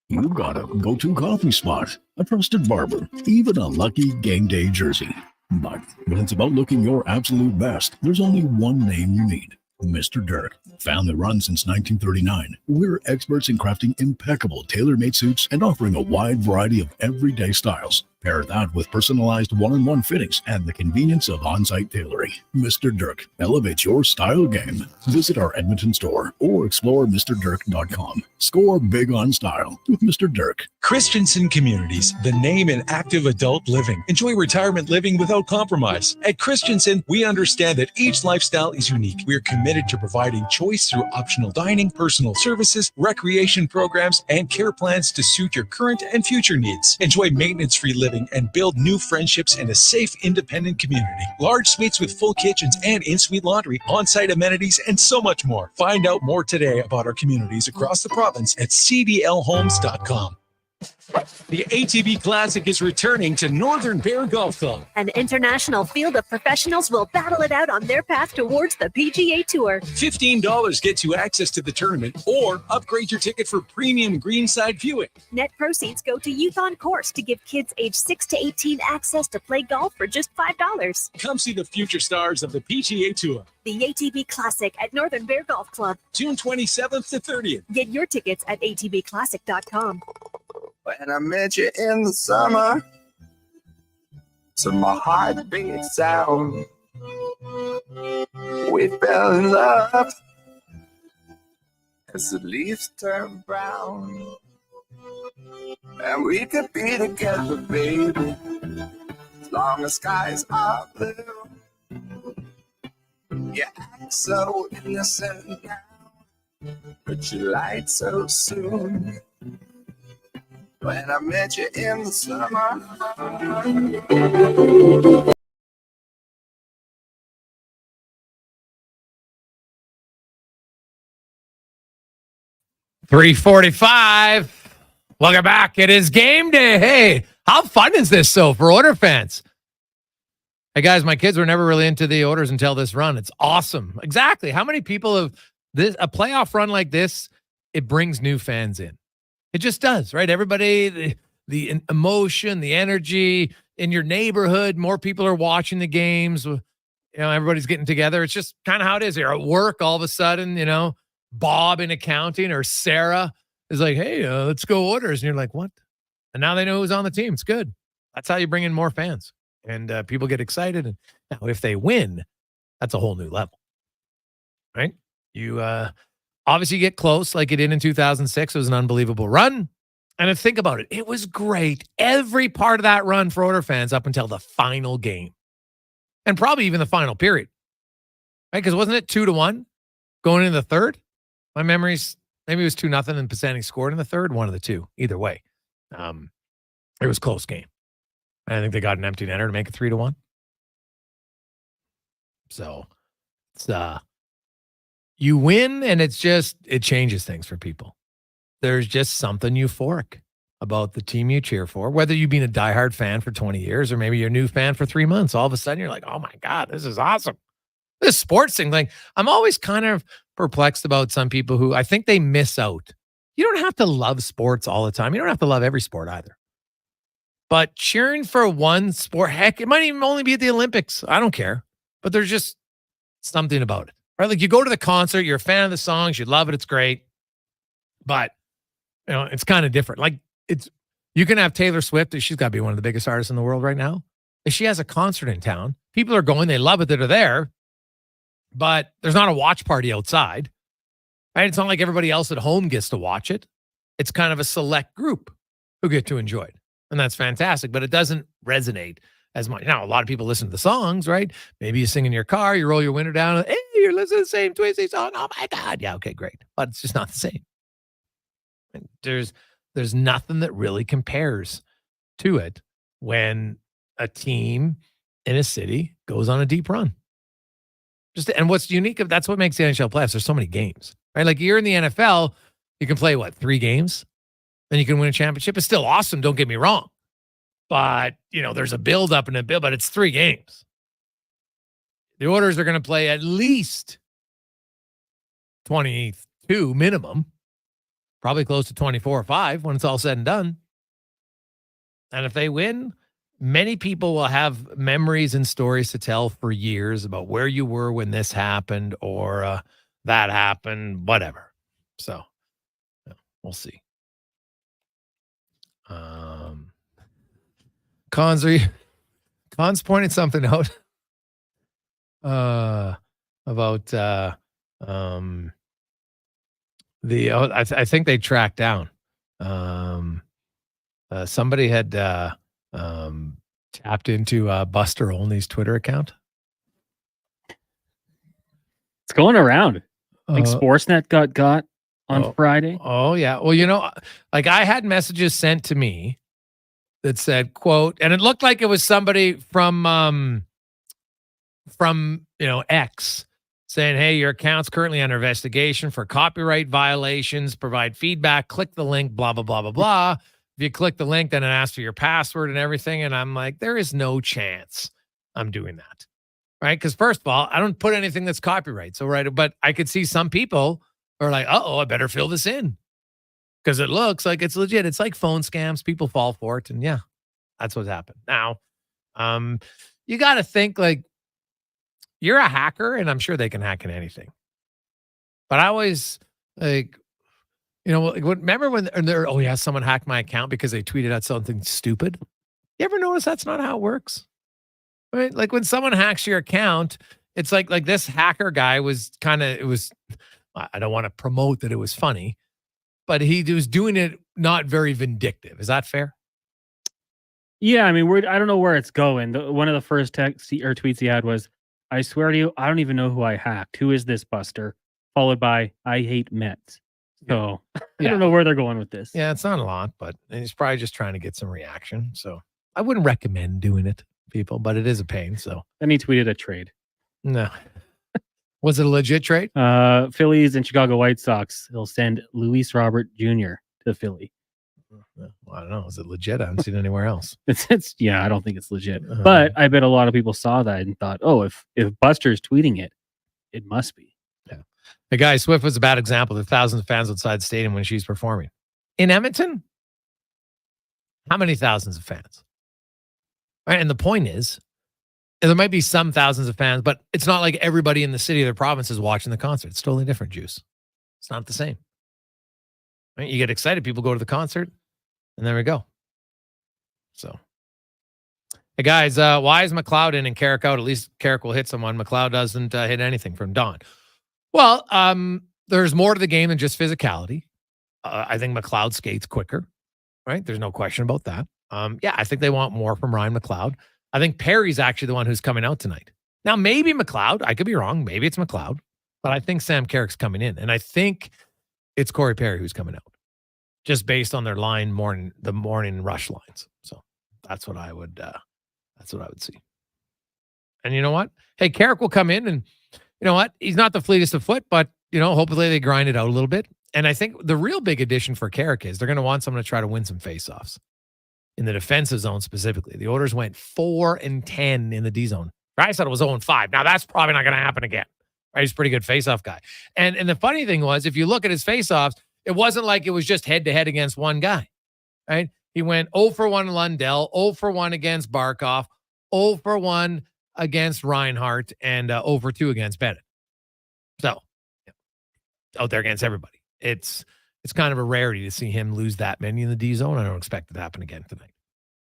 You got a go-to coffee spot, a trusted barber, even a lucky game day jersey. But when it's about looking your absolute best, there's only one name you need. Mr. Dirk. Family run since 1939. We're experts in crafting impeccable tailor-made suits and offering a wide variety of everyday styles. Pair that with personalized one-on-one fittings and the convenience of on-site tailoring. Mr. Dirk elevates your style game. Visit our Edmonton store or explore MrDirk.com. Score big on style with Mr. Dirk. Christensen Communities, the name in active adult living. Enjoy retirement living without compromise. At Christensen, we understand that each lifestyle is unique. We are committed to providing choice through optional dining, personal services, recreation programs, and care plans to suit your current and future needs. Enjoy maintenance-free living and build new friendships in a safe, independent community. Large suites with full kitchens and in-suite laundry, on-site amenities, and so much more. Find out more today about our communities across the province at cdlhomes.com. The ATV Classic is returning to Northern Bear Golf Club. An international field of professionals will battle it out on their path towards the PGA Tour. $15 gets you access to the tournament or upgrade your ticket for premium greenside viewing. Net proceeds go to Youth on Course to give kids aged 6 to 18 access to play golf for just $5. Come see the future stars of the PGA Tour. The ATV Classic at Northern Bear Golf Club. June 27th to 30th. Get your tickets at atvclassic.com. When I met you in the summer, so my heart beat sound. We fell in love as the leaves turn brown. And we could be together, baby, as long as skies are blue. You act so innocent now, but you lied so soon. When I met you in the summer. $3:45. Welcome back. It is game day. Hey, how fun is this for Oiler fans? Hey guys, my kids were never really into the Oilers until this run. It's awesome. Exactly. How many people have a playoff run like this? It brings new fans in. It just does, right? Everybody, the emotion, the energy in your neighborhood, more people are watching the games. Everybody's getting together. It's just kind of how it is. You're at work, all of a sudden, Bob in accounting or Sarah is like, hey, let's go Oilers. And you're like, what? And now they know who's on the team. It's good. That's how you bring in more fans. And people get excited. And now if they win, that's a whole new level, right? You obviously get close like you did in 2006. It was an unbelievable run. And think about it. It was great. Every part of that run for Oilers fans up until the final game. And probably even the final period. Right? Because wasn't it 2-1 going into the third? My memories, maybe it was 2-0 and Pisani scored in the third. One of the two. Either way. It was a close game. I think they got an empty netter to make it 3-1. So it's you win, and it changes things for people. There's just something euphoric about the team you cheer for, whether you've been a diehard fan for 20 years or maybe you're a new fan for 3 months. All of a sudden, you're like, oh my God, this is awesome. This sports thing, like, I'm always kind of perplexed about some people who I think they miss out. You don't have to love sports all the time. You don't have to love every sport either. But cheering for one sport, heck, it might even only be at the Olympics. I don't care. But there's just something about it, right? Like, you go to the concert, you're a fan of the songs, you love it, it's great. But, it's kind of different. Like, you can have Taylor Swift, she's got to be one of the biggest artists in the world right now. If she has a concert in town, people are going, they love it that are there, but there's not a watch party outside, right? It's not like everybody else at home gets to watch it. It's kind of a select group who get to enjoy it. And that's fantastic, but it doesn't resonate as much. Now, a lot of people listen to the songs, right? Maybe you sing in your car, you roll your window down, hey, you're listening to the same Twisty song. Oh my God. Yeah, okay, great. But it's just not the same. And there's nothing that really compares to it when a team in a city goes on a deep run. And what's unique, that's what makes the NHL playoffs. There's so many games, right? Like, you're in the NFL, you can play 3 games, and you can win a championship. It's still awesome, don't get me wrong. But, there's a build up and a build, but it's 3 games. The Oilers are going to play at least 22 minimum, probably close to 24 or 5 when it's all said and done. And if they win, many people will have memories and stories to tell for years about where you were when this happened or that happened, whatever. So we'll see. Cons pointed something out about I think they tracked down somebody had tapped into Buster Olney's Twitter account. It's going around. I think Sportsnet got on Friday. Oh yeah. Well, I had messages sent to me that said, quote, and it looked like it was somebody from X saying, hey, your account's currently under investigation for copyright violations. Provide feedback. Click the link, blah, blah, blah, blah, blah. If you click the link, then it asks for your password and everything. And I'm like, there is no chance I'm doing that. Right? Because first of all, I don't put anything that's copyright. So, right. But I could see some people are like, I better fill this in. Because it looks like it's legit. It's like phone scams. People fall for it. And yeah, that's what's happened. Now, you got to think like you're a hacker, and I'm sure they can hack in anything. But I always remember when someone hacked my account because they tweeted out something stupid. You ever notice that's not how it works? Right? Like when someone hacks your account, it's like this hacker guy was I don't want to promote that it was funny, but he was doing it not very vindictive. Is that fair? Yeah, I mean, I don't know where it's going. One of the first tweets he had was, I swear to you, I don't even know who I hacked. Who is this Buster? Followed by, I hate Mets. So I don't know where they're going with this. Yeah, it's not a lot, but he's probably just trying to get some reaction. So I wouldn't recommend doing it, people, but it is a pain. So then he tweeted a trade. No. Was it a legit trade? Phillies and Chicago White Sox. He'll send Luis Robert Jr. to Philly. Well, I don't know. Is it legit? I haven't seen it anywhere else. It's I don't think it's legit. But I bet a lot of people saw that and thought, if Buster's tweeting it, it must be. Yeah. The guy Swift was a bad example. There are thousands of fans outside the stadium when she's performing. In Edmonton, how many thousands of fans? Right, and the point is, there might be some thousands of fans, but it's not like everybody in the city or the province is watching the concert. It's totally different, Juice. It's not the same. Right? You get excited, people go to the concert, and there we go. So, hey guys, why is McLeod in and Carrick out? At least Carrick will hit someone. McLeod doesn't hit anything from Don. Well, there's more to the game than just physicality. I think McLeod skates quicker, right? There's no question about that. Yeah, I think they want more from Ryan McLeod. I think Perry's actually the one who's coming out tonight. Now, maybe McLeod. I could be wrong. Maybe it's McLeod. But I think Sam Carrick's coming in. And I think it's Corey Perry who's coming out. Just based on their the morning rush lines. So that's what I would see. And you know what? Hey, Carrick will come in and you know what? He's not the fleetest of foot, but hopefully they grind it out a little bit. And I think the real big addition for Carrick is they're going to want someone to try to win some faceoffs in the defensive zone specifically. The Oilers went 4-10 in the D zone. I said it was 0-5. Now that's probably not going to happen again. Right? He's a pretty good faceoff guy. And the funny thing was, if you look at his faceoffs, it wasn't like it was just head to head against one guy. Right? He went 0 for 1 Lundell, 0 for 1 against Barkov, 0 for 1 against Reinhart, and 0 for 2 against Bennett. So out there against everybody. It's kind of a rarity to see him lose that many in the D zone. I don't expect it to happen again tonight.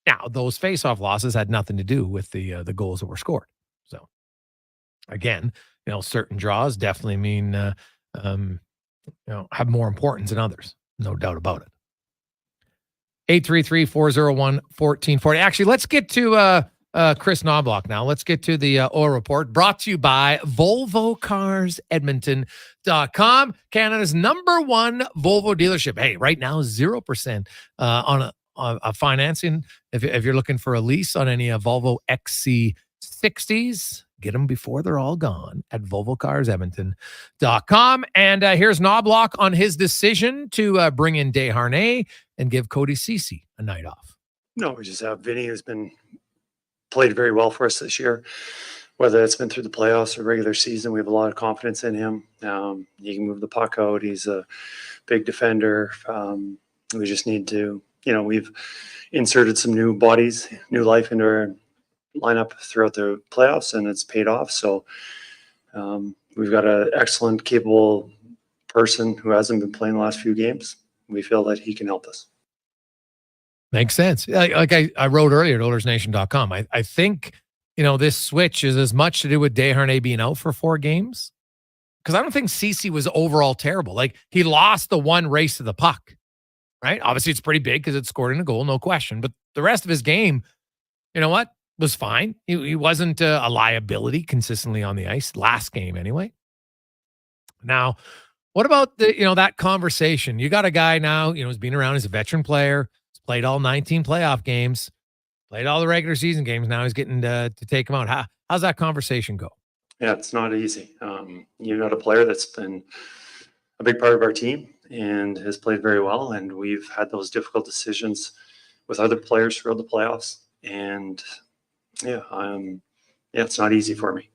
Now, those faceoff losses had nothing to do with the goals that were scored. So, again, certain draws definitely mean have more importance than others. No doubt about it. 833-401-1440. Actually, let's get to Chris Knoblauch now. Let's get to the oil report brought to you by VolvoCarsEdmonton.com, Canada's #1 Volvo dealership. Hey, right now, 0% on a financing. If you're looking for a lease on any Volvo XC60s, get them before they're all gone at VolvoCarsEdmonton.com. And here's Knoblauch on his decision to bring in Desharnais and give Cody Ceci a night off. No, we just have Vinny, who's been played very well for us this year, whether it's been through the playoffs or regular season. We have a lot of confidence in him. He can move the puck out. He's a big defender. We just need to, we've inserted some new bodies, new life into our lineup throughout the playoffs, and it's paid off. So we've got an excellent, capable person who hasn't been playing the last few games. We feel that he can help us. Makes sense. Like I wrote earlier at OilersNation.com. I think, this switch is as much to do with Desharnais being out for 4 games. Because I don't think Ceci was overall terrible. Like, he lost the one race to the puck, right? Obviously, it's pretty big because it scored in a goal, no question. But the rest of his game, was fine. He wasn't a liability consistently on the ice, last game anyway. Now, what about that conversation? You got a guy now, who's been around, he's a veteran player. Played all 19 playoff games, played all the regular season games. Now he's getting to take them out. How's that conversation go? Yeah, it's not easy. You got a player that's been a big part of our team and has played very well. And we've had those difficult decisions with other players throughout the playoffs. And it's not easy for me.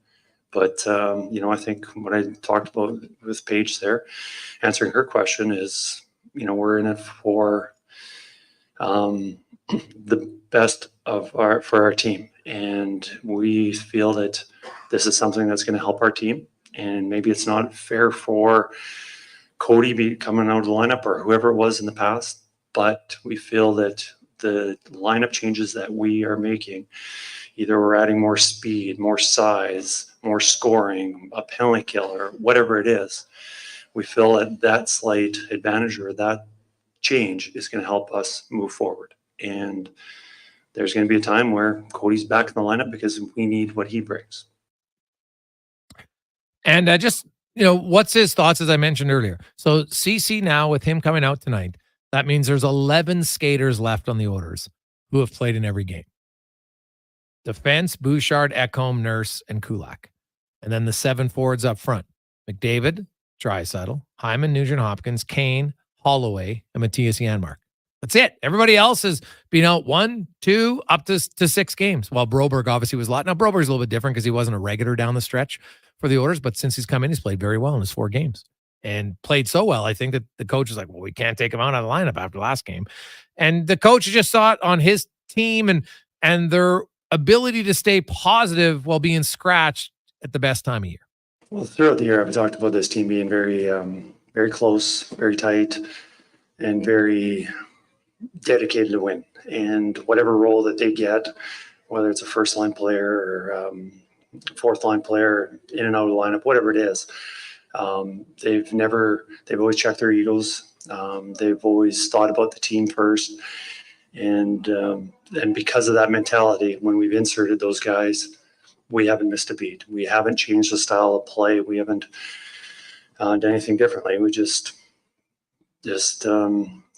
But, I think what I talked about with Paige there, answering her question is, we're in it for the best for our team, and we feel that this is something that's going to help our team. And maybe it's not fair for Cody coming out of the lineup or whoever it was in the past, but we feel that the lineup changes that we are making, either we're adding more speed, more size, more scoring, a penalty kill, or whatever it is, we feel that slight advantage or that change is going to help us move forward. And there's going to be a time where Cody's back in the lineup because we need what he brings. And what's his thoughts, as I mentioned earlier? So CC now, with him coming out tonight, that means there's 11 skaters left on the Oilers who have played in every game. Defense, Bouchard, Ekholm, Nurse, and Kulak. And then the 7 forwards up front: McDavid, Draisaitl, Hyman, Nugent-Hopkins, Kane, Holloway, and Matthias Janmark. That's it. Everybody else has been out 1, 2, up to 6 games. While Broberg obviously was a lot. Now, Broberg's a little bit different because he wasn't a regular down the stretch for the Oilers, but since he's come in, he's played very well in his 4 games. and played so well, I think that the coach is like, well, we can't take him out of the lineup after last game. And the coach just saw it on his team and their ability to stay positive while being scratched at the best time of year. Well, throughout the year, I've talked about this team being very, very close, very tight, and very dedicated to win. And whatever role that they get, whether it's a first line player or fourth line player, in and out of the lineup, whatever it is, they've always checked their egos. They've always thought about the team first. And because of that mentality, when we've inserted those guys, we haven't missed a beat. We haven't changed the style of play. We haven't done anything differently. We just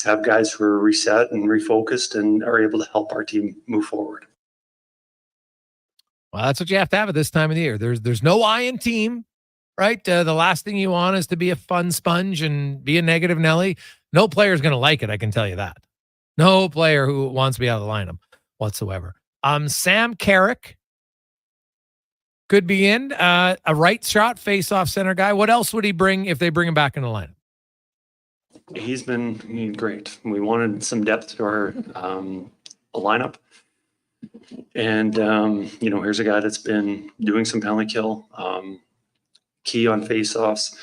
have guys who are reset and refocused and are able to help our team move forward. Well, that's what you have to have at this time of the year. There's no I in team, right? The last thing you want is to be a fun sponge and be a negative Nelly. No player is going to like it, I can tell you that. No player who wants to be out of the lineup whatsoever. Sam Carrick could be in. A right shot, face-off center guy. What else would he bring if they bring him back in the lineup? He's been great. We wanted some depth to our lineup. And, here's a guy that's been doing some penalty kill, key on face-offs,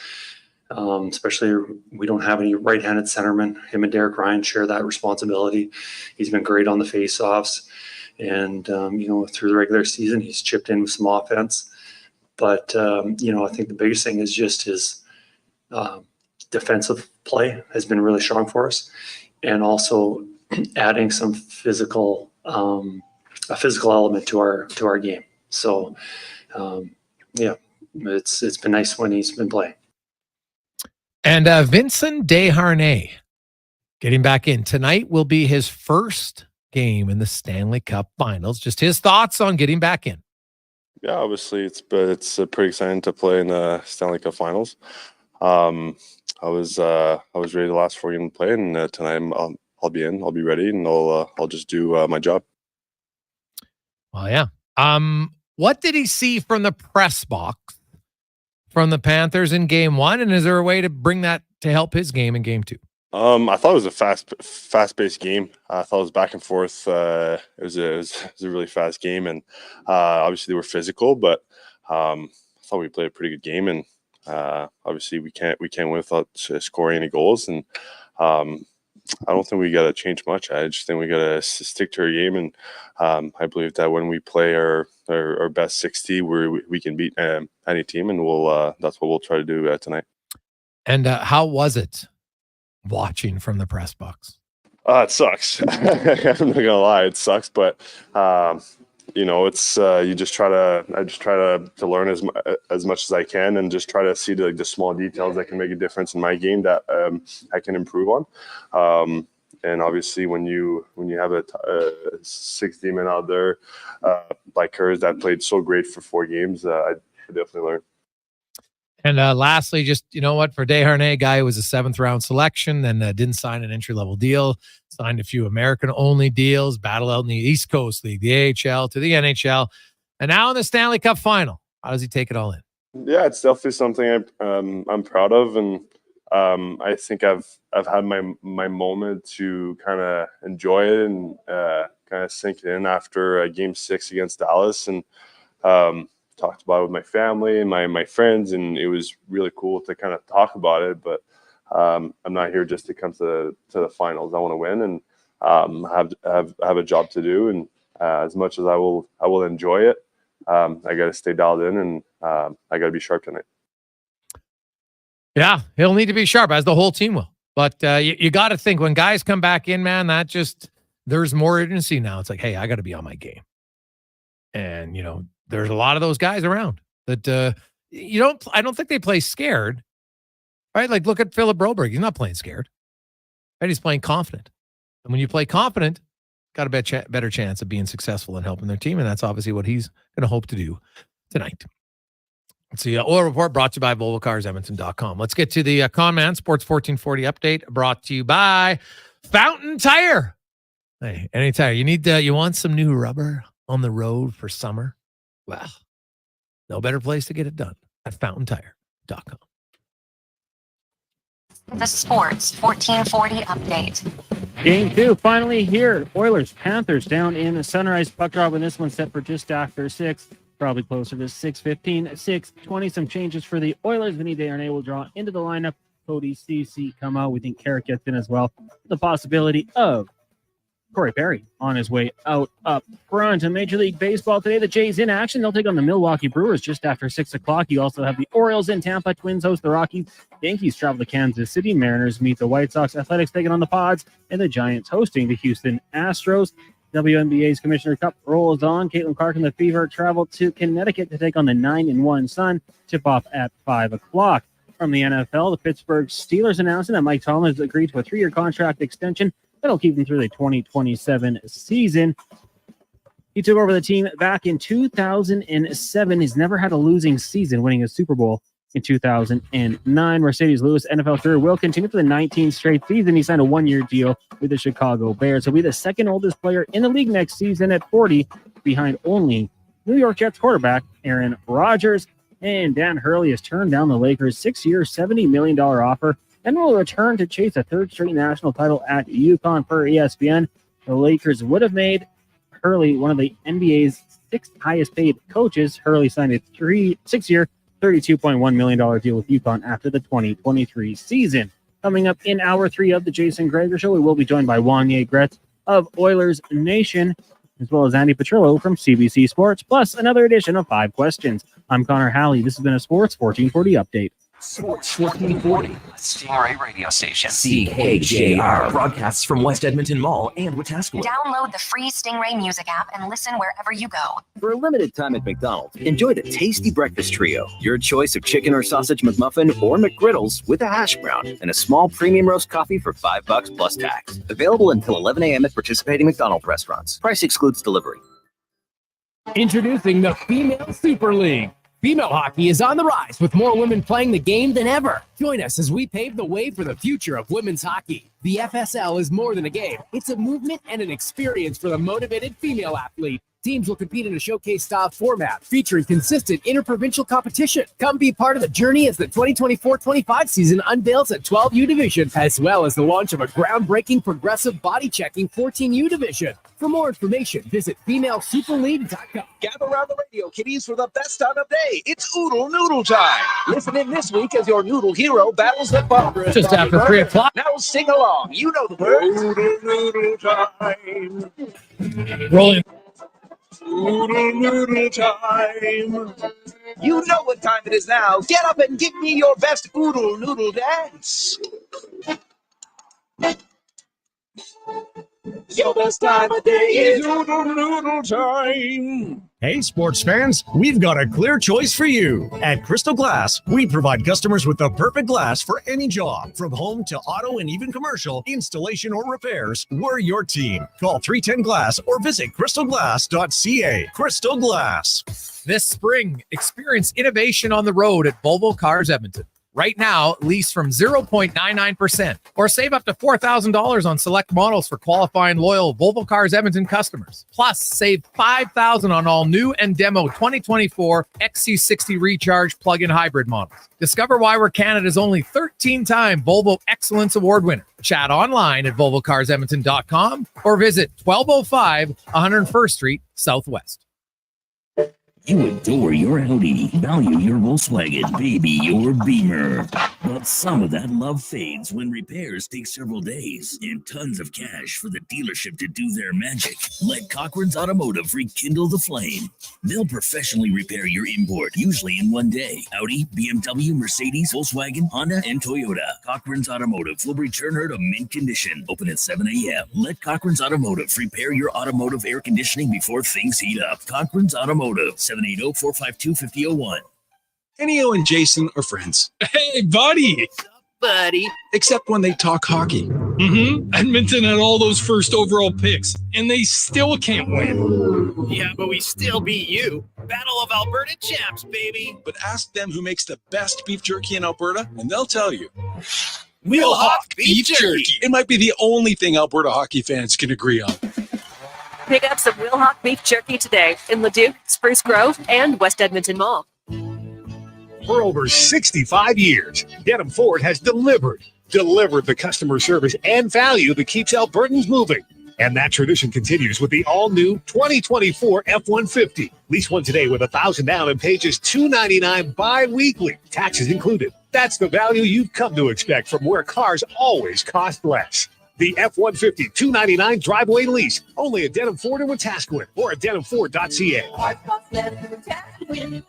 especially we don't have any right-handed centermen. Him and Derek Ryan share that responsibility. He's been great on the face-offs. And, through the regular season, he's chipped in with some offense. But, I think the biggest thing is just his defensive play has been really strong for us. And also adding some a physical element to our game. So, it's been nice when he's been playing. And Vincent Desharnais getting back in. Tonight will be his first game in the Stanley Cup Finals. Just his thoughts on getting back in. Yeah, obviously it's pretty exciting to play in the Stanley Cup Finals. I was ready the last 4 games to play, and tonight I'll be in. I'll be ready, and I'll just do my job. Well, yeah. What did he see from the press box from the Panthers in game 1? And is there a way to bring that to help his game in game 2? I thought it was a fast-paced game. I thought it was back and forth. It was a really fast game, and obviously they were physical, but I thought we played a pretty good game. And obviously we can't win without scoring any goals. And I don't think we got to change much. I just think we got to stick to our game, and I believe that when we play our best 60, we can beat any team, and that's what we'll try to do tonight. And how was it watching from the press box? It sucks. I'm not gonna lie, it sucks, but it's you just try to. I just try to learn as much as I can, and just try to see the small details that can make a difference in my game that I can improve on. And obviously, when you have a 60-man out there like hers that played so great for 4 games, I definitely learned. And lastly, just, for Desharnais, guy who was a 7th-round selection, then didn't sign an entry-level deal, signed a few American-only deals, battled out in the East Coast League, the AHL to the NHL, and now in the Stanley Cup Final. How does he take it all in? Yeah, it's definitely something I'm proud of, and I think I've had my moment to kind of enjoy it and kind of sink it in after Game 6 against Dallas, and talked about it with my family and my friends, and it was really cool to kind of talk about it. But I'm not here just to come to the finals. I want to win and have a job to do. And as much as I will enjoy it, I got to stay dialed in, and I got to be sharp tonight. Yeah, he'll need to be sharp, as the whole team will. But you got to think, when guys come back in, man, there's more urgency now. It's like, hey, I got to be on my game. And, there's a lot of those guys around that I don't think they play scared, right? Like, look at Philip Broberg. He's not playing scared, right? He's playing confident. And when you play confident, got a better chance of being successful and helping their team. And that's obviously what he's going to hope to do tonight. Let's see. Oil Report brought to you by VolvoCarsEdmonton.com. Let's get to the Conman Sports 1440 update brought to you by Fountain Tire. Hey, any tire. You want some new rubber on the road for summer? Well, no better place to get it done at FountainTire.com. The Sports 1440 update. Game 2 finally here. Oilers, Panthers down in the Sunrise. Puck drop in this one set for just after 6. Probably closer to 6:15, 6:20. Some changes for the Oilers. Vinny Desharnais will draw into the lineup. Cody Ceci come out. We think Carrick gets in as well. The possibility of Corey Perry on his way out up front. In Major League Baseball today, the Jays in action. They'll take on the Milwaukee Brewers just after 6 o'clock. You also have the Orioles in Tampa. Twins host the Rockies. Yankees travel to Kansas City. Mariners meet the White Sox. Athletics taking on the Pods. And the Giants hosting the Houston Astros. WNBA's Commissioner Cup rolls on. Caitlin Clark and the Fever travel to Connecticut to take on the 9-1 Sun. Tip off at 5 o'clock. From the NFL, the Pittsburgh Steelers announcing that Mike Tomlin has agreed to a 3-year contract extension that'll keep him through the 2027 season. He took over the team back in 2007. He's never had a losing season, winning a Super Bowl in 2009. Mercedes Lewis NFL career will continue for the 19th straight season. He signed a 1-year deal with the Chicago Bears. He'll be the second oldest player in the league next season at 40, behind only New York Jets quarterback Aaron Rodgers. And Dan Hurley has turned down the Lakers' 6-year, $70 million offer and will return to chase a third straight national title at UConn. Per ESPN. The Lakers would have made Hurley one of the NBA's 6th highest paid coaches. Hurley signed a 6-year, $32.1 million deal with UConn after the 2023 season. Coming up in hour 3 of the Jason Gregor Show, we will be joined by Wanye Gretz of Oilers Nation, as well as Andy Petrillo from CBC Sports, plus another edition of 5 Questions. I'm Connor Halley. This has been a Sports 1440 update. Sports 1440, Stingray radio station. CKJR broadcasts from West Edmonton Mall and Wetaskiwin. Download the free Stingray music app and listen wherever you go. For a limited time at McDonald's, enjoy the tasty breakfast trio. Your choice of chicken or sausage McMuffin or McGriddles with a hash brown and a small premium roast coffee for $5 plus tax. Available until 11 a.m. at participating McDonald's restaurants. Price excludes delivery. Introducing the Female Super League. Female hockey is on the rise with more women playing the game than ever. Join us as we pave the way for the future of women's hockey. The FSL is more than a game. It's a movement and an experience for the motivated female athlete. Teams will compete in a showcase-style format featuring consistent interprovincial competition. Come be part of the journey as the 2024-25 season unveils a 12U division, as well as the launch of a groundbreaking progressive body-checking 14U division. For more information, visit femalesuperleague.com. Gather around the radio, kiddies, for the best time of day. It's Oodle Noodle time. Listen in this week as your noodle hero battles the bumper. Just after 3 o'clock. Now sing along. You know the words. Oodle Noodle time. Rolling. Oodle Noodle time. You know what time it is now. Get up and give me your best Oodle Noodle dance. Your best time of day is Oodle Noodle time. Hey, sports fans, we've got a clear choice for you. At Crystal Glass, we provide customers with the perfect glass for any job. From home to auto and even commercial, installation or repairs, we're your team. Call 310-GLASS or visit crystalglass.ca. Crystal Glass. This spring, experience innovation on the road at Volvo Cars Edmonton. Right now, lease from 0.99% or save up to $4,000 on select models for qualifying loyal Volvo Cars Edmonton customers. Plus, save $5,000 on all new and demo 2024 XC60 Recharge plug-in hybrid models. Discover why we're Canada's only 13-time Volvo Excellence Award winner. Chat online at volvocarsedmonton.com or visit 1205 101st Street Southwest. You adore your Audi, value your Volkswagen, baby your Beamer. But some of that love fades when repairs take several days and tons of cash for the dealership to do their magic. Let Cochran's Automotive rekindle the flame. They'll professionally repair your import, usually in one day. Audi, BMW, Mercedes, Volkswagen, Honda, and Toyota. Cochran's Automotive will return her to mint condition. Open at 7 a.m. Let Cochran's Automotive repair your automotive air conditioning before things heat up. Cochran's Automotive, 780-452-5001. Kenny-O and Jason are friends. Hey, buddy. What's up, buddy? Except when they talk hockey. Edmonton had all those first overall picks, and they still can't win. Yeah, but we still beat you. Battle of Alberta champs, baby. But ask them who makes the best beef jerky in Alberta, and they'll tell you. Wilhauk beef jerky. It might be the only thing Alberta hockey fans can agree on. Pick up some Wilhauk beef jerky today in Leduc, Spruce Grove, and West Edmonton Mall. For over 65 years, Dedham Ford has delivered. delivered the customer service and value that keeps Albertans moving. And that tradition continues with the all-new 2024 F-150. Lease one today with $1,000 down and pay just $299 bi-weekly, taxes included. That's the value you've come to expect from where cars always cost less. The F-150 $299 driveway lease, only at Denham Ford and Wetaskiwin or at denhamford.ca.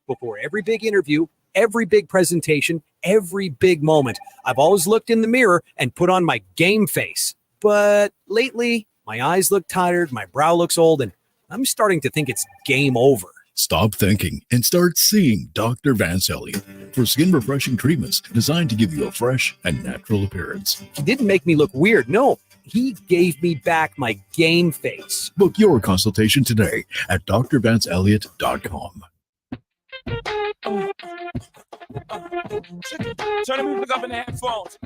Before every big interview, every big presentation, every big moment, I've always looked in the mirror and put on my game face. But lately, my eyes look tired, my brow looks old, and I'm starting to think it's game over. Stop thinking and start seeing Dr. Vance Elliott for skin refreshing treatments designed to give you a fresh and natural appearance. He didn't make me look weird. No, he gave me back my game face. Book your consultation today at drvanceelliott.com. Turn the music up in the headphones.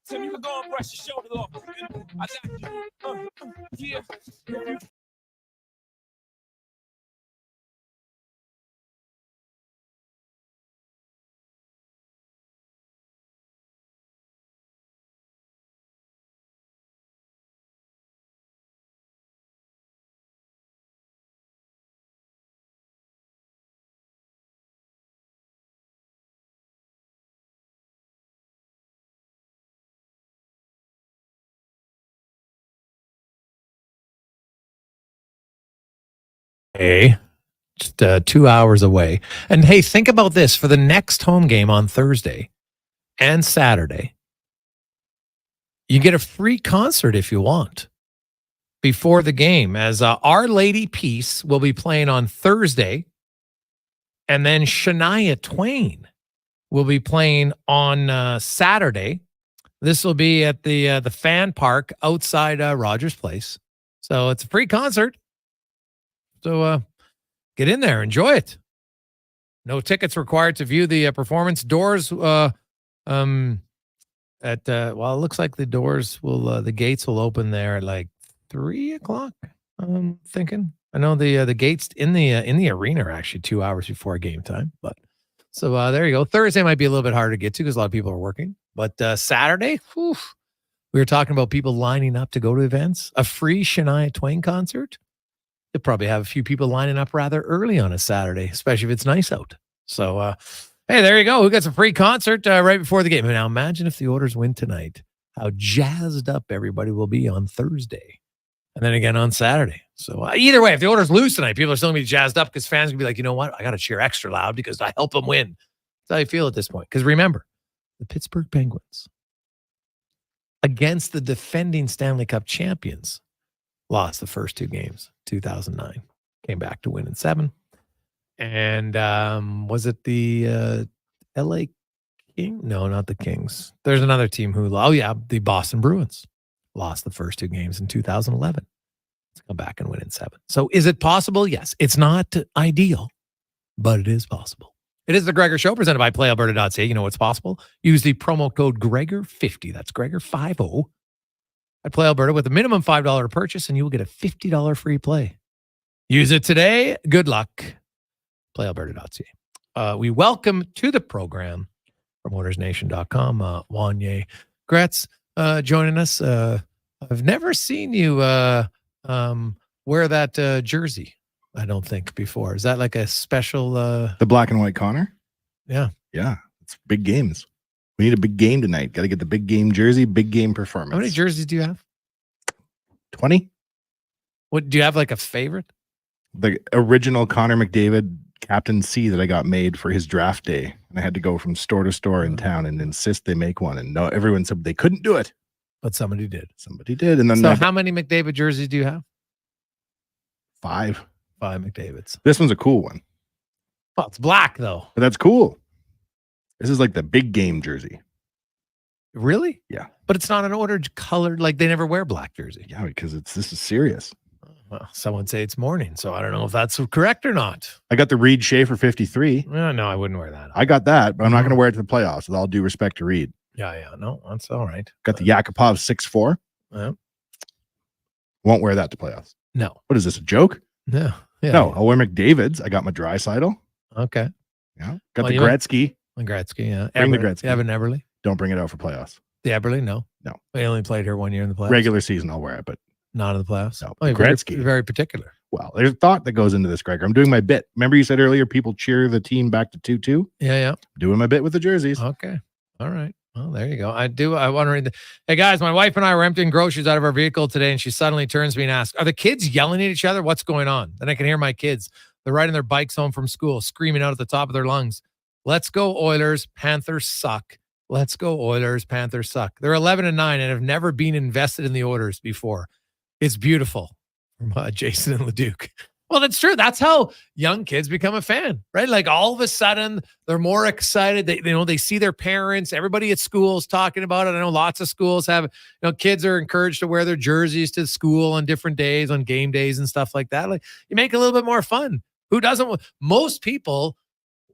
Tim, you can go and brush your shoulder off. I got you. Yeah. Hey, just 2 hours away. And hey, think about this for the next home game on Thursday and Saturday. You get a free concert if you want before the game, as Our Lady Peace will be playing on Thursday, and then Shania Twain will be playing on Saturday. This will be at the fan park outside Rogers Place. So it's a free concert. So get in there, enjoy it. No tickets required to view the performance. Doors it looks like the doors will the gates will open there at like 3:00. I'm thinking. I know the gates in the arena are actually 2 hours before game time. But so there you go. Thursday might be a little bit harder to get to because a lot of people are working. But Saturday, we were talking about people lining up to go to events. A free Shania Twain concert. You'll probably have a few people lining up rather early on a Saturday, especially if it's nice out. So, hey, there you go. We got some free concert right before the game. Now, imagine if the Oilers win tonight, how jazzed up everybody will be on Thursday and then again on Saturday. So, either way, if the Oilers lose tonight, people are still going to be jazzed up because fans will be like, you know what? I got to cheer extra loud because I help them win. That's how I feel at this point. Because remember, the Pittsburgh Penguins against the defending Stanley Cup champions lost the first two games, 2009. Came back to win in 7. And was it the LA King? No, not the Kings. There's another team who, the Boston Bruins lost the first 2 games in 2011. Let's come back and win in 7. So is it possible? Yes. It's not ideal, but it is possible. It is the Gregor Show presented by PlayAlberta.ca. You know what's possible? Use the promo code Gregor50. That's Gregor50. At Play Alberta with a minimum $5 purchase, and you will get a $50 free play. Use it today. Good luck. PlayAlberta.ca. We welcome to the program from OilersNation.com, Wanye Gretz joining us. I've never seen you wear that jersey, I don't think, before. Is that like a special? The black and white Connor? Yeah. Yeah. It's big games. We need a big game tonight. Got to get the big game jersey, big game performance. How many jerseys do you have? 20. What do you have, like a favorite? The original Connor McDavid Captain C that I got made for his draft day. And I had to go from store to store in town and insist they make one. And no, everyone said they couldn't do it. But somebody did. Somebody did. And then so how many McDavid jerseys do you have? 5. 5 McDavids. This one's a cool one. Well, it's black though. But that's cool. This is like the big game jersey. Really? Yeah. But it's not an ordered colored, like they never wear black jersey. Yeah, because this is serious. Well, someone say it's morning, so I don't know if that's correct or not. I got the Reed Schaefer 53. No, I wouldn't wear that. I got that, but I'm not going to wear it to the playoffs with all due respect to Reed. Yeah, no, that's all right. Got the Yakupov 6'4". Yeah. Won't wear that to playoffs. No. What is this, a joke? No. Yeah, no, I'll wear McDavid's. I got my Dreisaitl. Okay. Yeah. Got the Gretzky. Gretzky, yeah. Bring the Gretzky. Evan Everly. Don't bring it out for playoffs. The Eberle, no. No. We only played her 1 year in the playoffs. Regular season, I'll wear it, but not in the playoffs. No. Oh, you're very, Gretzky. very particular. Well, there's thought that goes into this, Gregor. I'm doing my bit. Remember you said earlier people cheer the team back to 2-2? Yeah. Doing my bit with the jerseys. Okay. All right. Well, there you go. I want to read hey, guys, my wife and I were emptying groceries out of our vehicle today, and she suddenly turns to me and asks, are the kids yelling at each other? What's going on? Then I can hear my kids. They're riding their bikes home from school, screaming out at the top of their lungs. Let's go Oilers. Panthers suck. Let's go Oilers. Panthers suck. They're 11-9 and have never been invested in the Oilers before. It's beautiful. From Jason and Leduc. Well, that's true. That's how young kids become a fan, right? Like all of a sudden they're more excited. They see their parents, everybody at schools talking about it. I know lots of schools have, kids are encouraged to wear their jerseys to school on different days, on game days and stuff like that. Like you make it a little bit more fun. Who doesn't? Most people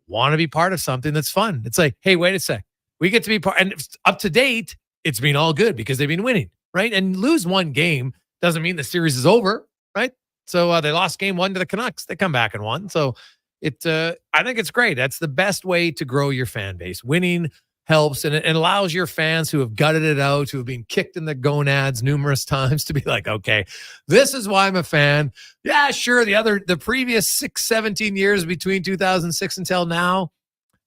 want to be part of something that's fun. It's like, hey, wait a sec. We get to be part, and up to date, it's been all good because they've been winning, right? And lose one game doesn't mean the series is over, right? So they lost game 1 to the Canucks. They come back and won. So I think it's great. That's the best way to grow your fan base. Winning helps, and it allows your fans who have gutted it out, who have been kicked in the gonads numerous times to be like, okay, this is why I'm a fan. Yeah, sure. The previous 17 years between 2006 until now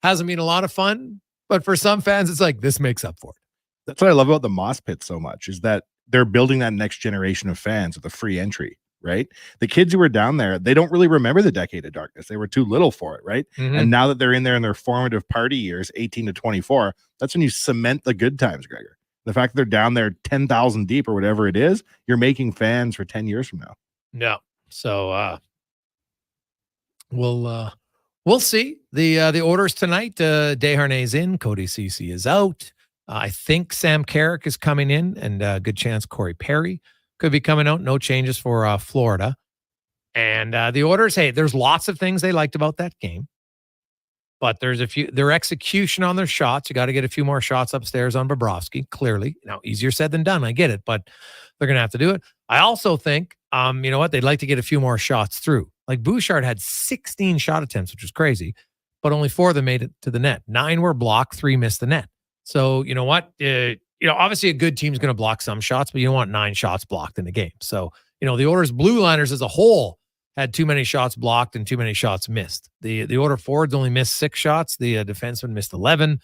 hasn't been a lot of fun. But for some fans, it's like, this makes up for it. That's what I love about the Moss Pit so much, is that they're building that next generation of fans with a free entry, right? The kids who were down there, they don't really remember the decade of darkness. They were too little for it, right? Mm-hmm. And now that they're in there in their formative party years, 18 to 24, that's when you cement the good times, Gregor. The fact that they're down there 10,000 deep or whatever it is, you're making fans for 10 years from now. Yeah. So we'll see. The orders tonight, Desharnais in, Cody Ceci is out. I think Sam Carrick is coming in, and good chance Corey Perry could be coming out. No changes for Florida. And the orders, hey, there's lots of things they liked about that game. But there's their execution on their shots. You got to get a few more shots upstairs on Bobrovsky, clearly. Now, easier said than done. I get it, but they're going to have to do it. I also think, you know what, they'd like to get a few more shots through. Like Bouchard had 16 shot attempts, which was crazy, but only 4 of them made it to the net. 9 were blocked, 3 missed the net. So, you know what? Obviously a good team's going to block some shots, but you don't want 9 shots blocked in a game. So, the Oilers blue liners as a whole had too many shots blocked and too many shots missed. The Oilers forwards only missed 6 shots. The defenseman missed 11,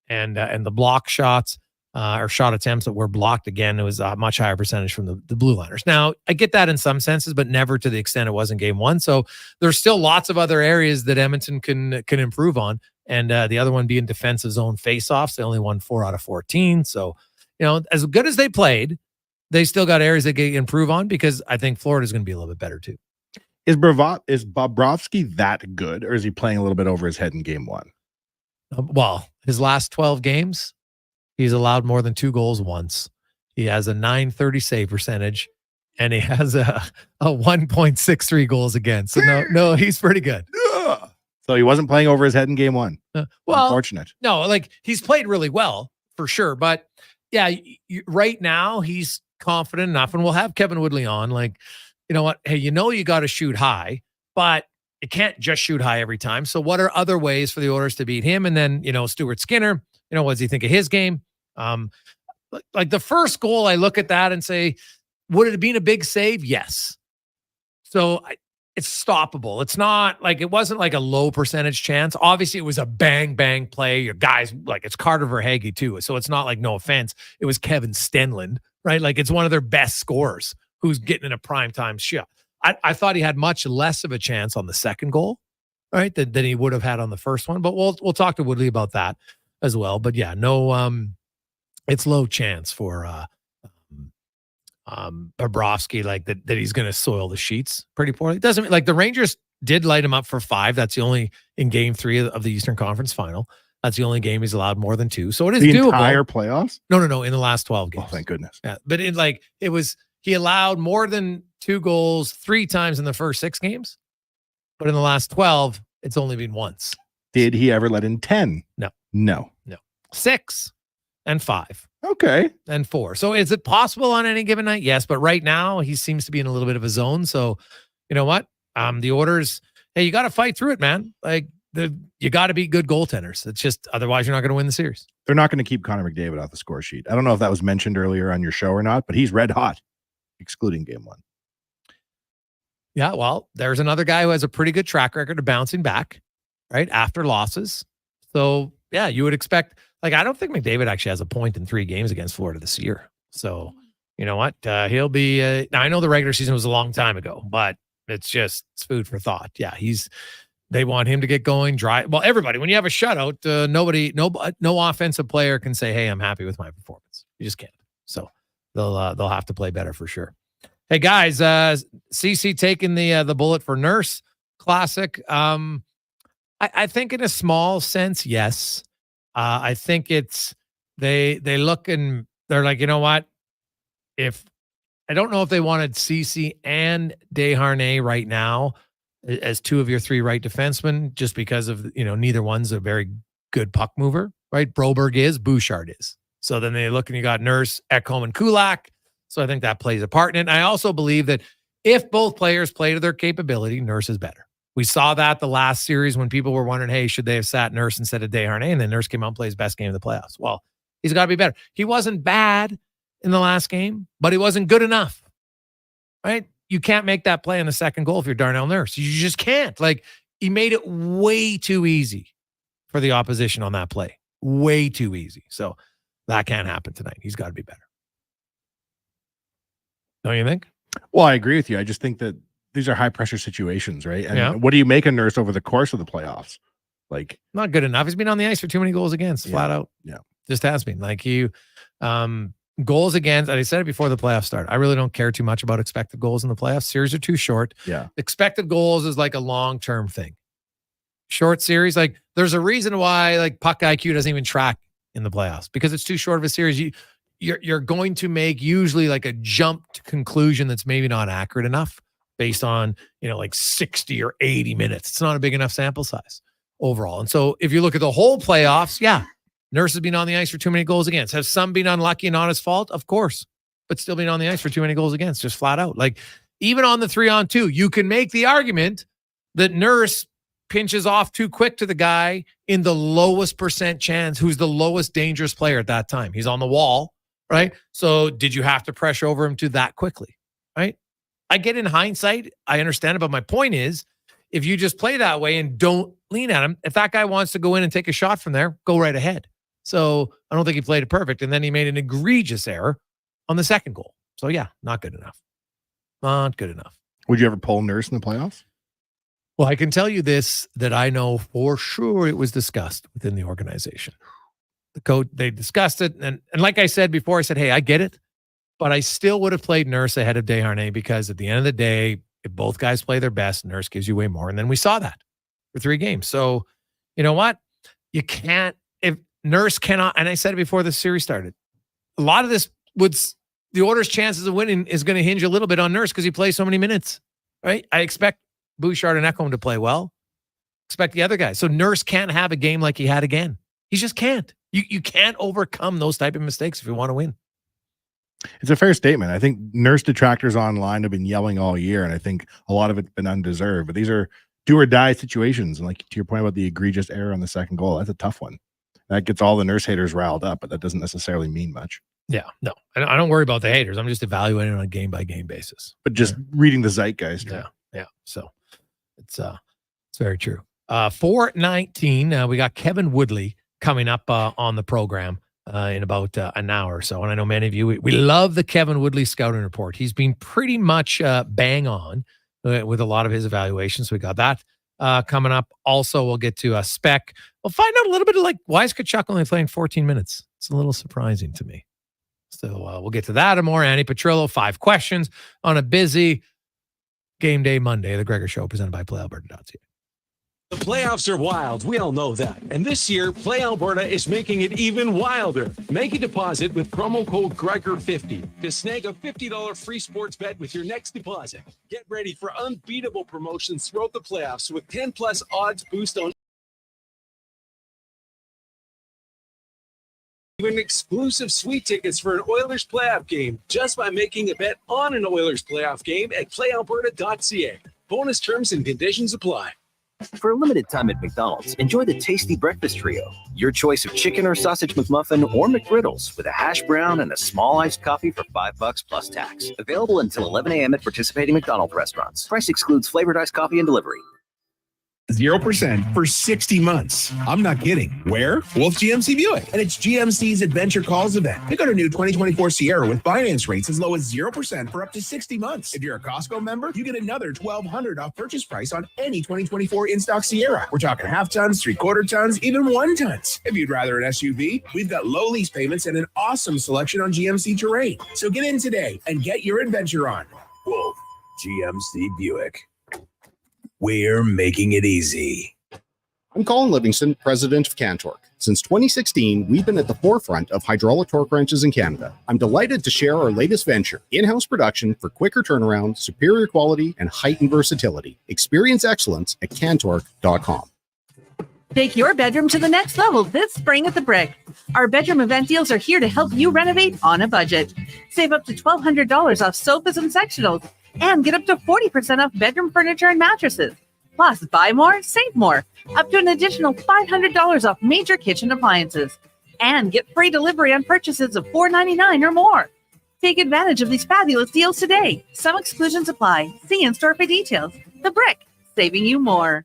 and the block shots or shot attempts that were blocked, again, it was a much higher percentage from the blue liners. Now, I get that in some senses, but never to the extent it was in game 1. So there's still lots of other areas that Edmonton can improve on. And the other one being defensive zone faceoffs. They only won 4 out of 14. So, as good as they played, they still got areas they can improve on, because I think Florida's going to be a little bit better too. Is Bobrovsky that good, or is he playing a little bit over his head in game 1? Well, his last 12 games, he's allowed more than 2 goals once. He has a .930 save percentage, and he has a 1.63 goals against. So no, he's pretty good. So he wasn't playing over his head in game 1. Well, unfortunate. No, like he's played really well for sure. But yeah, right now he's confident enough, and we'll have Kevin Woodley on. Like, you know what? Hey, you got to shoot high, but it can't just shoot high every time. So what are other ways for the Oilers to beat him? And then, Stuart Skinner, what does he think of his game? Like the first goal, I look at that and say, would it have been a big save? Yes. So it's stoppable. It's not like, it wasn't like a low percentage chance. Obviously it was a bang, bang play. Your guys, like it's Carter Verhaeghe too. So it's not like, no offense, it was Kevin Stenlund, right? Like it's one of their best scorers who's getting in a primetime shot. I thought he had much less of a chance on the second goal, right, than he would have had on the first one. But we'll talk to Woodley about that as well. But yeah, no, it's low chance for Bobrovsky, like that he's going to soil the sheets pretty poorly. It doesn't, like the Rangers did light him up for 5. That's the only, in game 3 of the Eastern Conference Final. That's the only game he's allowed more than 2. So it is doable. The entire playoffs? No, in the last 12 games. Oh, thank goodness. Yeah, but he allowed more than 2 goals 3 times in the first 6 games. But in the last 12, it's only been once. Did he ever let in 10? No. 6 and 5. Okay. And 4. So is it possible on any given night? Yes. But right now he seems to be in a little bit of a zone. So you know what? The orders, hey, you got to fight through it, man. Like you got to beat good goaltenders. It's just otherwise you're not going to win the series. They're not going to keep Connor McDavid off the score sheet. I don't know if that was mentioned earlier on your show or not, but he's red hot, excluding game 1. Yeah, well, there's another guy who has a pretty good track record of bouncing back, right, after losses. So, yeah, you would expect, like, I don't think McDavid actually has a point in 3 games against Florida this year. So, you know what? He'll be, now I know the regular season was a long time ago, but it's food for thought. Yeah, they want him to get going dry. Well, everybody, when you have a shutout, no offensive player can say, hey, I'm happy with my performance. You just can't. So they'll have to play better for sure. Hey guys, CC taking the bullet for Nurse. Classic. I think in a small sense, yes. I think it's they look and they're like, you know what? If I don't know if they wanted CC and Desharnais right now as 2 of your 3 right defensemen, just because of, neither one's a very good puck mover, right? Broberg is, Bouchard is. So then they look and you got Nurse, Ekholm, and Kulak. So I think that plays a part in it. And I also believe that if both players play to their capability, Nurse is better. We saw that the last series when people were wondering, hey, should they have sat Nurse instead of Desharnais? And then Nurse came out and played his best game of the playoffs. Well, he's got to be better. He wasn't bad in the last game, but he wasn't good enough, right? You can't make that play in the second goal if you're Darnell Nurse. You just can't. Like, he made it way too easy for the opposition on that play. Way too easy. So that can't happen tonight. He's got to be better. Don't you think? Well, I agree with you. I just think that these are high pressure situations, right? And Yeah. what do you make a Nurse over the course of the playoffs? Like, Not good enough. He's been on the ice for too many goals against, flat out. Yeah. Just has been. Like, goals against, and I said it before the playoffs start, I really don't care too much about expected goals in the playoffs. Series are too short. Yeah. Expected goals is like a long-term thing. Short series, like, there's a reason why, like, puck IQ doesn't even track in the playoffs, because it's too short of a series. You're going to make usually like a jumped conclusion that's maybe not accurate enough based on, like 60 or 80 minutes. It's not a big enough sample size overall. And so if you look at the whole playoffs, yeah, Nurse has been on the ice for too many goals against. Have some been unlucky and not his fault? Of course. But still being on the ice for too many goals against, just flat out. Like, even on the 3-on-2, you can make the argument that Nurse pinches off too quick to the guy in the lowest percent chance, who's the lowest dangerous player at that time. He's on the wall, right? So did you have to pressure over him to that quickly, right? I get in hindsight, I understand it, but my point is, if you just play that way and don't lean at him, if that guy wants to go in and take a shot from there, go right ahead. So I don't think he played it perfect. And then he made an egregious error on the second goal. So yeah, not good enough. Not good enough. Would you ever pull Nurse in the playoffs? Well, I can tell you this, that I know for sure it was discussed within the organization. The coach, they discussed it. And like I said before, I said, hey, I get it, but I still would have played Nurse ahead of Desharnais, because at the end of the day, if both guys play their best, Nurse gives you way more. And then we saw that for 3 games. So you know what? You can't, if Nurse cannot, and I said it before the series started, a lot of this the Oilers' chances of winning is going to hinge a little bit on Nurse because he plays so many minutes, right? I expect Bouchard and Ekholm to play well. Expect the other guys. So Nurse can't have a game like he had again. He just can't. You can't overcome those type of mistakes if you want to win. It's a fair statement. I think Nurse detractors online have been yelling all year, and I think a lot of it's been undeserved. But these are do or die situations. And like to your point about the egregious error on the second goal, that's a tough one. That gets all the Nurse haters riled up, but that doesn't necessarily mean much. Yeah, no. I don't worry about the haters. I'm just evaluating on a game-by-game basis. But just reading the zeitgeist. Yeah. So it's very true. 4:19, we got Kevin Woodley coming up on the program in about an hour or so. And I know many of you, we love the Kevin Woodley scouting report. He's been pretty much bang on with a lot of his evaluations. So we got that coming up. Also, we'll get to Spec. We'll find out a little bit of, like, why is Tkachuk only playing 14 minutes? It's a little surprising to me. So we'll get to that and more. Andy Petrillo, 5 questions on a busy game day Monday. The Gregor Show, presented by PlayAlberta.ca. The playoffs are wild. We all know that. And this year, Play Alberta is making it even wilder. Make a deposit with promo code Gregor50 to snag a $50 free sports bet with your next deposit. Get ready for unbeatable promotions throughout the playoffs with 10+ odds boost on even exclusive sweet tickets for an Oilers playoff game just by making a bet on an Oilers playoff game at PlayAlberta.ca. Bonus terms and conditions apply. For a limited time at McDonald's, enjoy the tasty breakfast trio. Your choice of chicken or sausage McMuffin or McGriddles with a hash brown and a small iced coffee for $5 plus tax. Available until 11 a.m. at participating McDonald's restaurants. Price excludes flavored iced coffee and delivery. 0% for 60 months. I'm not kidding. Where? Well, it's GMC Buick. And it's GMC's Adventure Calls event. Pick out a new 2024 Sierra with finance rates as low as 0% for up to 60 months. If you're a Costco member, you get another $1,200 off purchase price on any 2024 in-stock Sierra. We're talking half tons, 3/4 tons, even 1 tons. If you'd rather an SUV, we've got low lease payments and an awesome selection on GMC Terrain. So get in today and get your adventure on. Whoa, GMC Buick. We're making it easy. I'm Colin Livingston, president of Cantork. Since 2016, we've been at the forefront of hydraulic torque wrenches in Canada. I'm delighted to share our latest venture, in-house production for quicker turnaround, superior quality, and heightened versatility. Experience excellence at cantork.com. Take your bedroom to the next level this spring at the Brick. Our bedroom event deals are here to help you renovate on a budget. Save up to $1,200 off sofas and sectionals, and get up to 40% off bedroom furniture and mattresses. Plus, buy more, save more. Up to an additional $500 off major kitchen appliances. And get free delivery on purchases of $4.99 or more. Take advantage of these fabulous deals today. Some exclusions apply. See in-store for details. The Brick, saving you more.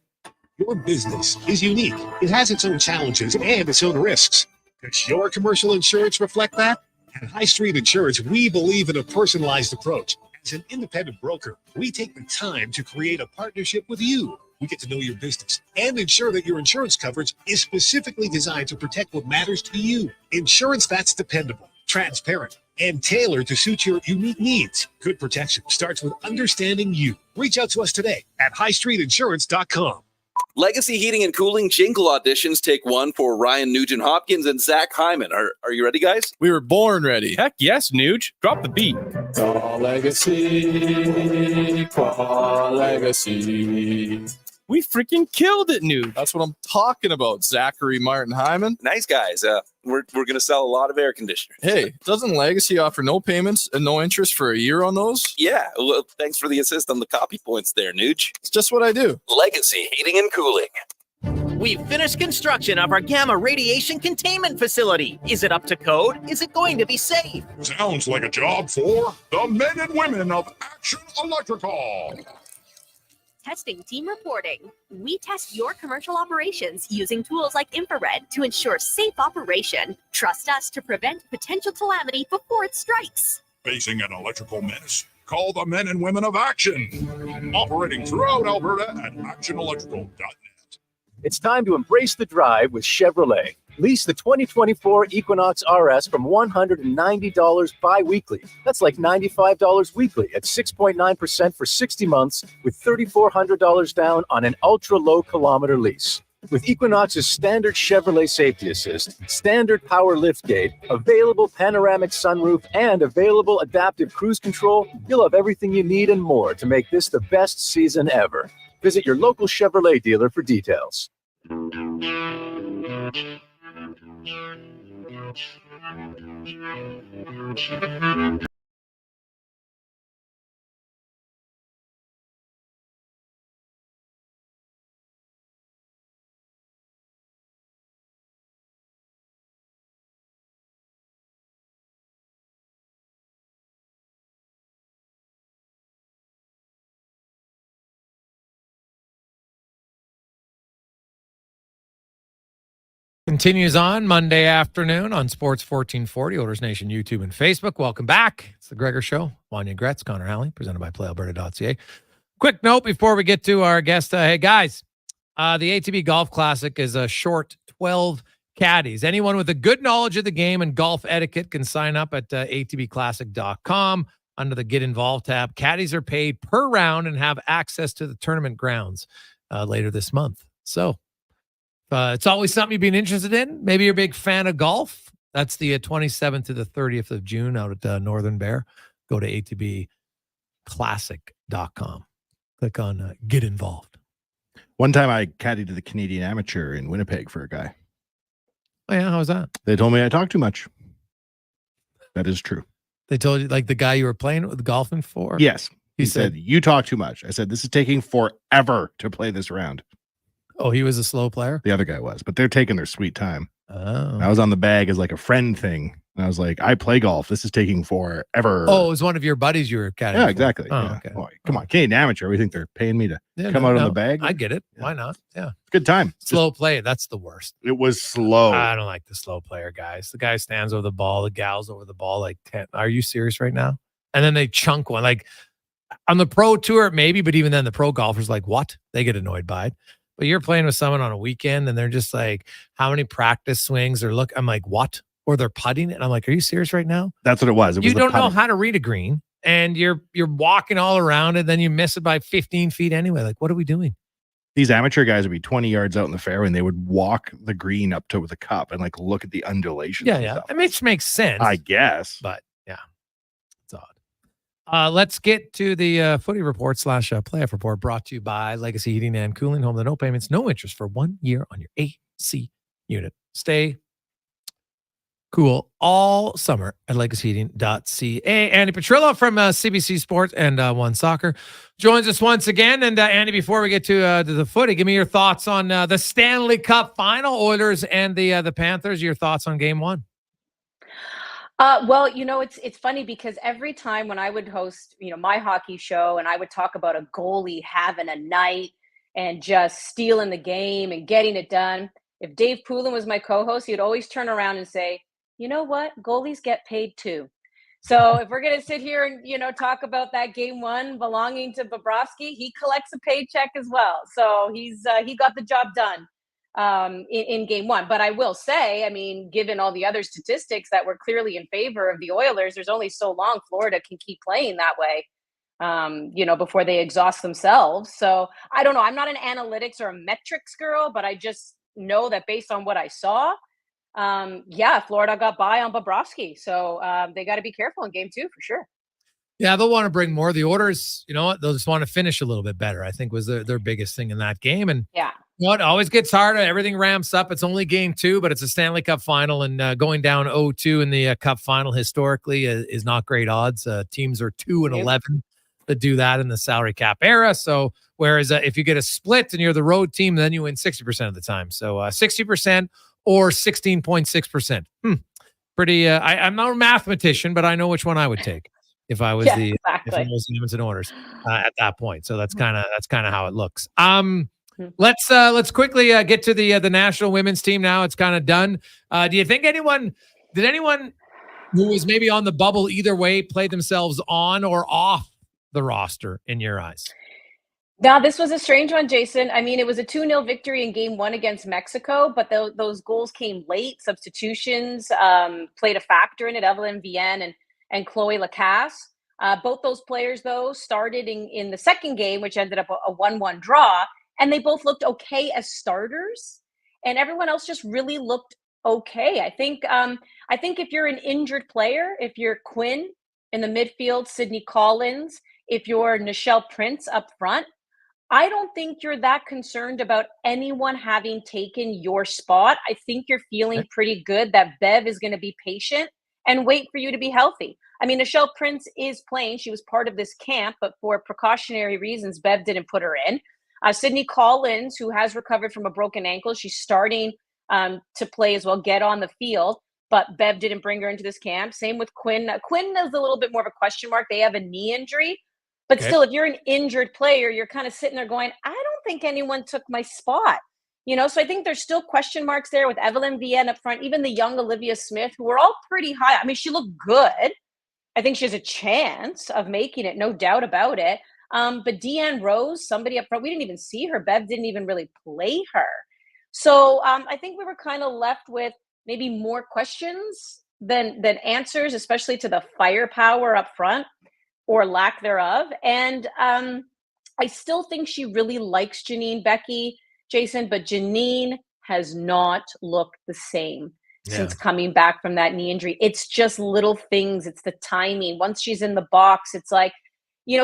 Your business is unique. It has its own challenges and its own risks. Does your commercial insurance reflect that? At High Street Insurance, we believe in a personalized approach. As an independent broker, we take the time to create a partnership with you. We get to know your business and ensure that your insurance coverage is specifically designed to protect what matters to you. Insurance that's dependable, transparent, and tailored to suit your unique needs. Good protection starts with understanding you. Reach out to us today at highstreetinsurance.com. Legacy Heating and Cooling jingle auditions take one for Ryan Nugent-Hopkins and Zach Hyman. Are you ready, guys? We were born ready. Heck yes, Nuge. Drop the beat. Legacy. We freaking killed it, Nuge. That's what I'm talking about, Zachary Martin Hyman. Nice guys. We're going to sell a lot of air conditioners. Hey, doesn't Legacy offer no payments and no interest for a year on those? Yeah, well, thanks for the assist on the copy points there, Nuge. It's just what I do. Legacy Heating and Cooling. We've finished construction of our gamma radiation containment facility. Is it up to code? Is it going to be safe? Sounds like a job for the men and women of Action Electrical. Testing team reporting. We test your commercial operations using tools like infrared to ensure safe operation. Trust us to prevent potential calamity before it strikes. Facing an electrical menace? Call the men and women of Action. Operating throughout Alberta at actionelectrical.net. It's time to embrace the drive with Chevrolet. Lease the 2024 Equinox RS from $190 bi-weekly. That's like $95 weekly at 6.9% for 60 months with $3,400 down on an ultra-low kilometer lease. With Equinox's standard Chevrolet Safety Assist, standard power liftgate, available panoramic sunroof, and available adaptive cruise control, you'll have everything you need and more to make this the best season ever. Visit your local Chevrolet dealer for details. Continues on Monday afternoon on Sports 1440, Oilers Nation YouTube and Facebook. Welcome back. It's the Gregor Show. Wanye Gretz, Connor Halley, presented by PlayAlberta.ca. Quick note before we get to our guest. Hey, guys, the ATB Golf Classic is a short 12 caddies. Anyone with a good knowledge of the game and golf etiquette can sign up at atbclassic.com under the Get Involved tab. Caddies are paid per round and have access to the tournament grounds later this month. So, it's always something you've been interested in. Maybe you're a big fan of golf. That's the 27th to the 30th of June out at Northern Bear. Go to atbclassic.com. Click on Get Involved. One time I caddied to the Canadian Amateur in Winnipeg for a guy. Oh, yeah? How was that? They told me I talk too much. That is true. They told you, like the guy you were playing with golfing for? Yes. He said, you talk too much. I said, this is taking forever to play this round. Oh, he was a slow player? The other guy was, but they're taking their sweet time. Oh. I was on the bag as like a friend thing. And I was like, I play golf. This is taking forever. Oh, it was one of your buddies you were catching. Yeah, exactly. Oh, yeah. okay. Boy, come on, Canadian amateur. We think they're paying me to come out on the bag. I get it. Why not? Yeah. Good time. Slow play. That's the worst. It was slow. I don't like the slow player guys. The guy stands over the ball, the gal's over the ball like 10. Are you serious right now? And then they chunk one. Like on the pro tour, maybe, but even then the pro golfers like, what? They get annoyed by it. But you're playing with someone on a weekend and they're just like, how many practice swings or look? I'm like, what? Or they're putting it. And I'm like, are you serious right now? That's what it was. You don't know how to read a green and you're walking all around it. Then you miss it by 15 feet anyway. Like, what are we doing? These amateur guys would be 20 yards out in the fairway and they would walk the green up to the cup and like look at the undulations. Yeah, yeah. I mean, it makes sense. I guess. But yeah, it's odd. Let's get to the footy report / playoff report brought to you by Legacy Heating and Cooling. Home to no payments, no interest for 1 year on your AC unit. Stay cool all summer at legacyheating.ca. Andy Petrillo from CBC Sports and One Soccer joins us once again. And Andy, before we get to the footy, give me your thoughts on the Stanley Cup final, Oilers and the Panthers. Your thoughts on game one? Well, it's funny because every time when I would host, my hockey show and I would talk about a goalie having a night and just stealing the game and getting it done, if Dave Poulin was my co-host, he'd always turn around and say, you know what? Goalies get paid too. So if we're going to sit here and, talk about that game one belonging to Bobrovsky, he collects a paycheck as well. So he got the job done in game one. But I will say, I mean, given all the other statistics that were clearly in favor of the Oilers, there's only so long Florida can keep playing that way, before they exhaust themselves. So I don't know. I'm not an analytics or a metrics girl, but I just know that based on what I saw, Florida got by on Bobrovsky. So they got to be careful in game two for sure. Yeah, they'll want to bring more. The Oilers, they'll just want to finish a little bit better, I think was their biggest thing in that game. And yeah, it always gets harder. Everything ramps up. It's only game two, but it's a Stanley Cup final. And going down 0-2 in the Cup final historically is not great odds. Teams are 2-11 that do that in the salary cap era. So whereas if you get a split and you're the road team, then you win 60% of the time. So 60% or 16.6%. Pretty. I'm not a mathematician, but I know which one I would take if I was if I was the Edmonton Oilers at that point. So that's kind of how it looks. Let's quickly get to the national women's team now. It's kind of done. Do you think anyone who was maybe on the bubble either way play themselves on or off the roster in your eyes? Now, this was a strange one, Jason. I mean, it was a 2-0 victory in game one against Mexico, but those goals came late. Substitutions played a factor in it. Evelyn Vienne and Chloe Lacasse. Both those players, though, started in the second game, which ended up a 1-1 draw, and they both looked okay as starters, and everyone else just really looked okay. I think if you're an injured player, if you're Quinn in the midfield, Sydney Collins, if you're Nichelle Prince up front, I don't think you're that concerned about anyone having taken your spot. I think you're feeling pretty good that Bev is going to be patient and wait for you to be healthy. I mean, Nichelle Prince is playing. She was part of this camp, but for precautionary reasons, Bev didn't put her in. Sydney Collins, who has recovered from a broken ankle, she's starting to play as well, get on the field, but Bev didn't bring her into this camp. Same with Quinn. Quinn is a little bit more of a question mark. They have a knee injury. But still, if you're an injured player, you're kind of sitting there going, I don't think anyone took my spot. So I think there's still question marks there with Evelyn Vienne up front, even the young Olivia Smith, who were all pretty high. I mean, she looked good. I think she has a chance of making it, no doubt about it. But Deanne Rose, somebody up front, we didn't even see her. Bev didn't even really play her. So I think we were kind of left with maybe more questions than answers, especially to the firepower up front. Or lack thereof. And I still think she really likes Janine Becky, Jason, but Janine has not looked the same since coming back from that knee injury. It's just little things. It's the timing. Once she's in the box, it's like,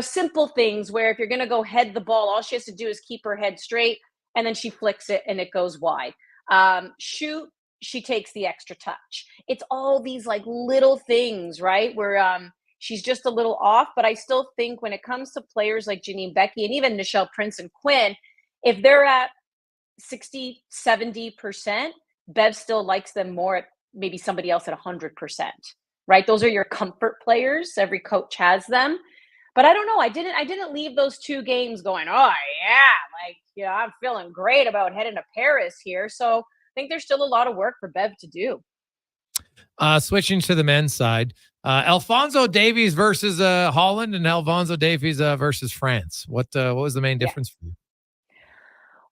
simple things where if you're going to go head the ball, all she has to do is keep her head straight and then she flicks it and it goes wide. Shoot, she takes the extra touch. It's all these like little things, right? Where, she's just a little off, but I still think when it comes to players like Janine Becky and even Nichelle Prince and Quinn, if they're at 60, 70%, Bev still likes them more at maybe somebody else at 100%, right? Those are your comfort players. Every coach has them. But I don't know. I didn't leave those 2 games going, oh yeah, I'm feeling great about heading to Paris here. So I think there's still a lot of work for Bev to do. Switching to the men's side, Alphonso Davies versus Holland and Alphonso Davies versus France. What was the main difference for you?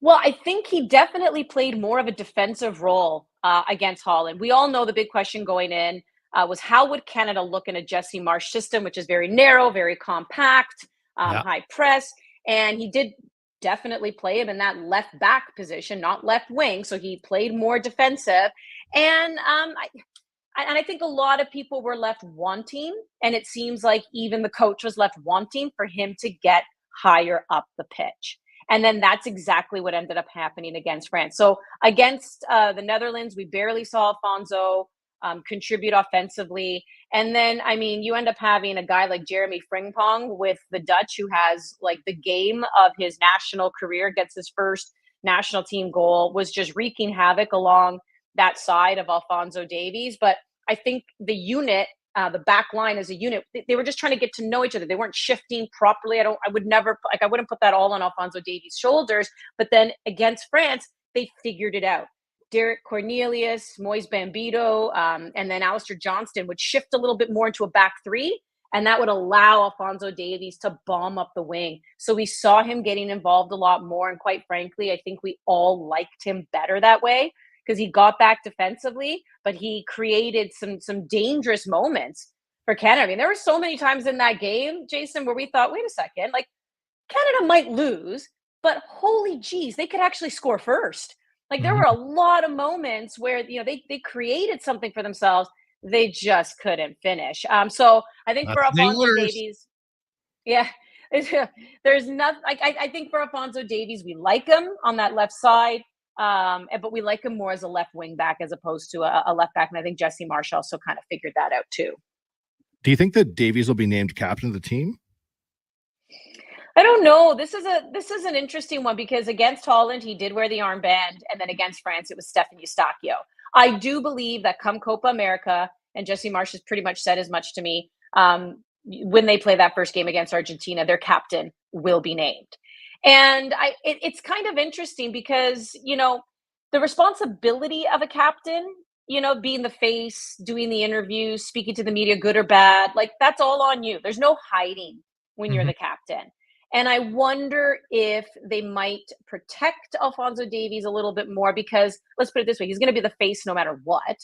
Well, I think he definitely played more of a defensive role against Holland. We all know the big question going in was how would Canada look in a Jesse Marsh system, which is very narrow, very compact, high press. And he did definitely play him in that left back position, not left wing. So he played more defensive. And I think a lot of people were left wanting, and it seems like even the coach was left wanting for him to get higher up the pitch. And then that's exactly what ended up happening against France. So against the Netherlands, we barely saw Alphonso contribute offensively. And then, I mean, you end up having a guy like Jeremy Frimpong with the Dutch, who has like the game of his national career, gets his first national team goal, was just wreaking havoc along that side of Alphonso Davies. But I think the unit, the back line as a unit, they were just trying to get to know each other. They weren't shifting properly. I wouldn't put that all on Alphonso Davies' shoulders. But then against France, they figured it out. Derek Cornelius, Moise Bambito, and then Alistair Johnston would shift a little bit more into a back 3, and that would allow Alphonso Davies to bomb up the wing. So we saw him getting involved a lot more, and quite frankly, I think we all liked him better that way because he got back defensively, but he created some dangerous moments for Canada. I mean, there were so many times in that game, Jason, where we thought, wait a second, like Canada might lose, but holy geez, they could actually score first. Like there were a lot of moments where, they created something for themselves. They just couldn't finish. So I think for Alphonso Davies, there's nothing. I think for Alphonso Davies, we like him on that left side, but we like him more as a left wing back as opposed to a left back. And I think Jesse Marsh also kind of figured that out too. Do you think that Davies will be named captain of the team? I don't know. This is an interesting one because against Holland, he did wear the armband. And then against France, it was Stephen Eustachio. I do believe that come Copa America, and Jesse Marsh has pretty much said as much to me, when they play that first game against Argentina, their captain will be named. And it's kind of interesting because, the responsibility of a captain, being the face, doing the interviews, speaking to the media, good or bad, like that's all on you. There's no hiding when you're the captain. And I wonder if they might protect Alphonso Davies a little bit more because, let's put it this way, he's going to be the face no matter what.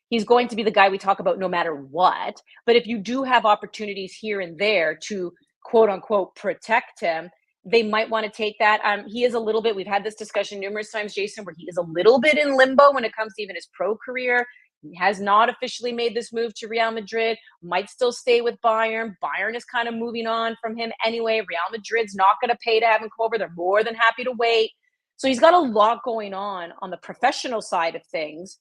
He's going to be the guy we talk about no matter what. But if you do have opportunities here and there to, quote unquote, protect him, they might want to take that. He is a little bit, we've had this discussion numerous times, Jason, where he is a little bit in limbo when it comes to even his pro career. He has not officially made this move to Real Madrid, might still stay with Bayern. Bayern is kind of moving on from him anyway. Real Madrid's not going to pay to have him come over. They're more than happy to wait. So he's got a lot going on the professional side of things.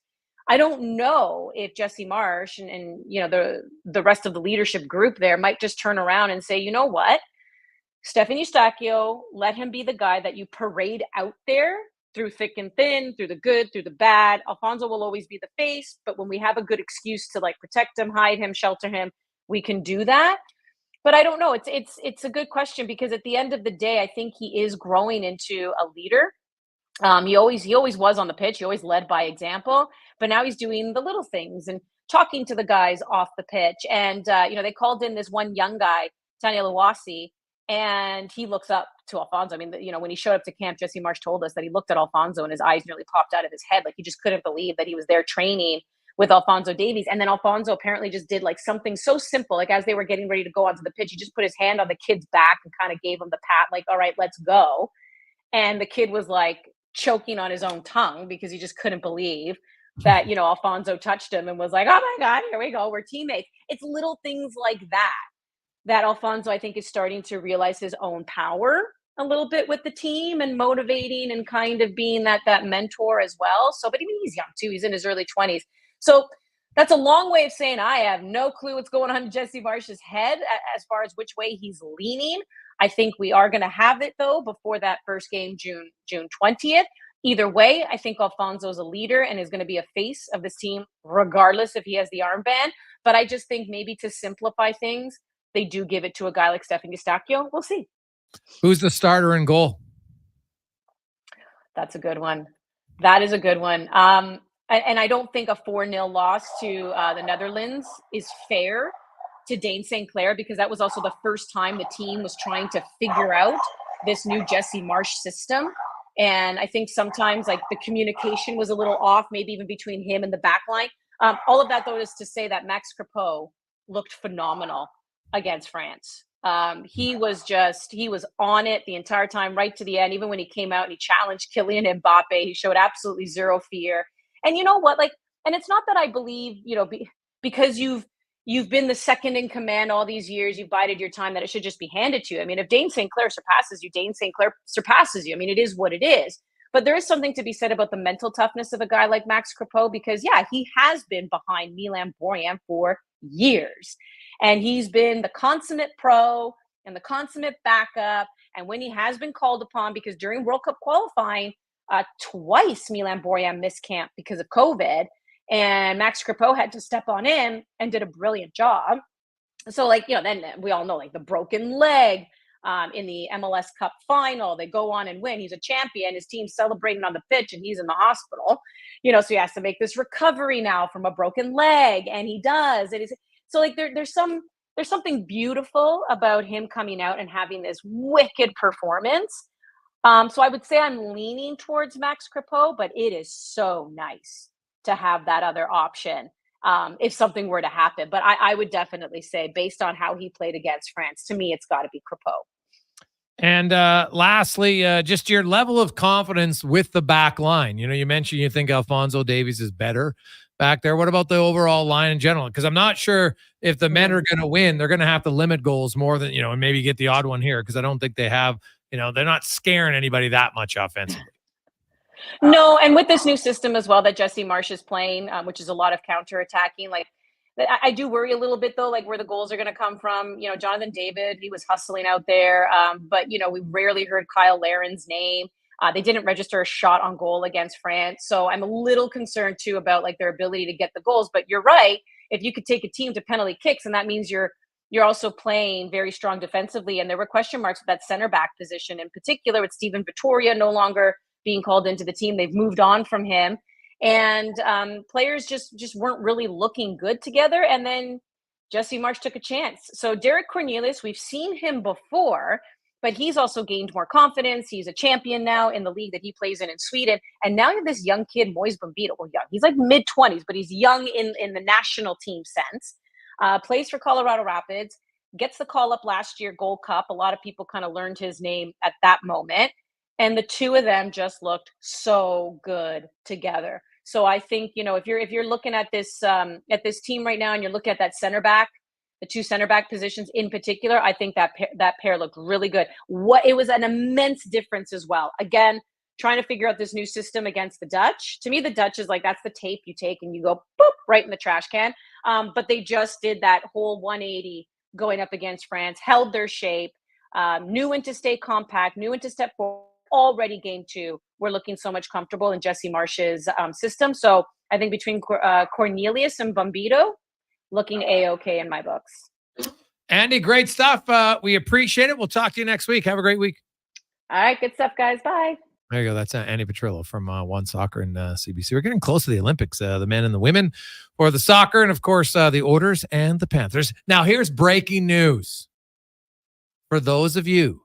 I don't know if Jesse Marsh and the rest of the leadership group there might just turn around and say, you know what? Stephen Eustachio, let him be the guy that you parade out there through thick and thin, through the good, through the bad. Alphonso will always be the face, but when we have a good excuse to protect him, hide him, shelter him, we can do that. But I don't know. It's a good question because at the end of the day, I think he is growing into a leader. He always was on the pitch. He always led by example, but now he's doing the little things and talking to the guys off the pitch. And they called in this one young guy, Tanya Luwasi, and he looks up to Alphonso. I mean, when he showed up to camp, Jesse Marsh told us that he looked at Alphonso and his eyes nearly popped out of his head. Like he just couldn't believe that he was there training with Alphonso Davies. And then Alphonso apparently just did something so simple. Like as they were getting ready to go onto the pitch, he just put his hand on the kid's back and kind of gave him the pat, like, all right, let's go. And the kid was choking on his own tongue because he just couldn't believe that, Alphonso touched him and was like, oh my God, here we go. We're teammates. It's little things like that Alphonso, I think, is starting to realize his own power a little bit with the team and motivating and kind of being that mentor as well. So, but even he's young too. He's in his early 20s. So that's a long way of saying I have no clue what's going on in Jesse Marsh's head as far as which way he's leaning. I think we are going to have it though before that first game, June 20th. Either way, I think Alfonso's a leader and is going to be a face of this team, regardless if he has the armband. But I just think maybe to simplify things, they do give it to a guy like Stefan Eustáquio. We'll see. Who's the starter in goal? That's a good one. That is a good one. And I don't think a 4-0 loss to the Netherlands is fair to Dane St. Clair, because that was also the first time the team was trying to figure out this new Jesse Marsh system. And I think sometimes like the communication was a little off, maybe even between him and the back line. All of that, though, is to say that Max Crepeau looked phenomenal against France. He was on it the entire time, right to the end. Even when he came out and he challenged Kylian Mbappe, he showed absolutely zero fear. And you know what? Like, and it's not that I believe, because you've been the second in command all these years, you've bided your time, that it should just be handed to you. I mean, if Dane St. Clair surpasses you, Dane St. Clair surpasses you. I mean, it is what it is. But there is something to be said about the mental toughness of a guy like Max Crepeau, because, yeah, he has been behind Milan Borjan for years. And he's been the consummate pro and the consummate backup. And when he has been called upon, because during World Cup qualifying, twice Milan Borjan missed camp because of COVID. And Max Crepeau had to step on in and did a brilliant job. So, then we all know, the broken leg in the MLS Cup final. They go on and win. He's a champion. His team's celebrating on the pitch, and he's in the hospital. So he has to make this recovery now from a broken leg, and he does. There's something beautiful about him coming out and having this wicked performance. So I would say I'm leaning towards Max Crepeau, but it is so nice to have that other option if something were to happen. But I would definitely say, based on how he played against France, to me, it's got to be Crepeau. And lastly, just your level of confidence with the back line. You mentioned you think Alphonso Davies is better back there. What about the overall line in general? Because I'm not sure if the men are going to win. They're going to have to limit goals more than, and maybe get the odd one here, because I don't think they have, they're not scaring anybody that much offensively. No, and with this new system as well that Jesse Marsh is playing, which is a lot of counterattacking, I do worry a little bit, though, where the goals are going to come from. Jonathan David, he was hustling out there, but, we rarely heard Kyle Laren's name. They didn't register a shot on goal against France. So I'm a little concerned, too, about their ability to get the goals. But you're right. If you could take a team to penalty kicks, and that means you're also playing very strong defensively. And there were question marks with that center back position, in particular with Steven Vittoria no longer being called into the team. They've moved on from him. And players just weren't really looking good together. And then Jesse Marsh took a chance. So Derek Cornelius, we've seen him before, but he's also gained more confidence. He's a champion now in the league that he plays in Sweden. And now you have this young kid, Moise Bombito. Well, young. He's mid-20s, but he's young in the national team sense. Plays for Colorado Rapids, gets the call up last year, Gold Cup. A lot of people kind of learned his name at that moment. And the two of them just looked so good together. So I think, if you're looking at this team right now, and you're looking at that center back, the two center back positions in particular, I think that pair looked really good. It was an immense difference as well. Again, trying to figure out this new system against the Dutch. To me, the Dutch is that's the tape you take and you go boop right in the trash can. But they just did that whole 180 going up against France, held their shape, knew when to stay compact, knew when to step forward. Already game 2, we're looking so much comfortable in Jesse Marsh's system. So I think between Cornelius and Bombito, looking A-okay in my books. Andy, great stuff. We appreciate it. We'll talk to you next week. Have a great week. All right, good stuff, guys. Bye. There you go. That's Andy Petrillo from One Soccer and CBC. We're getting close to the Olympics, the men and the women for the soccer, and of course the Oilers and the Panthers. Now here's breaking news for those of you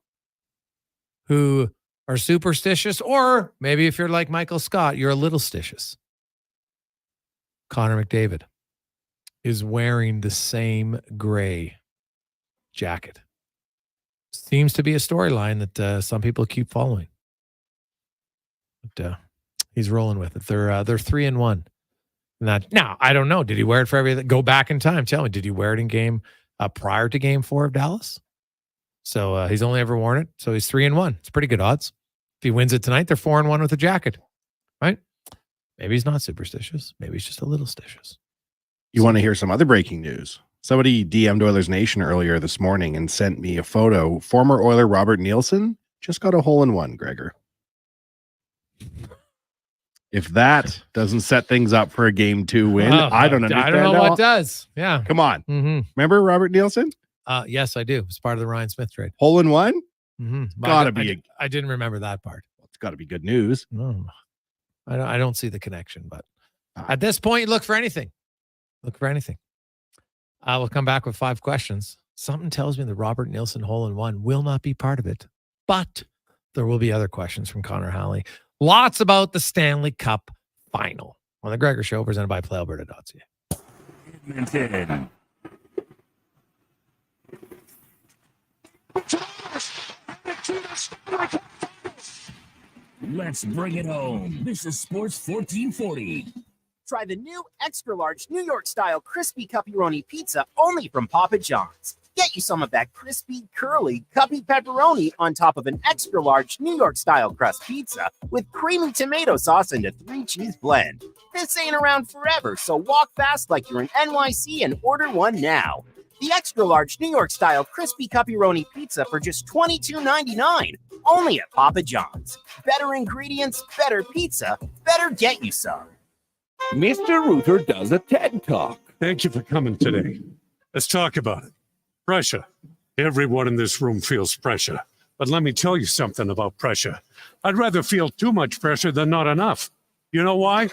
who are superstitious, or maybe if you're like Michael Scott, you're a little stitious. Connor McDavid is wearing the same gray jacket. Seems to be a storyline that some people keep following. But he's rolling with it. They're 3-1. Now, I don't know. Did he wear it for everything? Go back in time. Tell me, did he wear it in game prior to game 4 of Dallas? So he's only ever worn it. So he's 3-1. It's pretty good odds. If he wins it tonight, they're 4-1 with the jacket, right? Maybe he's not superstitious. Maybe he's just a little stitious. You want to hear some other breaking news? Somebody DM'd Oilers Nation earlier this morning and sent me a photo. Former Oiler Robert Nielsen just got a hole-in-one, Gregor. If that doesn't set things up for a game 2 win, I don't understand. I don't know what does. Yeah. Come on. Mm-hmm. Remember Robert Nielsen? Yes, I do. It's part of the Ryan Smith trade. Hole in one? Mm-hmm. Gotta be. I didn't remember that part. It's got to be good news. No, I don't see the connection, but at this point, look for anything. Look for anything. We'll come back with 5 questions. Something tells me the Robert Nielsen hole in one will not be part of it, but there will be other questions from Connor Halley. Lots about the Stanley Cup final on the Gregor Show, presented by PlayAlberta.ca. Edmonton. Let's bring it home. This is Sports 1440. Try the new extra large New York style crispy pepperoni pizza only from Papa John's. Get you some of that crispy, curly, cuppy pepperoni on top of an extra large New York style crust pizza with creamy tomato sauce and a 3-cheese blend. This ain't around forever, so walk fast like you're in NYC and order one now. The extra large New York style crispy pepperoni pizza for just $22.99. Only at Papa John's. Better ingredients, better pizza, better get you some. Mr. Ruther does a TED Talk. Thank you for coming today. Let's talk about it. Pressure. Everyone in this room feels pressure. But let me tell you something about pressure. I'd rather feel too much pressure than not enough. You know why?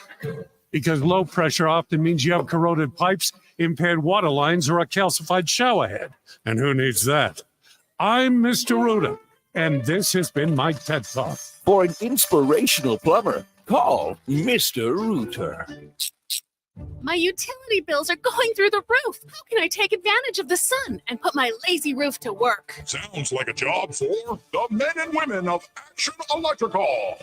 Because low pressure often means you have corroded pipes, impaired water lines, or a calcified shower head. And who needs that? I'm Mr. Ruther, and this has been my TED Talk. For an inspirational plumber, call Mr. Ruther. My utility bills are going through the roof. How can I take advantage of the sun and put my lazy roof to work? Sounds like a job for the men and women of Action Electrical.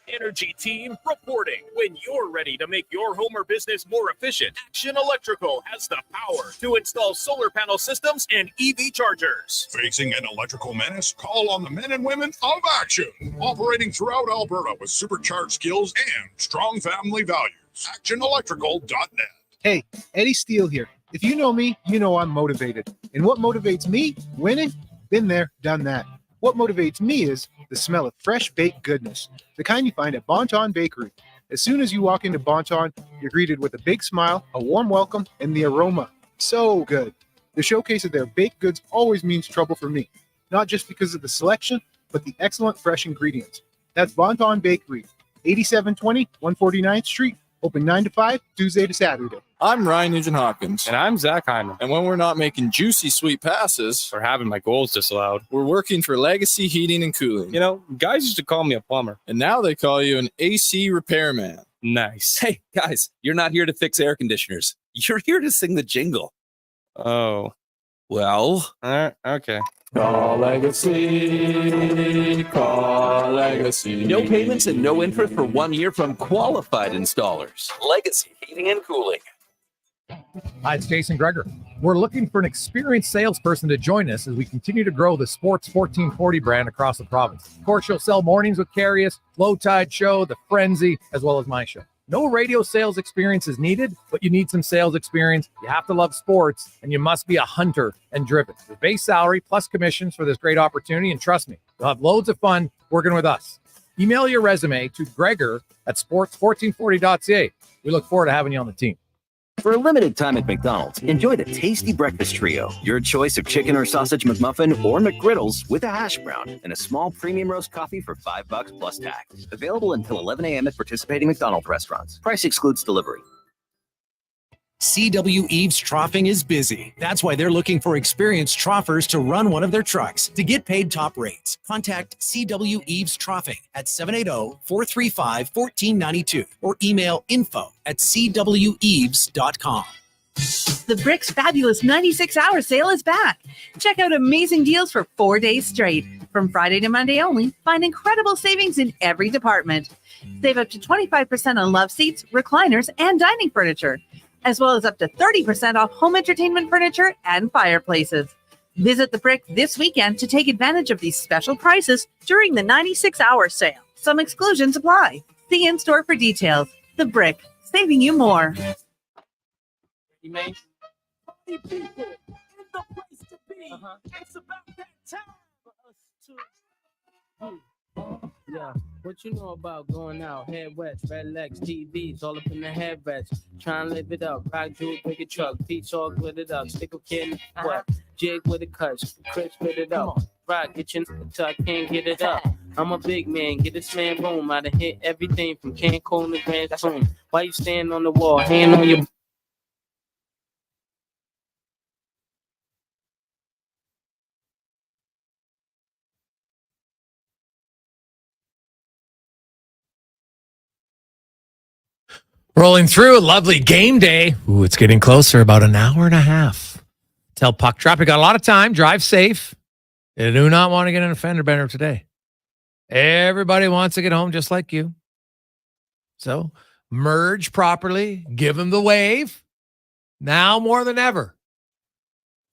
Energy team reporting. When you're ready to make your home or business more efficient, Action Electrical has the power to install solar panel systems and EV chargers. Facing an electrical menace? Call on the men and women of Action. Operating throughout Alberta with supercharged skills and strong family values. ActionElectrical.net. Hey, Eddie Steele here. If you know me, you know I'm motivated. And what motivates me? Winning? Been there, done that. What motivates me is the smell of fresh baked goodness, the kind you find at Bonton Bakery. As soon as you walk into Bonton, you're greeted with a big smile, a warm welcome, and the aroma. So good. The showcase of their baked goods always means trouble for me, not just because of the selection, but the excellent fresh ingredients. That's Bonton Bakery, 8720 149th Street, open 9 to 5, Tuesday to Saturday. I'm Ryan Nugent-Hopkins. And I'm Zach Hyman. And when we're not making juicy, sweet passes or having my goals disallowed, we're working for Legacy Heating and Cooling. You know, guys used to call me a plumber. And now they call you an AC repairman. Nice. Hey, guys, you're not here to fix air conditioners. You're here to sing the jingle. Oh. Well. Okay. Call Legacy, call Legacy. No payments and no interest for 1 year from qualified installers. Legacy Heating and Cooling. Hi, it's Jason Gregor. We're looking for an experienced salesperson to join us as we continue to grow the Sports 1440 brand across the province. Of course, you'll sell Mornings with Carius, Low Tide Show, The Frenzy, as well as my show. No radio sales experience is needed, but you need some sales experience. You have to love sports, and you must be a hunter and driven. The base salary plus commissions for this great opportunity, and trust me, you'll have loads of fun working with us. Email your resume to gregor@sports1440.ca. We look forward to having you on the team. For a limited time at McDonald's, enjoy the tasty breakfast trio. Your choice of chicken or sausage McMuffin or McGriddles with a hash brown and a small premium roast coffee for $5 plus tax. Available until 11 a.m. at participating McDonald's restaurants. Price excludes delivery. CW Eves Troughing is busy. That's why they're looking for experienced troughers to run one of their trucks. To get paid top rates, contact CW Eves Troughing at 780-435-1492 or email info@cweves.com. The Brick's fabulous 96-hour sale is back. Check out amazing deals for 4 days straight. From Friday to Monday only, find incredible savings in every department. Save up to 25% on love seats, recliners, and dining furniture, as well as up to 30% off home entertainment furniture and fireplaces. Visit The Brick this weekend to take advantage of these special prices during the 96-hour sale. Some exclusions apply. See in-store for details. The Brick, saving you more. You made party people in the place to be. It's about that time for us to Yeah, what you know about going out? Head west, red legs, TVs, all up in the headrest. Try and live it up. Rock jewel, big a truck. Peach all glittered up. Stick a kid in what? Jig with a cut. Chris spit it up. Rock, get your tuck, can't get it up. I'm a big man, get this man room. I done hit everything from Cancun to Grand Tune. Why you stand on the wall, hand on your... Rolling through a lovely game day. Ooh, it's getting closer, about an hour and a half. Tell puck drop. You got a lot of time. Drive safe. You do not want to get an offender bender today. Everybody wants to get home just like you. So merge properly. Give them the wave. Now more than ever.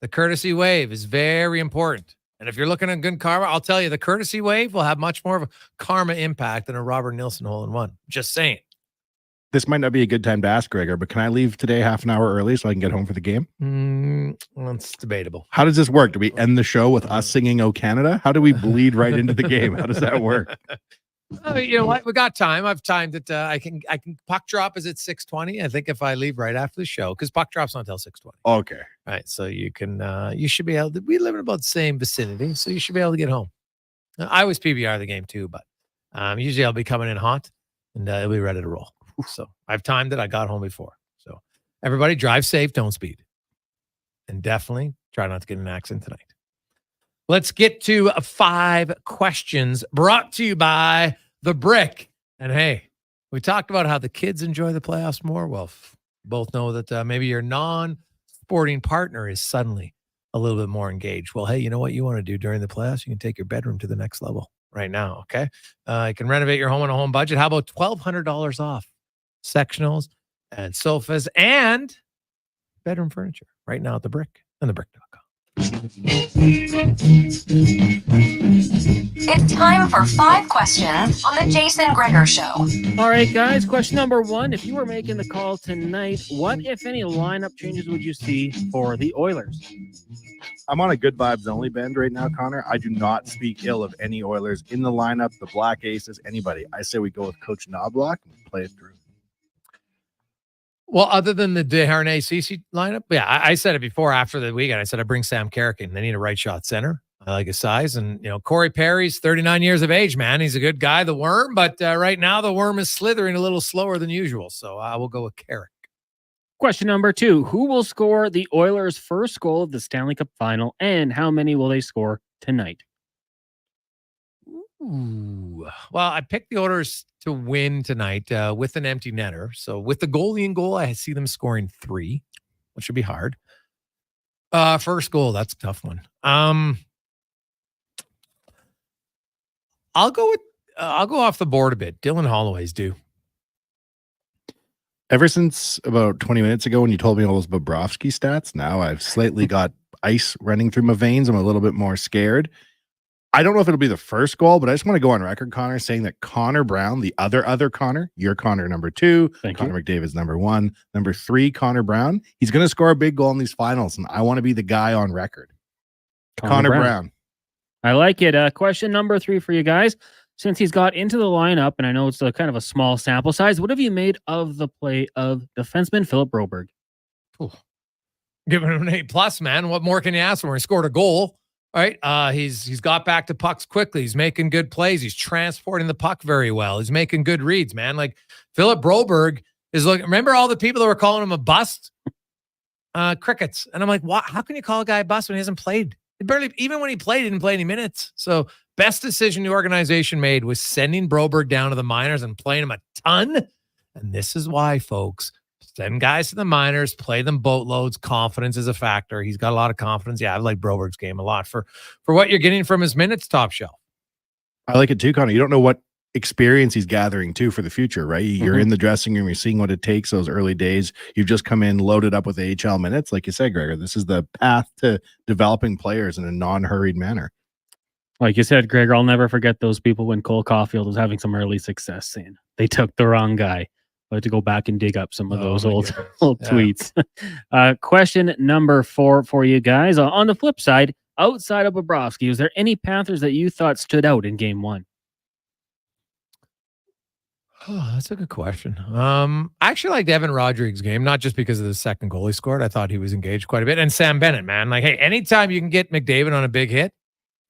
The courtesy wave is very important. And if you're looking at good karma, I'll tell you, the courtesy wave will have much more of a karma impact than a Robert Nilsson hole-in-one. Just saying. This might not be a good time to ask Gregor, but can I leave today half an hour early so I can get home for the game? Well, it's debatable. How does this work? Do we end the show with us singing "O Canada"? How do we bleed right into the game? How does that work? You know what? We got time. I've timed it. I can puck drop is at 6:20. I think if I leave right after the show, because puck drop's not until 6:20. Okay. Right. So you can you should be able to, we live in about the same vicinity, so you should be able to get home. I always PBR the game too, but usually I'll be coming in hot and it'll be ready to roll. So I've timed it. I got home before. So everybody drive safe, don't speed. And definitely try not to get in an accident tonight. Let's get to 5 questions brought to you by The Brick. And hey, we talked about how the kids enjoy the playoffs more. Well, both know that maybe your non-sporting partner is suddenly a little bit more engaged. Well, hey, you know what you want to do during the playoffs? You can take your bedroom to the next level right now, okay? You can renovate your home on a home budget. How about $1,200 off sectionals and sofas and bedroom furniture right now at The Brick and thebrick.com. It's time for 5 questions on the Jason Gregor Show. All right, guys. Question number 1. If you were making the call tonight, what, if any, lineup changes would you see for the Oilers? I'm on a good vibes only bend right now, Connor. I do not speak ill of any Oilers in the lineup, the Black Aces, anybody. I say we go with Coach Knoblauch and play it through. Well, other than the Desharnais Ceci lineup, yeah, I said it before after the weekend. I said I bring Sam Carrick in. They need a right shot center. I like his size. And, you know, Corey Perry's 39 years of age, man. He's a good guy, the Worm. But right now, the Worm is slithering a little slower than usual. So I will go with Carrick. Question number 2. Who will score the Oilers' first goal of the Stanley Cup Final, and how many will they score tonight? Ooh. Well, I picked the Oilers to win tonight with an empty netter. So with the goalie in goal, I see them scoring 3, which should be hard. First goal, that's a tough one. I'll go off the board a bit. Dylan Holloway's due. Ever since about 20 minutes ago when you told me all those Bobrovsky stats, now I've slightly got ice running through my veins. I'm a little bit more scared. I don't know if it'll be the first goal, but I just want to go on record, Connor, saying that Connor Brown, the other Connor, your Connor number 2, Connor McDavid's number 1, number 3, Connor Brown, he's going to score a big goal in these finals, and I want to be the guy on record. Connor Brown. I like it. Question number 3 for you guys. Since he's got into the lineup, and I know it's a kind of a small sample size, what have you made of the play of defenseman Philip Broberg? Ooh. Giving him an A+, man. What more can you ask for? He scored a goal. Right, he's got back to pucks quickly. He's making good plays. He's transporting the puck very well. He's making good reads, man. Like Philip Broberg is looking. Remember all the people that were calling him a bust? Crickets. And I'm like, what? How can you call a guy a bust when he hasn't played? Even when he played, he didn't play any minutes. So best decision the organization made was sending Broberg down to the minors and playing him a ton. And this is why, folks. Send guys to the minors, play them boatloads. Confidence is a factor. He's got a lot of confidence. Yeah, I like Broberg's game a lot for what you're getting from his minutes, top shelf. I like it too, Connor. You don't know what experience he's gathering too for the future, right? You're in the dressing room, you're seeing what it takes those early days. You've just come in loaded up with AHL minutes. Like you said, Gregor, this is the path to developing players in a non-hurried manner. Like you said, Gregor, I'll never forget those people when Cole Caulfield was having some early success saying they took the wrong guy. I had to go back and dig up some of those old tweets. Question number 4 for you guys. On the flip side, outside of Bobrovsky, was there any Panthers that you thought stood out in game 1? Oh, that's a good question. I actually liked Evan Rodrigues' game, not just because of the second goal he scored. I thought he was engaged quite a bit. And Sam Bennett, man. Like, hey, anytime you can get McDavid on a big hit,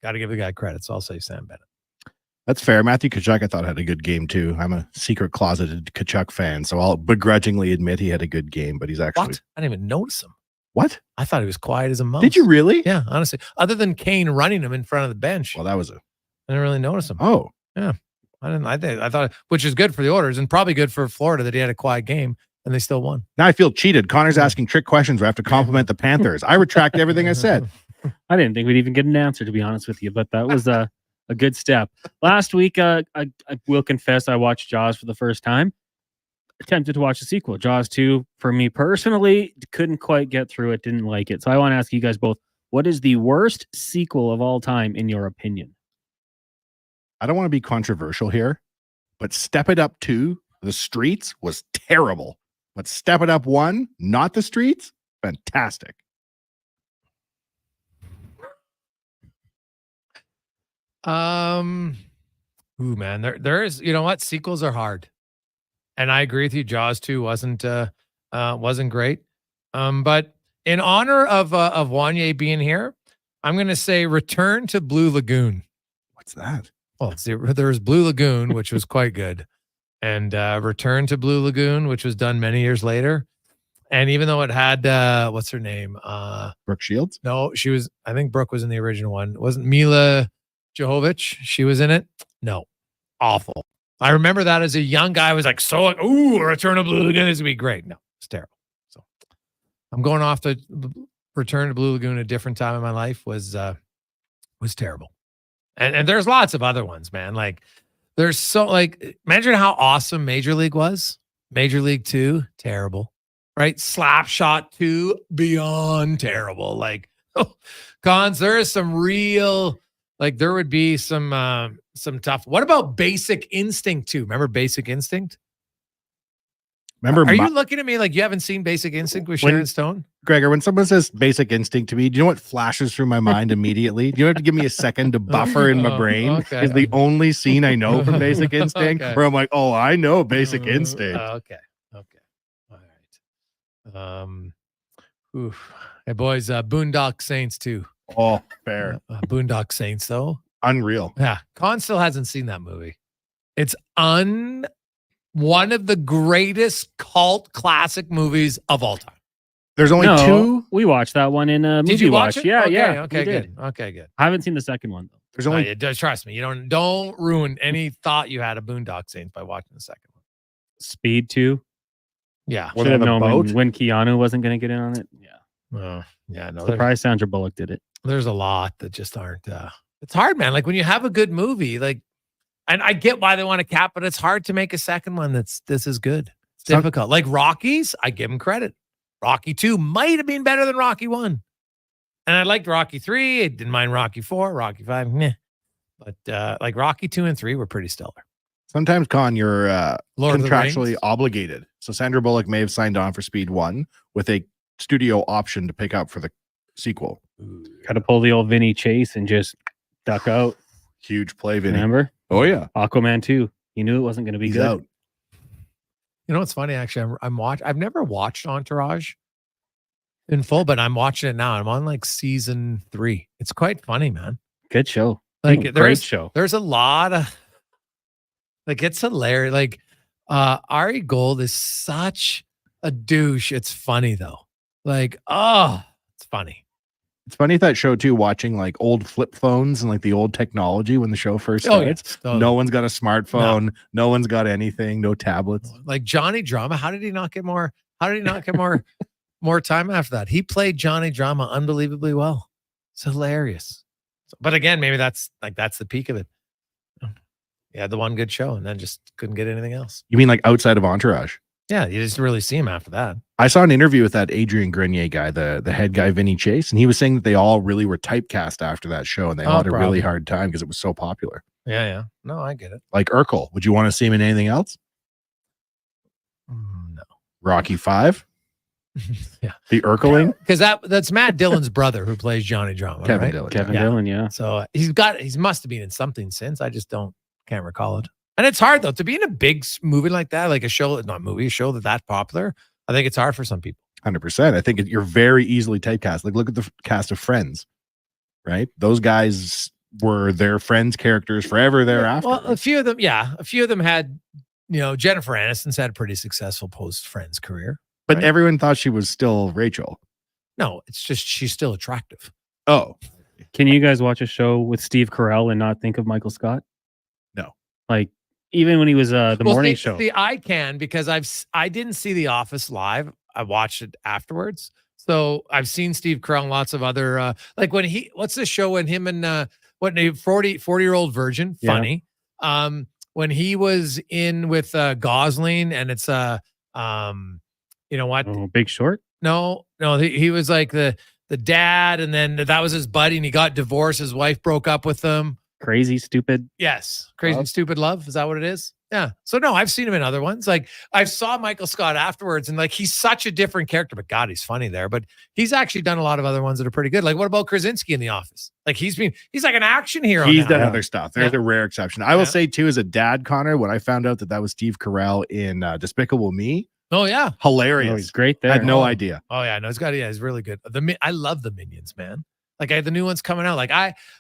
got to give the guy credit. So I'll say Sam Bennett. That's fair. Matthew Tkachuk, I thought, had a good game too. I'm a secret closeted Tkachuk fan, so I'll begrudgingly admit he had a good game, but he's actually... What? I didn't even notice him. What? I thought he was quiet as a mouse. Did you really? Yeah, honestly. Other than Kane running him in front of the bench. Well, that was I didn't really notice him. Oh. Yeah. I thought, which is good for the Oilers and probably good for Florida that he had a quiet game and they still won. Now I feel cheated. Connor's asking trick questions where I have to compliment the Panthers. I retract everything I said. I didn't think we'd even get an answer, to be honest with you, but that was a good step. Last week, I will confess, I watched Jaws for the first time. Attempted to watch the sequel. Jaws 2, for me personally, couldn't quite get through it, didn't like it. So I want to ask you guys both, what is the worst sequel of all time in your opinion? I don't want to be controversial here, but Step It Up 2, The Streets, was terrible. But Step It Up 1, Not the Streets, fantastic. Ooh, man, there is, you know what? Sequels are hard. And I agree with you. Jaws 2 wasn't great. But in honor of Wanye being here, I'm going to say Return to Blue Lagoon. What's that? Well, there was Blue Lagoon, which was quite good. And Return to Blue Lagoon, which was done many years later. And even though it had, what's her name? Brooke Shields? No, I think Brooke was in the original one. It wasn't Mila Jovovich? She was in it? No. Awful. I remember that as a young guy. I was like, ooh, Return to Blue Lagoon is going to be great. No, it's terrible. So I'm going off the Return to Blue Lagoon. A different time in my life was terrible. And there's lots of other ones, man. Like there's imagine how awesome Major League was. Major League 2, terrible. Right? Slapshot 2, beyond terrible. Like, Cons, there is some real, like there would be some tough. What about Basic Instinct 2? Remember Basic Instinct? Are you looking at me like you haven't seen Basic Instinct with Sharon Stone? Gregor, when someone says Basic Instinct to me, do you know what flashes through my mind immediately? Do you have to give me a second to buffer in my brain? Okay. Is the only scene I know from Basic Instinct Okay. where I'm like, oh, I know Basic Instinct. Okay. All right. Oof. Hey boys, Boondock Saints 2. Oh, fair. Boondock Saints though. Unreal. Yeah. Con still hasn't seen that movie. It's one of the greatest cult classic movies of all time. There's only two. We watched that one in a movie Did you watch it? Yeah, Okay, yeah. Okay, we good. did. Okay, good. I haven't seen the second one though. There's only it does. Trust me. You don't ruin any thought you had of Boondock Saints by watching the second one. Speed 2. Yeah. Should have known when Keanu wasn't going to get in on it. Yeah. Yeah. No. Surprised Sandra Bullock did it. There's a lot that just aren't. It's hard, man. Like when you have a good movie, like, and I get why they want to cap, but it's hard to make a second one this is good. It's difficult. Like Rockies, I give them credit. Rocky 2 might have been better than Rocky 1. And I liked Rocky 3. I didn't mind Rocky 4, Rocky 5. Meh. But like Rocky 2 and 3 were pretty stellar. Sometimes, Con, you're Lord of the contractually Rings? obligated. So Sandra Bullock may have signed on for Speed 1 with a studio option to pick up for the sequel. Got to pull the old Vinny Chase and just duck out. Huge play, Vinny. Remember? Oh, yeah. Aquaman 2. He knew it wasn't going to be He's good. out. You know what's funny? Actually, I've never watched Entourage in full, but I'm watching it now. I'm on like season 3. It's quite funny, man. Good show. Like Great show. There's a lot of like it's hilarious. Like Ari Gold is such a douche. It's funny though. Like, it's funny. It's funny that show too, watching like old flip phones and like the old technology when the show first starts. Totally. No one's got a smartphone. No one's got anything. No tablets. Like Johnny Drama. How did he not get more? More time after that? He played Johnny Drama unbelievably well. It's hilarious. But again, maybe that's the peak of it. He had the one good show and then just couldn't get anything else. You mean like outside of Entourage? Yeah, you just really see him after that. I saw an interview with that Adrian Grenier guy, the head guy, Vinny Chase, and he was saying that they all really were typecast after that show and they all had a really hard time because it was so popular. Yeah. No, I get it. Like Urkel. Would you want to see him in anything else? No. Rocky 5? Yeah. The Urkeling? Because that's Matt Dillon's brother who plays Johnny Drama. Kevin right? Dillon. Kevin Dillon, yeah. So he must have been in something since. I just can't recall it. And it's hard though to be in a big movie like that, like a show that popular. I think it's hard for some people. 100%. I think you're very easily typecast. Like, look at the cast of Friends, right? Those guys were their Friends characters forever thereafter. Well, a few of them had, Jennifer Aniston's had a pretty successful post-Friends career. But right? everyone thought she was still Rachel. No, it's just she's still attractive. Oh. Can you guys watch a show with Steve Carell and not think of Michael Scott? No. Like, even when he was the morning show. See, I can because I didn't see The Office live. I watched it afterwards. So I've seen Steve Carell and lots of other like when what's the show when him and 40-year-old virgin, funny. Yeah. When he was in with Gosling and it's you know what? Oh, Big Short? No, he was like the dad, and then that was his buddy, and he got divorced. His wife broke up with him. Crazy Stupid. Yes. Crazy and Stupid Love. Is that what it is? Yeah. So no, I've seen him in other ones. Like I saw Michael Scott afterwards, and like he's such a different character, but God, he's funny there. But he's actually done a lot of other ones that are pretty good. Like what about Krasinski in The Office? Like he's like an action hero. He's now. done other stuff. There's a rare exception. I will say too, as a dad, Connor, when I found out that was Steve Carell in Despicable Me. Oh yeah, hilarious. Oh, he's great there. I had no idea. Oh yeah, no, he's really good. I love the Minions, man. Like the new one's coming out. Like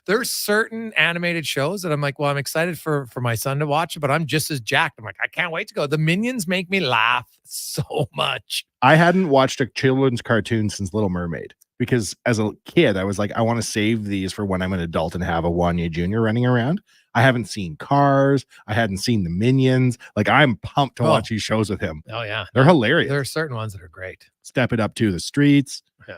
there's certain animated shows that I'm like, well, I'm excited for my son to watch it, but I'm just as jacked. I'm like, I can't wait to go. The Minions make me laugh so much. I hadn't watched a children's cartoon since Little Mermaid because as a kid, I was like, I want to save these for when I'm an adult and have a Wanye Jr. running around. I haven't seen Cars. I hadn't seen the Minions. Like I'm pumped to watch these shows with him. Oh yeah, they're hilarious. There are certain ones that are great. Step It Up to the Streets. Yeah.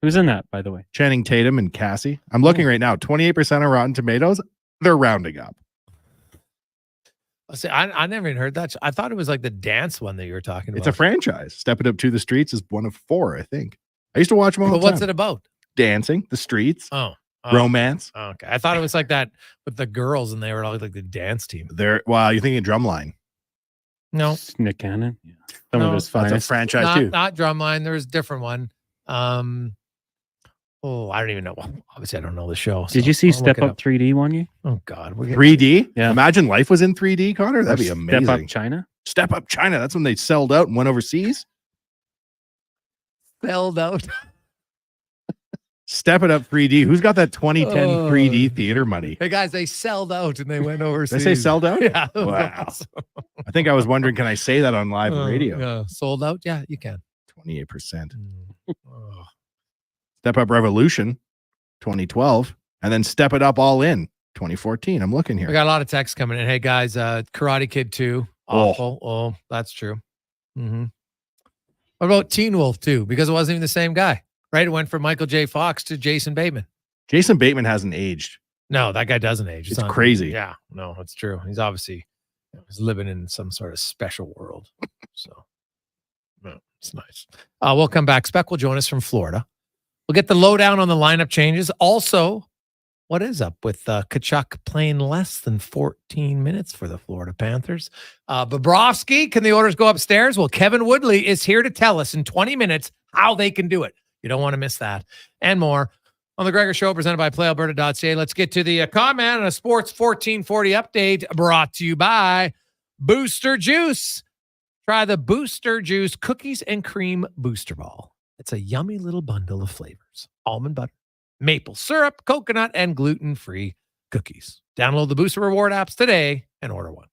Who's in that, by the way? Channing Tatum and Cassie. I'm looking right now. 28% on Rotten Tomatoes. They're rounding up. See, I never even heard that. I thought it was like the dance one that you were talking about. It's a franchise. Step It Up to the Streets is one of 4, I think. I used to watch them all the time. What's it about? Dancing, the streets, Oh, romance. Okay, I thought it was like that with the girls, and they were all like the dance team. Wow, you're thinking Drumline? No, Nick Cannon. Yeah. Some of his finest. That's a franchise too. Not Drumline. There's a different one. I don't even know. Obviously, I don't know the show. Did you see Step Up 3D, Wanye? Oh God, 3D. Yeah. Imagine life was in 3D, Connor. That'd be amazing. Step Up China. Step Up China. That's when they sold out and went overseas. Sold out. Step It Up 3D. Who's got that 2010 3D theater money? Hey guys, they sold out and they went overseas. Did I say sold out? Yeah. Wow. I think I was wondering, can I say that on live radio? Yeah. Sold out? Yeah, you can. 28%. Step Up Revolution, 2012. And then Step It Up All In, 2014. I'm looking here. We got a lot of texts coming in. Hey guys, Karate Kid 2. Awful. Oh, that's true. Mm-hmm. What about Teen Wolf 2? Because it wasn't even the same guy. Right? It went from Michael J. Fox to Jason Bateman. Jason Bateman hasn't aged. No, that guy doesn't age. It's crazy. Yeah, no, it's true. He's obviously he's living in some sort of special world. So, no, it's nice. We'll come back. Spec will join us from Florida. We'll get the lowdown on the lineup changes. Also, what is up with Tkachuk playing less than 14 minutes for the Florida Panthers? Bobrovsky, can the orders go upstairs? Well, Kevin Woodley is here to tell us in 20 minutes how they can do it. You don't want to miss that and more on the Gregor Show presented by PlayAlberta.ca. Let's get to the comment on a Sports 1440 update brought to you by Booster Juice. Try the Booster Juice Cookies and Cream Booster Ball. It's a yummy little bundle of flavors. Almond butter, maple syrup, coconut, and gluten-free cookies. Download the Booster Reward apps today and order one.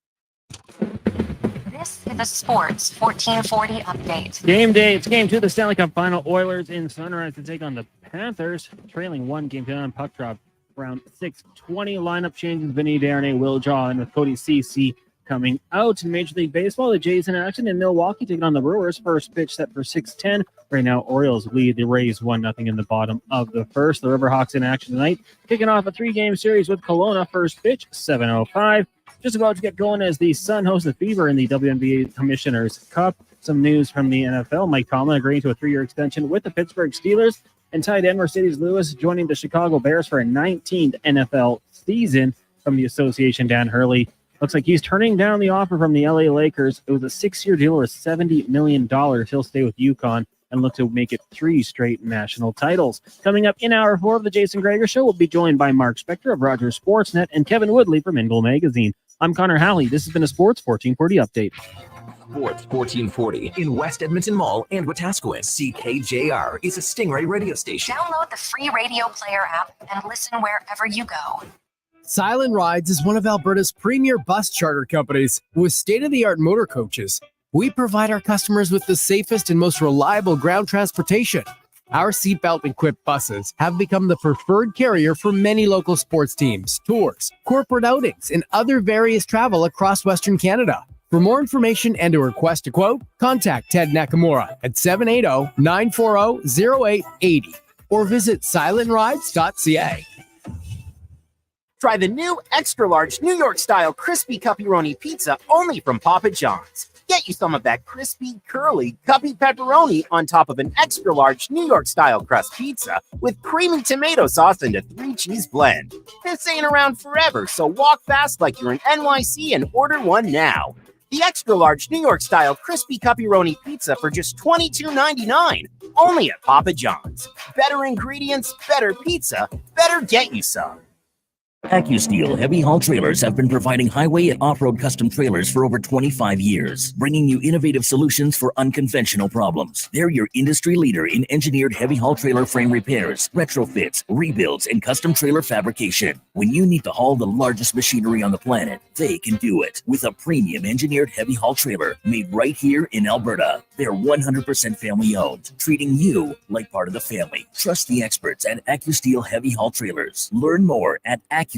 This is a Sports 1440 update. Game day. It's game 2 of the Stanley Cup Final. Oilers in Sunrise to take on the Panthers. Trailing 1 game 10 on puck drop. Round 6. 20 lineup changes. Vinny Darnay, Will Jaw, and with Cody Ceci coming out. In Major League Baseball, the Jays in action in Milwaukee taking on the Brewers. First pitch set for 6:10. Right now, Orioles lead the Rays 1-0 in the bottom of the first. The Riverhawks in action tonight. Kicking off a 3-game series with Kelowna. First pitch, 7:05. Just about to get going as the Sun hosts the Fever in the WNBA Commissioner's Cup. Some news from the NFL. Mike Tomlin agreeing to a 3-year extension with the Pittsburgh Steelers. And tight end Mercedes Lewis joining the Chicago Bears for a 19th NFL season. From the association, Dan Hurley looks like he's turning down the offer from the LA Lakers. It was a 6-year deal worth $70 million. He'll stay with UConn and look to make it 3 straight national titles. Coming up in hour 4 of the Jason Gregor Show, we'll be joined by Mark Spector of Rogers Sportsnet and Kevin Woodley from In Goal Magazine. I'm Connor Halley. This has been a Sports 1440 update. Sports 1440 in West Edmonton Mall and Wetaskiwin. CKJR is a Stingray radio station. Download the free radio player app and listen wherever you go. Silent Rides is one of Alberta's premier bus charter companies with state-of-the-art motor coaches. We provide our customers with the safest and most reliable ground transportation. Our seatbelt-equipped buses have become the preferred carrier for many local sports teams, tours, corporate outings, and other various travel across Western Canada. For more information and to request a quote, contact Ted Nakamura at 780-940-0880 or visit silentrides.ca. Try the new extra-large New York-style crispy pepperoni pizza only from Papa John's. Get you some of that crispy, curly, cuppy pepperoni on top of an extra-large New York-style crust pizza with creamy tomato sauce and a 3-cheese blend. This ain't around forever, so walk fast like you're in NYC and order one now. The extra-large New York-style crispy pepperoni pizza for just $22.99, only at Papa John's. Better ingredients, better pizza, better get you some. AccuSteel heavy haul trailers have been providing highway and off-road custom trailers for over 25 years, bringing you innovative solutions for unconventional problems. They're your industry leader in engineered heavy haul trailer frame repairs, retrofits, rebuilds, and custom trailer fabrication. When you need to haul the largest machinery on the planet, they can do it with a premium engineered heavy haul trailer made right here in Alberta. They're 100% family owned, treating you like part of the family. Trust the experts at AccuSteel heavy haul trailers. Learn more at accusteel.ca.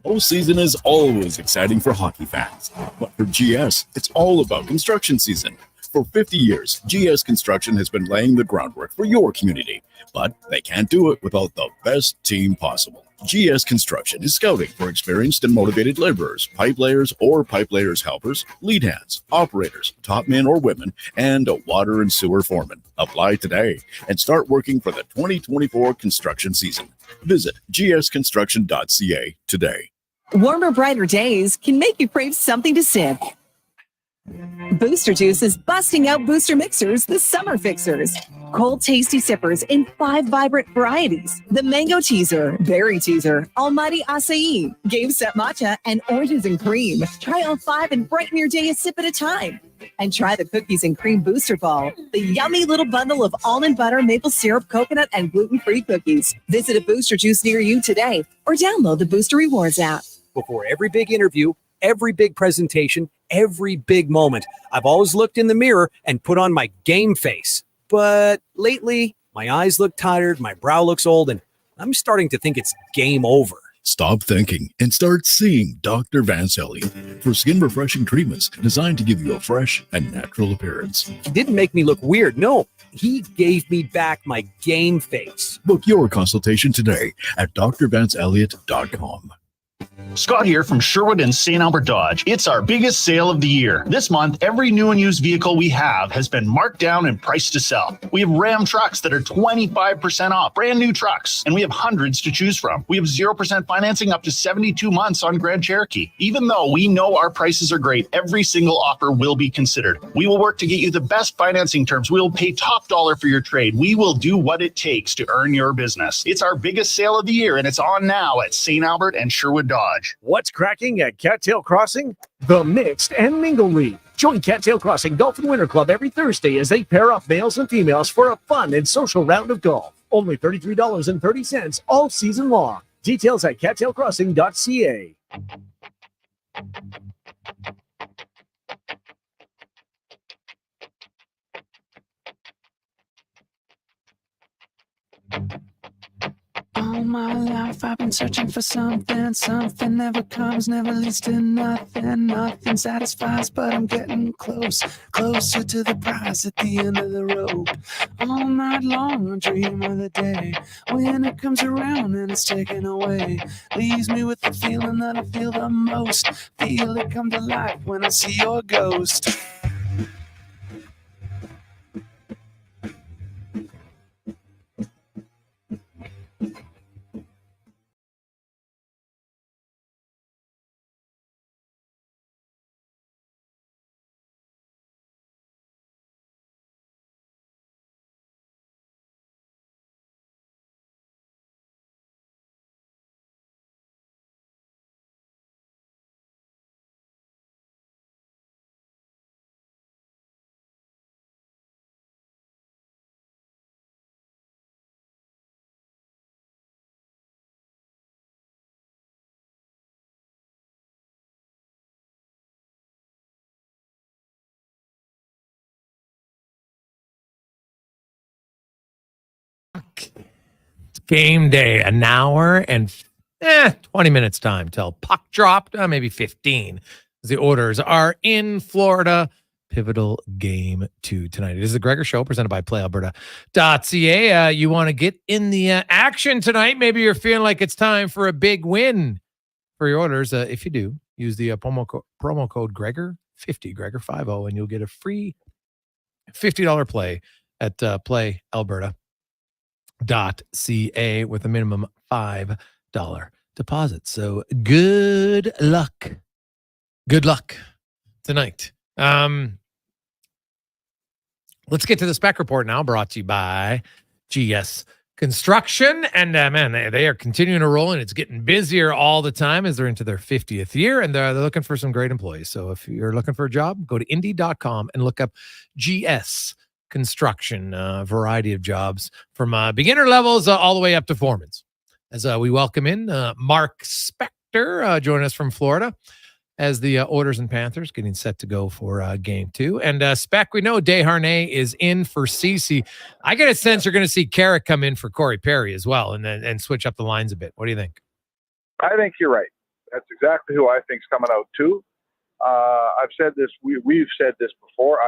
Postseason is always exciting for hockey fans, but for GS, it's all about construction season. For 50 years, GS Construction has been laying the groundwork for your community, but they can't do it without the best team possible. GS Construction is scouting for experienced and motivated laborers, pipe layers or pipe layers helpers, lead hands, operators, top men or women, and a water and sewer foreman. Apply today and start working for the 2024 construction season. Visit gsconstruction.ca today. Warmer, brighter days can make you crave something to sip. Booster Juice is busting out booster mixers, the summer fixers. Cold, tasty sippers in 5 vibrant varieties. The Mango Teaser, Berry Teaser, Almighty Acai, Game Set Matcha, and Oranges and Cream. Try all 5 and brighten your day a sip at a time. And try the Cookies and Cream Booster Ball, the yummy little bundle of almond butter, maple syrup, coconut, and gluten-free cookies. Visit a Booster Juice near you today or download the Booster Rewards app. Before every big interview, every big presentation, every big moment, I've always looked in the mirror and put on my game face. But lately, my eyes look tired, my brow looks old, and I'm starting to think it's game over. Stop thinking and start seeing Dr. Vance Elliott for skin refreshing treatments designed to give you a fresh and natural appearance. He didn't make me look weird. No, he gave me back my game face. Book your consultation today at drvanceelliott.com. Scott here from Sherwood and St. Albert Dodge. It's our biggest sale of the year. This month, every new and used vehicle we have has been marked down and priced to sell. We have Ram trucks that are 25% off, brand new trucks, and we have hundreds to choose from. We have 0% financing up to 72 months on Grand Cherokee. Even though we know our prices are great, every single offer will be considered. We will work to get you the best financing terms. We will pay top dollar for your trade. We will do what it takes to earn your business. It's our biggest sale of the year, and it's on now at St. Albert and Sherwood Dodge. What's cracking at Cattail Crossing? The Mixed and Mingle League. Join Cattail Crossing Golf and Winter Club every Thursday as they pair up males and females for a fun and social round of golf. Only $33.30 all season long. Details at cattailcrossing.ca. All my life I've been searching for something. Something never comes, never leads to nothing. Nothing satisfies, but I'm getting close. Closer to the prize at the end of the road. All night long I dream of the day when it comes around and it's taken away. Leaves me with the feeling that I feel the most. Feel it come to life when I see your ghost. It's game day, an hour and 20 minutes time till puck dropped, maybe 15. The Oilers are in Florida. Pivotal game 2 tonight. It is the Gregor Show presented by PlayAlberta.ca. You want to get in the action tonight. Maybe you're feeling like it's time for a big win for your Oilers. If you do, use the promo code Gregor50, Gregor50, and you'll get a free $50 play at PlayAlberta.ca with a minimum $5 deposit. So good luck. Good luck tonight. Let's get to the Spec Report now, brought to you by GS Construction. And man, they are continuing to roll, and it's getting busier all the time as they're into their 50th year, and they're looking for some great employees. So if you're looking for a job, go to Indeed.com and look up GS Construction. Variety of jobs from beginner levels all the way up to foremans. As we welcome in Mark Spector, joining us from Florida, as the Oilers and Panthers getting set to go for game 2. And Spec, we know Desharnais is in for Ceci. I get a sense you're going to see Carrick come in for Corey Perry as well, and switch up the lines a bit. What do you think? I think you're right. That's exactly who I think's coming out too. I've said this. We've said this before.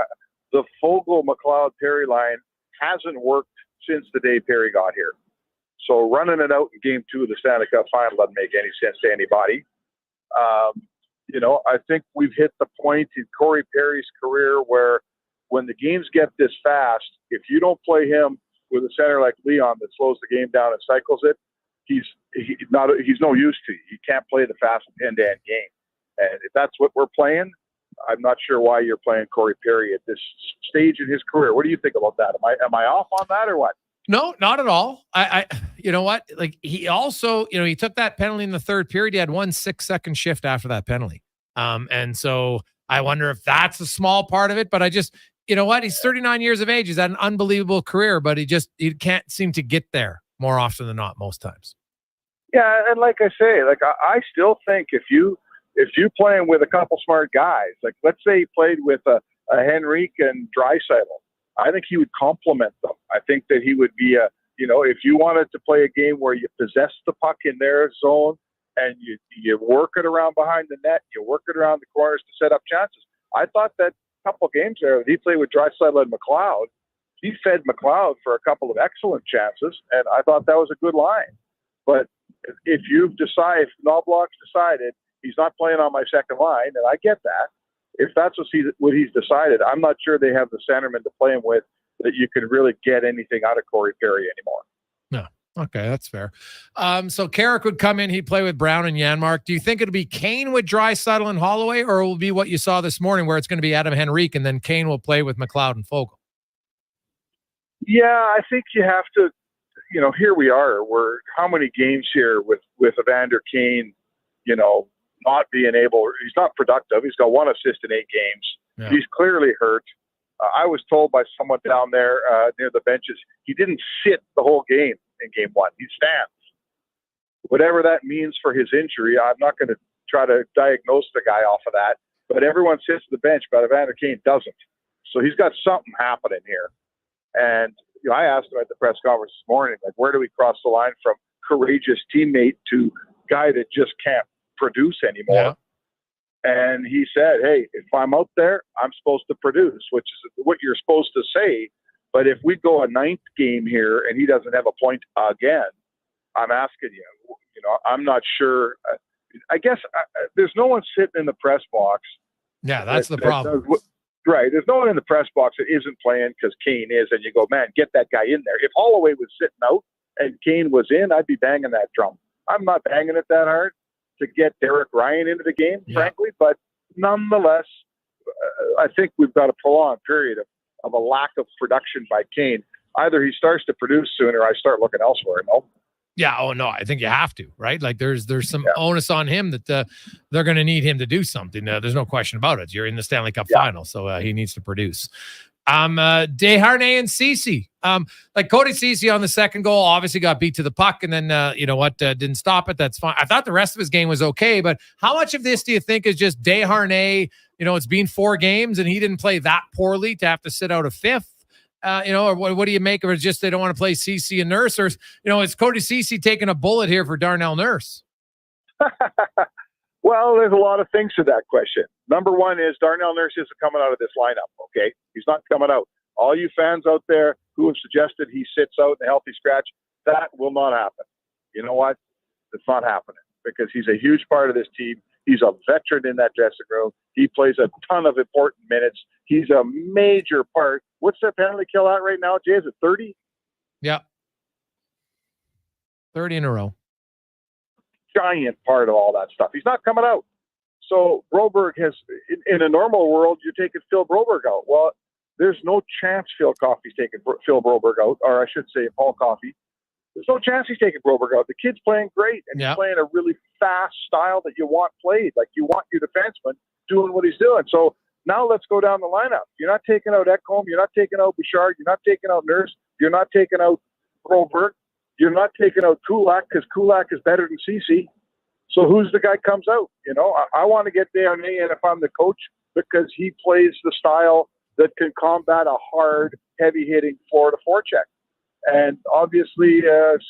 The Fogle, McLeod, Perry line hasn't worked since the day Perry got here. So running it out in game 2 of the Stanley Cup final doesn't make any sense to anybody. I think we've hit the point in Corey Perry's career where when the games get this fast, if you don't play him with a center like Leon that slows the game down and cycles it, he's no use to you. He can't play the fast end-to-end game. And if that's what we're playing, I'm not sure why you're playing Corey Perry at this stage in his career. What do you think about that? Am I off on that or what? No, not at all. I you know what? Like, he also, he took that penalty in the third period. He had 1 6-second shift after that penalty. And so I wonder if that's a small part of it, but I just, you know what? He's 39 years of age. He's had an unbelievable career, but he can't seem to get there more often than not most times. Yeah. And like I say, I still think if you playing with a couple smart guys, like let's say he played with a Henrique and Draisaitl, I think he would complement them. I think that he would be if you wanted to play a game where you possess the puck in their zone and you work it around behind the net, you work it around the corners to set up chances. I thought that couple games there, he played with Draisaitl and McLeod. He fed McLeod for a couple of excellent chances, and I thought that was a good line. But if Knoblauch's decided he's not playing on my second line, and I get that, if that's what he's decided, I'm not sure they have the centerman to play him with that you can really get anything out of Corey Perry anymore. No. Okay, that's fair. So Carrick would come in, he'd play with Brown and Janmark. Do you think it'll be Kane with Draisaitl and Holloway, or will it be what you saw this morning where it's going to be Adam Henrique and then Kane will play with McLeod and Fogle? Yeah, I think you have to, here we are. We're how many games here with Evander Kane, not being able, he's not productive. He's got 1 assist in 8 games. Yeah. He's clearly hurt. I was told by someone down there near the benches, he didn't sit the whole game in game 1. He stands. Whatever that means for his injury, I'm not going to try to diagnose the guy off of that, but everyone sits at the bench, but Evander Kane doesn't. So he's got something happening here. And I asked him at the press conference this morning, where do we cross the line from courageous teammate to guy that just can't produce anymore? Yeah. And he said, hey, if I'm out there, I'm supposed to produce, which is what you're supposed to say. But if we go a 9th game here and he doesn't have a point again, I'm asking you, I'm not sure. I guess there's no one sitting in the press box. Yeah, that's the problem. Right. There's no one in the press box that isn't playing because Kane is. And you go, man, get that guy in there. If Holloway was sitting out and Kane was in, I'd be banging that drum. I'm not banging it that hard to get Derek Ryan into the game, frankly. But nonetheless, I think we've got a prolonged period of a lack of production by Kane. Either he starts to produce sooner, or I start looking elsewhere. No. Yeah. Oh no, I think you have to, right? Like there's some onus on him that they're going to need him to do something. There's no question about it. You're in the Stanley Cup final, so he needs to produce. Desharnais and Ceci. Like Cody Ceci on the second goal obviously got beat to the puck, and then didn't stop it. That's fine. I thought the rest of his game was okay, but how much of this do you think is just Desharnais? It's been 4 games and he didn't play that poorly to have to sit out a 5th. Or what do you make of it? Just they don't want to play Ceci and Nurse, or is Cody Ceci taking a bullet here for Darnell Nurse? Well, there's a lot of things to that question. Number one is Darnell Nurse isn't coming out of this lineup, okay? He's not coming out. All you fans out there who have suggested he sits out in a healthy scratch, that will not happen. You know what? It's not happening because he's a huge part of this team. He's a veteran in that dressing room. He plays a ton of important minutes. He's a major part. What's their penalty kill at right now, Jay? Is it 30? Yeah. 30 in a row. Giant part of all that stuff. He's not coming out. So Broberg has, in a normal world, you're taking Phil Broberg out. Well, there's no chance Phil Coffey's taking Phil Broberg out, or I should say Paul Coffey. There's no chance he's taking Broberg out. The kid's playing great, and he's playing a really fast style that you want played. Like you want your defenseman doing what he's doing. So now let's go down the lineup. You're not taking out Ekholm. You're not taking out Bouchard. You're not taking out Nurse. You're not taking out Broberg. You're not taking out Kulak because Kulak is better than Ceci. So who's the guy comes out? I want to get Desharnais in if I'm the coach because he plays the style that can combat a hard, heavy-hitting Florida forecheck. And obviously,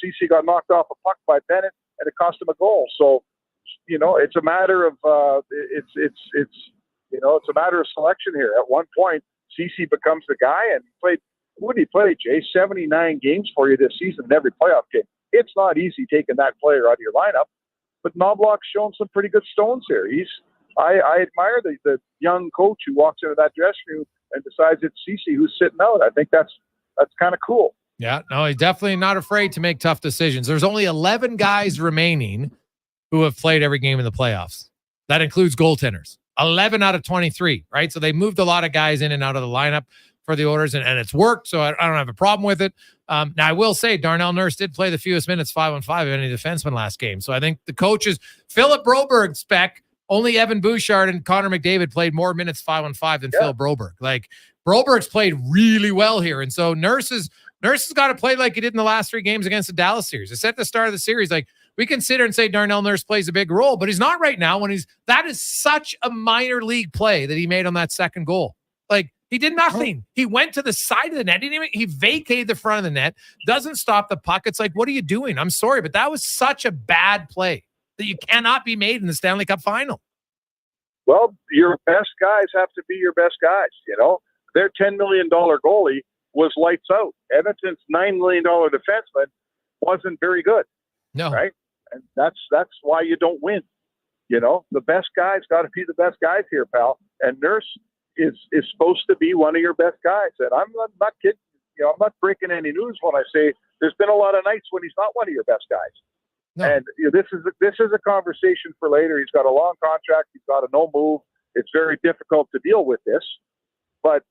Ceci got knocked off a puck by Bennett, and it cost him a goal. So, it's a matter of it's a matter of selection here. At one point, Ceci becomes the guy, and what did he play, Jay? 79 games for you this season in every playoff game. It's not easy taking that player out of your lineup, but Knoblauch's shown some pretty good stones here. I admire the young coach who walks into that dressing room and decides it's Ceci who's sitting out. I think that's kind of cool. Yeah, no, he's definitely not afraid to make tough decisions. There's only 11 guys remaining who have played every game in the playoffs. That includes goaltenders. 11 out of 23, right? So they moved a lot of guys in and out of the lineup for the Oilers, and it's worked, so I don't have a problem with it. Now, I will say Darnell Nurse did play the fewest minutes, 5-on-5, of any defenseman last game. So I think the coaches, Philip Broberg spec, only Evan Bouchard and Connor McDavid played more minutes 5-on-5 than Phil Broberg. Like, Broberg's played really well here, and so Nurse has got to play like he did in the last 3 games against the Dallas series. I said at the start of the series, like, we consider and say Darnell Nurse plays a big role, but he's not right now that is such a minor league play that he made on that second goal. Like, he did nothing. He went to the side of the net. He vacated the front of the net, doesn't stop the puck. It's like, what are you doing? I'm sorry, but that was such a bad play that you cannot be made in the Stanley Cup final. Well, your best guys have to be your best guys, Their $10 million goalie was lights out. Edmonton's $9 million defenseman wasn't very good. No. Right? And that's why you don't win. The best guys got to be the best guys here, pal. And Nurse is supposed to be one of your best guys. And I'm not kidding. I'm not breaking any news when I say there's been a lot of nights when he's not one of your best guys. No. And this is a conversation for later. He's got a long contract. He's got a no move. It's very difficult to deal with this. But,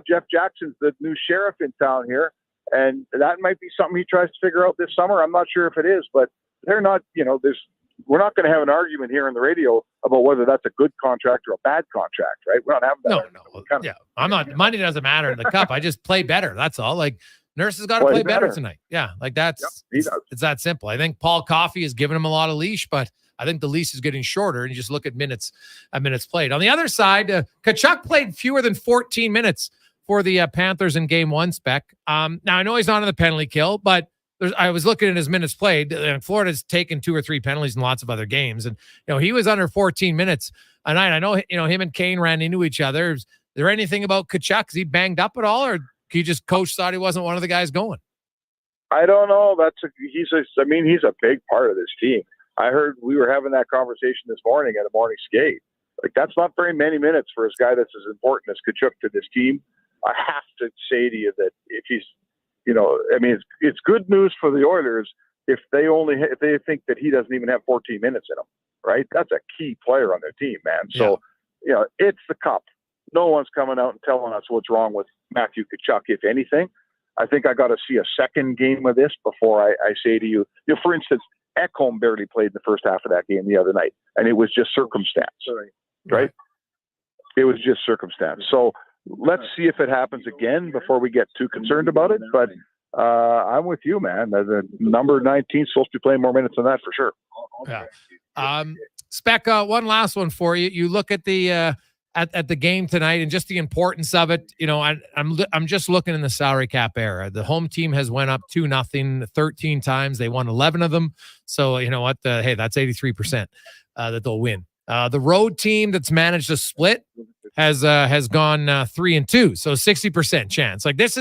Jeff Jackson's the new sheriff in town here. And that might be something he tries to figure out this summer. I'm not sure if it is, but they're not, we're not going to have an argument here on the radio about whether that's a good contract or a bad contract, right? We're not having that. No. I'm not. Money doesn't matter in the cup. I just play better. That's all. Like, Nurse has got to play better tonight. Yeah, like it's that simple. I think Paul Coffey has given him a lot of leash, but I think the leash is getting shorter, and you just look at minutes played. On the other side, Tkachuk played fewer than 14 minutes for the Panthers in game 1, Spec. Now, I know he's not on the penalty kill, but I was looking at his minutes played, and Florida's taken 2 or 3 penalties in lots of other games. And, he was under 14 minutes a night. I know, him and Kane ran into each other. Is there anything about Tkachuk? Is he banged up at all, or coach thought he wasn't one of the guys going? I don't know. He's a big part of this team. I heard we were having that conversation this morning at a morning skate. Like, that's not very many minutes for a guy that's as important as Tkachuk to this team. I have to say to you that if he's, it's good news for the Oilers if they think that he doesn't even have 14 minutes in him, right? That's a key player on their team, man. So, it's the cup. No one's coming out and telling us what's wrong with Matthew Tkachuk, if anything. I think I got to see a second game of this before I say to you, for instance, Ekholm barely played in the first half of that game the other night, and it was just circumstance, right? It was just circumstance. So let's see if it happens again before we get too concerned about it. But I'm with you, man. The number 19 is supposed to be playing more minutes than that for sure. Yeah. Spec, one last one for you. You look at the at the game tonight and just the importance of it. You know, I'm just looking in the salary cap era. The home team has went up 2-0 13 times. They won 11 of them. So you know what? Hey, that's 83% that they'll win. The road team that's managed to split has gone 3-2, so 60% chance. Like it's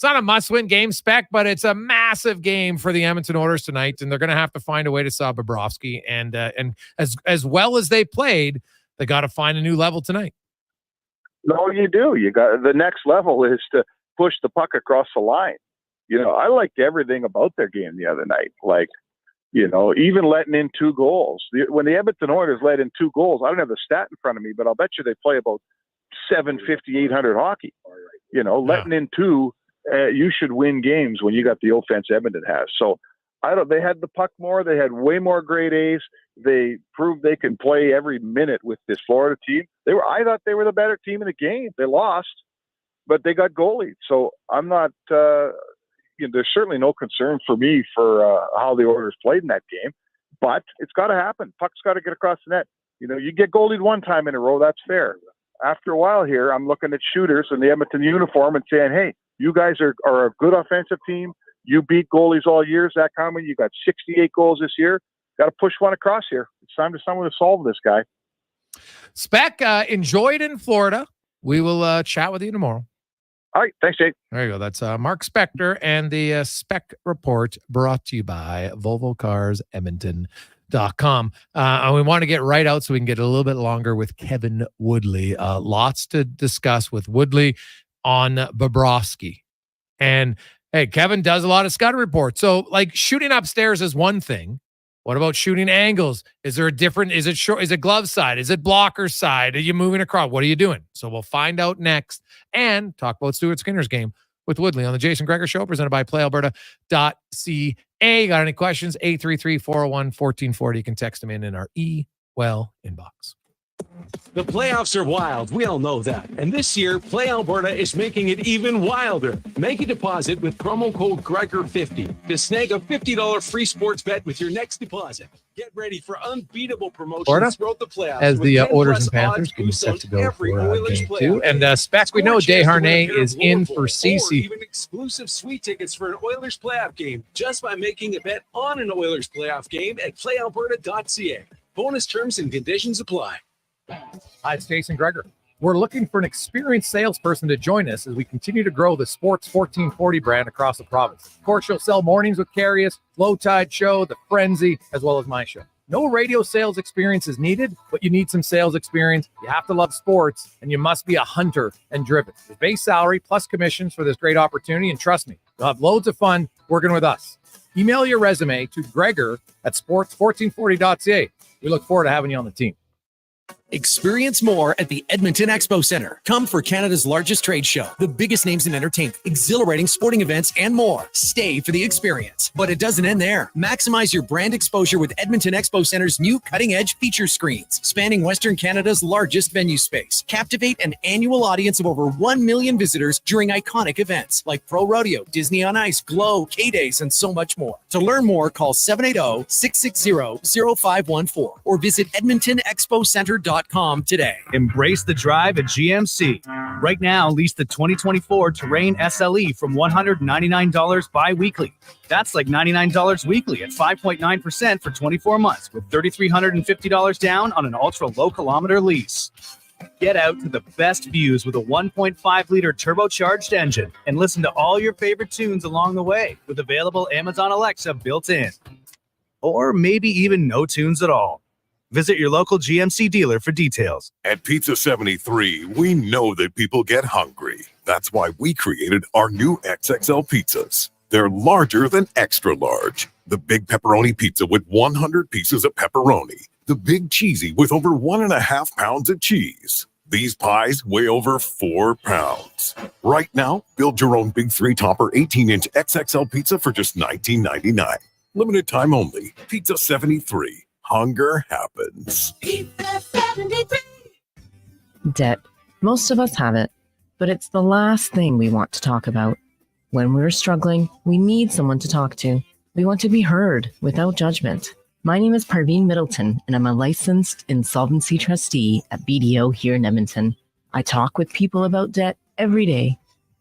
not a must-win game, Spec, but it's a massive game for the Edmonton Oilers tonight, and they're going to have to find a way to stop Bobrovsky. And as well as they played, they got to find a new level tonight. No, you do. You got the next level is to push the puck across the line. You know, I liked everything about their game the other night. Like, you know, even letting in 2 goals. When the Edmonton Oilers let in 2 goals, I don't have the stat in front of me, but I'll bet you they play about 750, 800 hockey. You know, letting in 2, you should win games when you got the offense Edmonton has. So they had the puck more. They had way more grade A's. They proved they can play every minute with this Florida team. I thought they were the better team in the game. They lost, but they got goalied. So I'm not, there's certainly no concern for me for how the Oilers played in that game, but it's got to happen. Puck's got to get across the net. You know, you get goalied one time in a row, that's fair. After a while here, I'm looking at shooters in the Edmonton uniform and saying, hey, you guys are a good offensive team. You beat goalies all year, Zach Hyman. You got 68 goals this year. Got to push one across here. It's time to someone to solve this guy. Spec, enjoy it in Florida. We will chat with you tomorrow. All right. Thanks, Jake. There you go. That's Mark Spector and the Spec Report brought to you by VolvoCarsEdmonton.com. And we want to get right out so we can get a little bit longer with Kevin Woodley. Lots to discuss with Woodley on Bobrovsky. And hey, Kevin does a lot of scouting reports. So like shooting upstairs is one thing. What about shooting angles? Is there a different, is it short? Is it glove side? Is it blocker side? Are you moving across? What are you doing? So we'll find out next and talk about Stuart Skinner's game with Woodley on the Jason Gregor Show, presented by PlayAlberta.ca. Got any questions? 833-401-1440. You can text them in our inbox. The playoffs are wild. We all know that. And this year, Play Alberta is making it even wilder. Make a deposit with promo code Gregor50 to snag a $50 free sports bet with your next deposit. Get ready for unbeatable promotions Florida, throughout the playoffs. as the Oilers and Panthers getting set to go for game 2. And Spec, we know Desharnais is in for CC. Even exclusive sweet tickets for an Oilers playoff game just by making a bet on an Oilers playoff game at playalberta.ca. Bonus terms and conditions apply. Hi, it's Jason Gregor. We're looking for an experienced salesperson to join us as we continue to grow the Sports 1440 brand across the province. Of course, you'll sell Mornings with Carius, Low Tide Show, The Frenzy, as well as my show. No radio sales experience is needed, but you need some sales experience. You have to love sports, and you must be a hunter and driven. There's base salary plus commissions for this great opportunity, and trust me, you'll have loads of fun working with us. Email your resume to Gregor@sports1440.ca. We look forward to having you on the team. Experience more at the Edmonton Expo Centre. Come for Canada's largest trade show, the biggest names in entertainment, exhilarating sporting events, and more. Stay for the experience. But it doesn't end there. Maximize your brand exposure with Edmonton Expo Centre's new cutting-edge feature screens, spanning Western Canada's largest venue space. Captivate an annual audience of over 1 million visitors during iconic events like Pro Rodeo, Disney on Ice, Glow, K-Days, and so much more. To learn more, call 780-660-0514 or visit EdmontonExpoCenter.com today. Embrace the drive at GMC. Right now, lease the 2024 Terrain SLE from $199 bi-weekly. That's like $99 weekly at 5.9% for 24 months with $3,350 down on an ultra-low kilometer lease. Get out to the best views with a 1.5-liter turbocharged engine and listen to all your favorite tunes along the way with available Amazon Alexa built in. Or maybe even no tunes at all. Visit your local GMC dealer for details. At Pizza 73, we know that people get hungry. That's why we created our new XXL pizzas. They're larger than extra large. The big pepperoni pizza with 100 pieces of pepperoni. The big cheesy with over 1.5 pounds of cheese. These pies weigh over 4 pounds. Right now, build your own Big 3-topper 18-inch XXL pizza for just $19.99. Limited time only. Pizza 73. Hunger happens. Debt. Most of us have it, but it's the last thing we want to talk about. When we're struggling, we need someone to talk to. We want to be heard without judgment. My name is Parveen Middleton, and I'm a licensed insolvency trustee at BDO here in Edmonton. I talk with people about debt every day.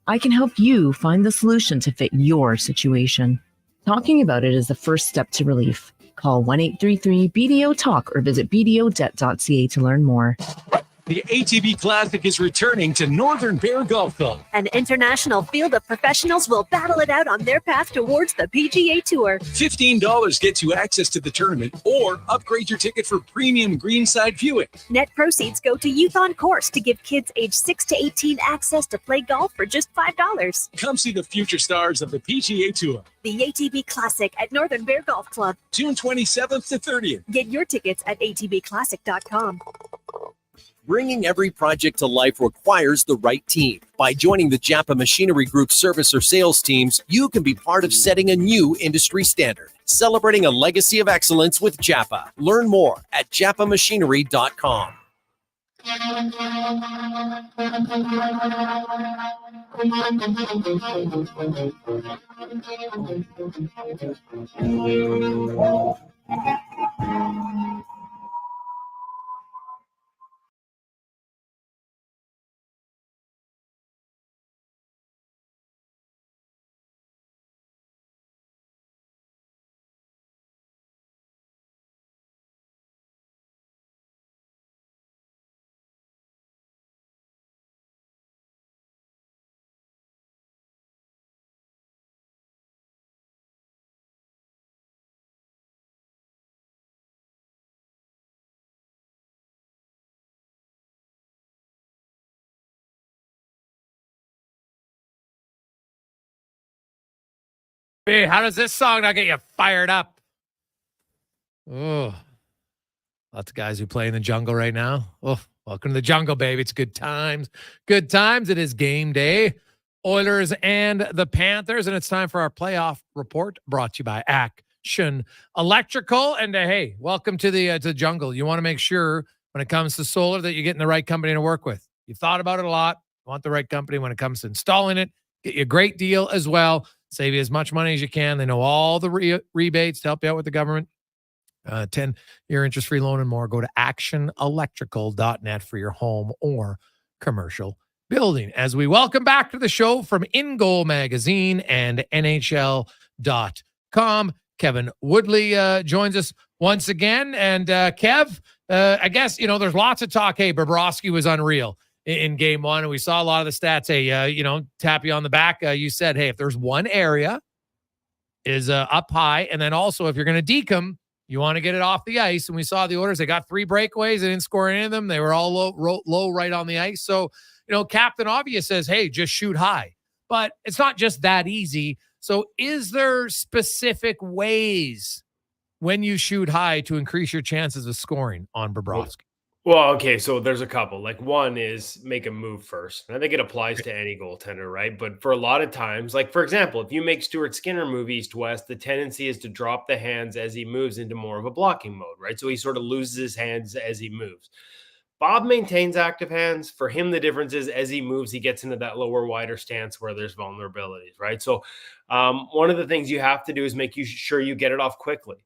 I can help you find the solution to fit your situation. Talking about it is the first step to relief. Call 1-833-BDO-TALK or visit bdodebt.ca to learn more. The ATB Classic is returning to Northern Bear Golf Club. An international field of professionals will battle it out on their path towards the PGA Tour. $15 gets you access to the tournament or upgrade your ticket for premium greenside viewing. Net proceeds go to Youth on Course to give kids aged 6 to 18 access to play golf for just $5. Come see the future stars of the PGA Tour. The ATB Classic at Northern Bear Golf Club. June 27th to 30th. Get your tickets at atbclassic.com. Bringing every project to life requires the right team. By joining the Japa Machinery Group service or sales teams, you can be part of setting a new industry standard. Celebrating a legacy of excellence with Japa. Learn more at japamachinery.com. Hey, how does this song not get you fired up? Oh, lots of guys who play in the jungle right now. Oh, welcome to the jungle, baby. It's good times. Good times. It is game day. Oilers and the Panthers, and it's time for our playoff report brought to you by Action Electrical. And hey, welcome to the jungle. You want to make sure when it comes to solar that you're getting the right company to work with. You've thought about it a lot. You want the right company when it comes to installing it. Get you a great deal as well. Save you as much money as you can. They know all the rebates to help you out with the government. 10-year interest-free loan and more. Go to actionelectrical.net for your home or commercial building. As we welcome back to the show from In Goal Magazine and NHL.com, Kevin Woodley joins us once again. And Kev, I guess, there's lots of talk. Hey, Bobrovsky was unreal in game one, and we saw a lot of the stats. Hey, tap you on the back. You said, hey, if there's one area is up high, and then also if you're going to deke them, you want to get it off the ice. And we saw the Oilers. They got 3 breakaways. They didn't score any of them. They were all low right on the ice. So, Captain Obvious says, hey, just shoot high. But it's not just that easy. So is there specific ways when you shoot high to increase your chances of scoring on Bobrovsky? Well, okay, so there's a couple. Like, one is make a move first. And I think it applies to any goaltender, right? But for a lot of times, like, for example, if you make Stuart Skinner move east-west, the tendency is to drop the hands as he moves into more of a blocking mode, right? So he sort of loses his hands as he moves. Bob maintains active hands. For him, the difference is as he moves, he gets into that lower, wider stance where there's vulnerabilities, right? So one of the things you have to do is make sure you get it off quickly.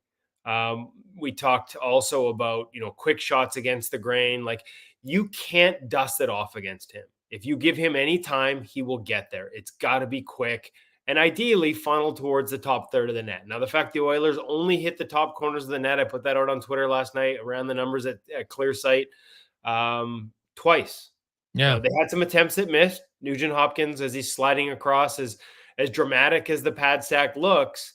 We talked also about, quick shots against the grain. Like, you can't dust it off against him. If you give him any time, he will get there. It's got to be quick and ideally funnel towards the top third of the net. Now, the fact the Oilers only hit the top corners of the net, I put that out on Twitter last night, around the numbers at Clear Sight, twice. Yeah. They had some attempts that missed. Nugent Hopkins, as he's sliding across, as dramatic as the pad stack looks,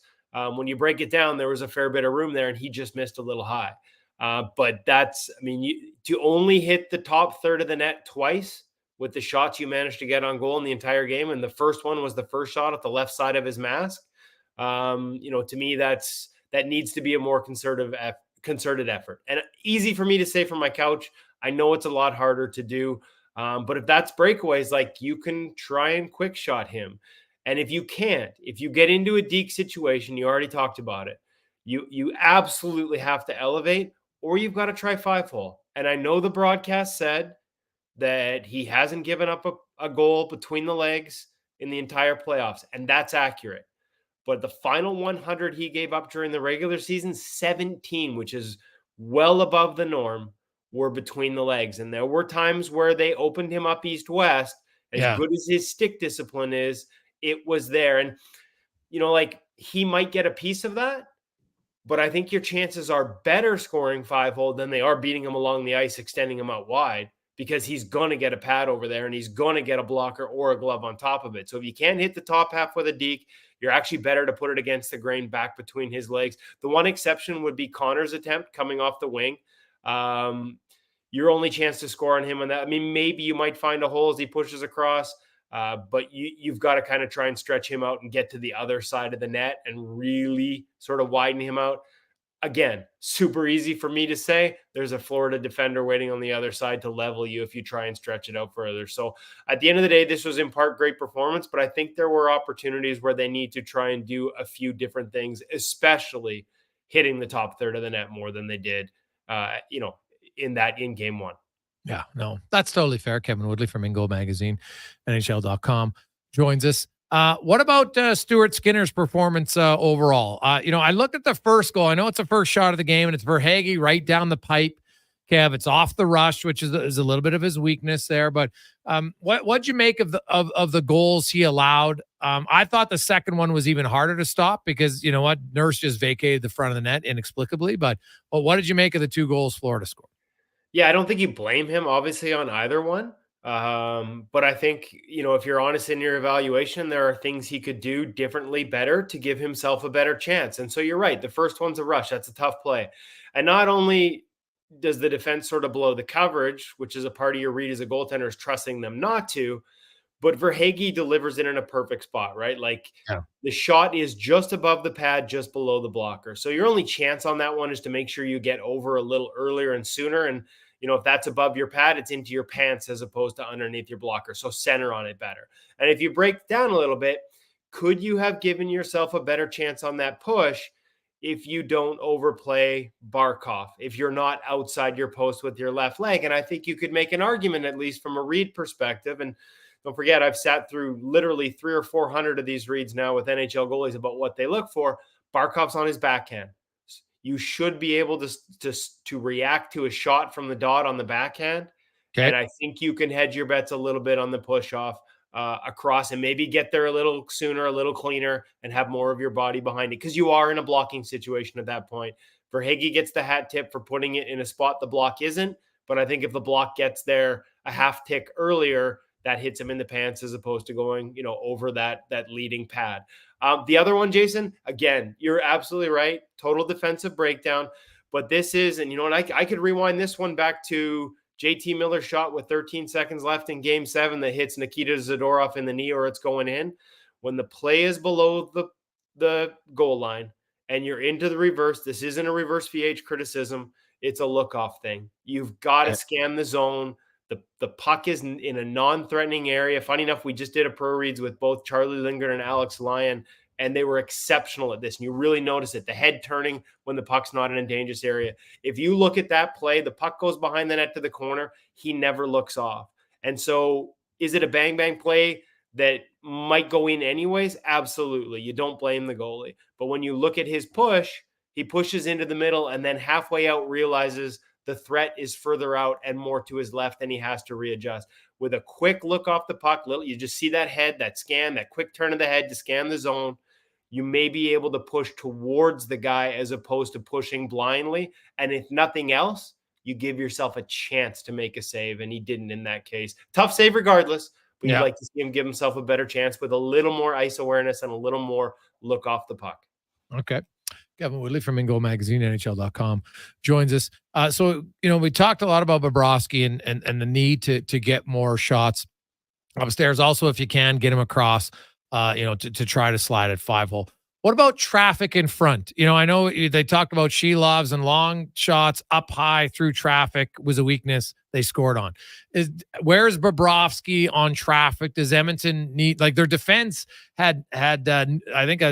when you break it down, there was a fair bit of room there, and he just missed a little high. But that's, to only hit the top third of the net twice with the shots you managed to get on goal in the entire game, and the first one was the first shot at the left side of his mask. To me, that needs to be a more concerted effort. And easy for me to say from my couch. I know it's a lot harder to do, but if that's breakaways, like, you can try and quick shot him. And if you can't, if you get into a deke situation, you already talked about it, you absolutely have to elevate, or you've got to try 5-hole. And I know the broadcast said that he hasn't given up a goal between the legs in the entire playoffs, and that's accurate. but the final 100 he gave up during the regular season, 17, which is well above the norm, were between the legs. And there were times where they opened him up east-west. As good as his stick discipline is, it was there. And, like, he might get a piece of that, but I think your chances are better scoring 5-hole than they are beating him along the ice, extending him out wide, because he's going to get a pad over there and he's going to get a blocker or a glove on top of it. So if you can't hit the top half with a deke, you're actually better to put it against the grain back between his legs. The one exception would be Connor's attempt coming off the wing. Your only chance to score on him on that, I mean, maybe you might find a hole as he pushes across, but you've got to kind of try and stretch him out and get to the other side of the net and really sort of widen him out. Again, super easy for me to say. There's a Florida defender waiting on the other side to level you if you try and stretch it out further. So at the end of the day, this was in part great performance, but I think there were opportunities where they need to try and do a few different things, especially hitting the top third of the net more than they did, in game one. Yeah, no, that's totally fair. Kevin Woodley from Ingo Magazine, NHL.com joins us. What about Stuart Skinner's performance overall? I look at the first goal. I know it's the first shot of the game, and it's Verhaeghe right down the pipe. Kev, it's off the rush, which is a little bit of his weakness there. But what'd you make of the goals he allowed? I thought the second one was even harder to stop because Nurse just vacated the front of the net inexplicably. But what did you make of the 2 goals Florida scored? Yeah, I don't think you blame him, obviously, on either one. But I think, if you're honest in your evaluation, there are things he could do differently, better to give himself a better chance. And so you're right. The first one's a rush. That's a tough play. And not only does the defense sort of blow the coverage, which is a part of your read as a goaltender is trusting them not to, but Verhaeghe delivers it in a perfect spot, right? Like the shot is just above the pad, just below the blocker. So your only chance on that one is to make sure you get over a little earlier and sooner. And, if that's above your pad, it's into your pants as opposed to underneath your blocker. So center on it better. And if you break down a little bit, could you have given yourself a better chance on that push if you don't overplay Barkov, if you're not outside your post with your left leg? And I think you could make an argument, at least from a read perspective. And don't forget, I've sat through literally 300 or 400 of these reads now with NHL goalies about what they look for. Barkov's on his backhand. You should be able to react to a shot from the dot on the backhand. Okay. And I think you can hedge your bets a little bit on the push off across and maybe get there a little sooner, a little cleaner, and have more of your body behind it because you are in a blocking situation at that point. Verhaeghe gets the hat tip for putting it in a spot the block isn't. But I think if the block gets there a half tick earlier, that hits him in the pants as opposed to going, over that leading pad. The other one, Jason, again, you're absolutely right. Total defensive breakdown. But this is, and I could rewind this one back to JT Miller's shot with 13 seconds left in game 7 that hits Nikita Zadorov in the knee or it's going in. When the play is below the goal line and you're into the reverse, this isn't a reverse VH criticism. It's a look-off thing. You've got to scan the zone. The puck is in a non-threatening area. Funny enough, we just did a pro reads with both Charlie Lindgren and Alex Lyon, and they were exceptional at this. And you really notice it, the head turning when the puck's not in a dangerous area. If you look at that play, the puck goes behind the net to the corner. He never looks off. And so is it a bang-bang play that might go in anyways? Absolutely. You don't blame the goalie. But when you look at his push, he pushes into the middle and then halfway out realizes the threat is further out and more to his left, and he has to readjust. With a quick look off the puck, you just see that head, that scan, that quick turn of the head to scan the zone. You may be able to push towards the guy as opposed to pushing blindly. And if nothing else, you give yourself a chance to make a save, and he didn't in that case. Tough save regardless, but you'd like to see him give himself a better chance with a little more ice awareness and a little more look off the puck. Okay. Kevin Woodley from Ingo Magazine, NHL.com joins us. So, we talked a lot about Bobrovsky and the need to get more shots upstairs. Also, if you can, get him across, to try to slide at 5-hole. What about traffic in front? I know they talked about Shelovs and long shots up high through traffic was a weakness they scored on. Where's Bobrovsky on traffic? Does Edmonton need, their defense had I think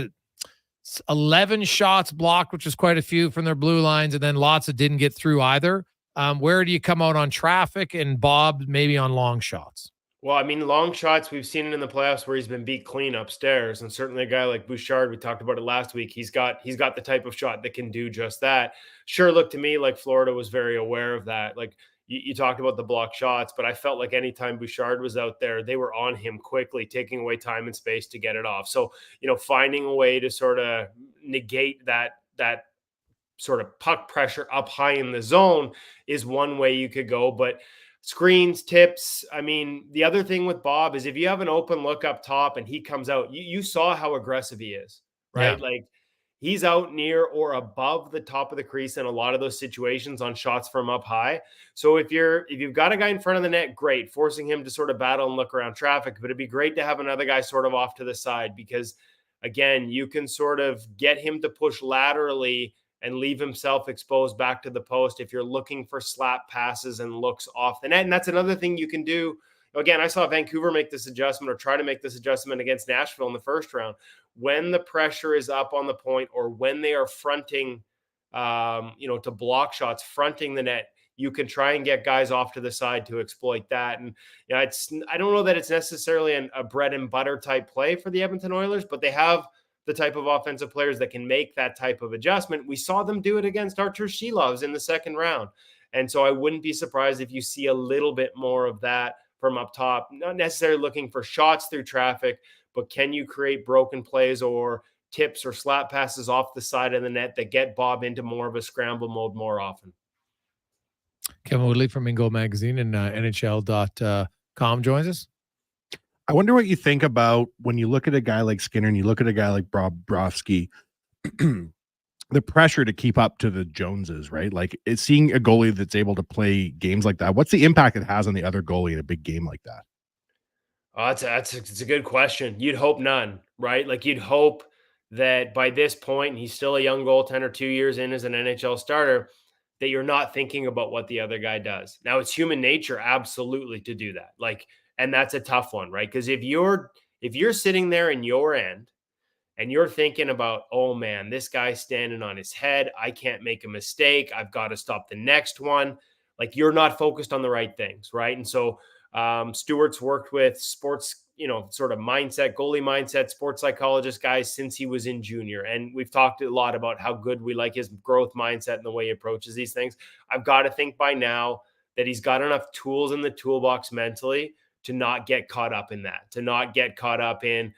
11 shots blocked, which is quite a few from their blue lines, and then lots that didn't get through either. Where do you come out on traffic and Bob maybe on long shots? Well, I mean, long shots, we've seen it in the playoffs where he's been beat clean upstairs. And certainly a guy like Bouchard, we talked about it last week. He's got the type of shot that can do just that. Sure looked to me like Florida was very aware of that. Like you talked about the block shots, but I felt like anytime Bouchard was out there, they were on him quickly, taking away time and space to get it off. So, finding a way to sort of negate that sort of puck pressure up high in the zone is one way you could go. But screens, tips. I mean, the other thing with Bob is if you have an open look up top and he comes out, you saw how aggressive he is, right? Yeah. Like he's out near or above the top of the crease in a lot of those situations on shots from up high. So if you've got a guy in front of the net, great, forcing him to sort of battle and look around traffic, but it'd be great to have another guy sort of off to the side because again, you can sort of get him to push laterally and leave himself exposed back to the post if you're looking for slap passes and looks off the net. And that's another thing you can do. Again, I saw Vancouver make this adjustment or try to make this adjustment against Nashville in the first round. When the pressure is up on the point or when they are fronting, to block shots, fronting the net, you can try and get guys off to the side to exploit that. And I don't know that it's necessarily a bread and butter type play for the Edmonton Oilers, but they have the type of offensive players that can make that type of adjustment. We saw them do it against Artur Shilovs in the second round. And so I wouldn't be surprised if you see a little bit more of that from up top, not necessarily looking for shots through traffic, but can you create broken plays or tips or slap passes off the side of the net that get Bob into more of a scramble mode more often? Kevin Woodley from Ingo Magazine and NHL.com joins us. I wonder what you think about when you look at a guy like Skinner and you look at a guy like Bobrovsky, the pressure to keep up to the Joneses, right? Like it's seeing a goalie that's able to play games like that. What's the impact it has on the other goalie in a big game like that? Oh, it's a good question. You'd hope none, right? Like you'd hope that by this point, he's still a young goaltender, 2 years in as an NHL starter, that you're not thinking about what the other guy does. Now it's human nature, absolutely, to do that. And that's a tough one, right? Because if you're sitting there in your end and you're thinking about, oh man, this guy's standing on his head, I can't make a mistake, I've got to stop the next one. Like you're not focused on the right things, right? And so Stewart's worked with sports, sort of mindset, goalie mindset, sports psychologist guys since he was in junior. And we've talked a lot about how good we like his growth mindset and the way he approaches these things. I've got to think by now that he's got enough tools in the toolbox mentally to not get caught up in that, to not get caught up in,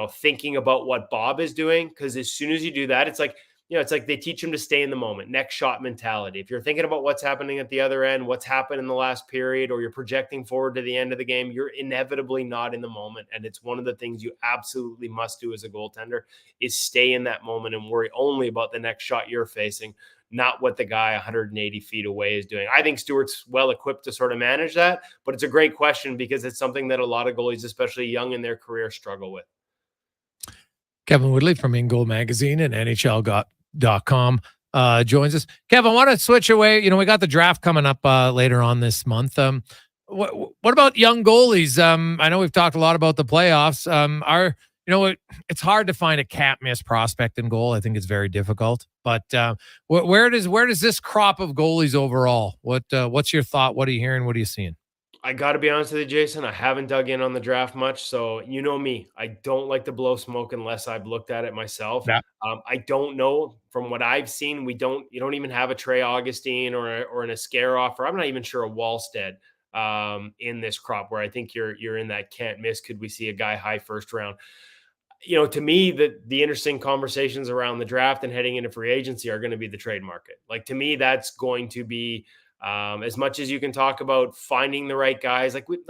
thinking about what Bob is doing. Because as soon as you do that, it's like they teach him to stay in the moment, next shot mentality. If you're thinking about what's happening at the other end, what's happened in the last period, or you're projecting forward to the end of the game, you're inevitably not in the moment. And it's one of the things you absolutely must do as a goaltender is stay in that moment and worry only about the next shot you're facing, not what the guy 180 feet away is doing. I think Stewart's well equipped to sort of manage that, but it's a great question because it's something that a lot of goalies, especially young in their career, struggle with. Kevin Woodley from Ingo Magazine and NHL.com joins us. Kevin, I want to switch away. We got the draft coming up later on this month. What about young goalies? I know we've talked a lot about the playoffs. It's hard to find a can't miss prospect in goal. I think it's very difficult. But where does this crop of goalies overall? What's your thought? What are you hearing? What are you seeing? I got to be honest with you, Jason. I haven't dug in on the draft much, so you know me. I don't like to blow smoke unless I've looked at it myself. Yeah. I don't know. From what I've seen, you don't even have a Trey Augustine or an Askarov, or I'm not even sure a Wallstead in this crop. Where I think you're in that can't miss. Could we see a guy high first round? To me, the interesting conversations around the draft and heading into free agency are going to be the trade market. Like to me, that's going to be. As much as you can talk about finding the right guys, look at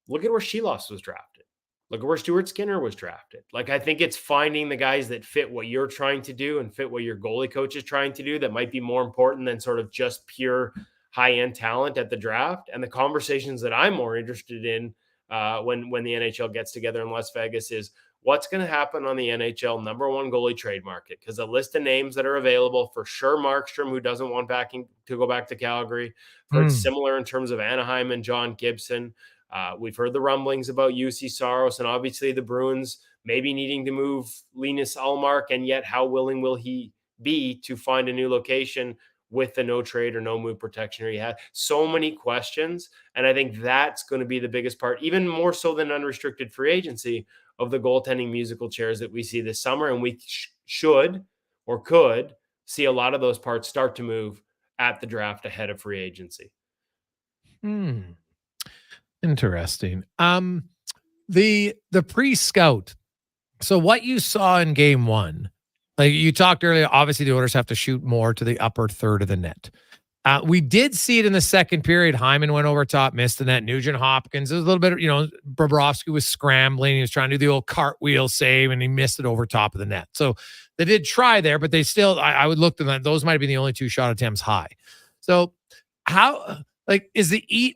where Shilovs was drafted. Look at where Stuart Skinner was drafted. I think it's finding the guys that fit what you're trying to do and fit what your goalie coach is trying to do that might be more important than sort of just pure high-end talent at the draft. And the conversations that I'm more interested in when the NHL gets together in Las Vegas is what's going to happen on the NHL number one goalie trade market? Because a list of names that are available, for sure, Markstrom, who doesn't want to go back to Calgary. It's similar in terms of Anaheim and John Gibson. We've heard the rumblings about UC Saros and obviously the Bruins maybe needing to move Linus Ullmark, and yet how willing will he be to find a new location with the no trade or no move protection he had. So many questions. And I think that's going to be the biggest part, even more so than unrestricted free agency, of the goaltending musical chairs that we see this summer. And we should or could see a lot of those parts start to move at the draft ahead of free agency. Interesting. The pre-scout. So what you saw in game one, like you talked earlier, obviously the Oilers have to shoot more to the upper third of the net. We did see it in the second period. Hyman went over top, missed the net. Nugent Hopkins, it was a little bit, Bobrovsky was scrambling. He was trying to do the old cartwheel save, and he missed it over top of the net. So they did try there, but they still, I would look at that. Those might have been the only 2 shot attempts high. So how, like,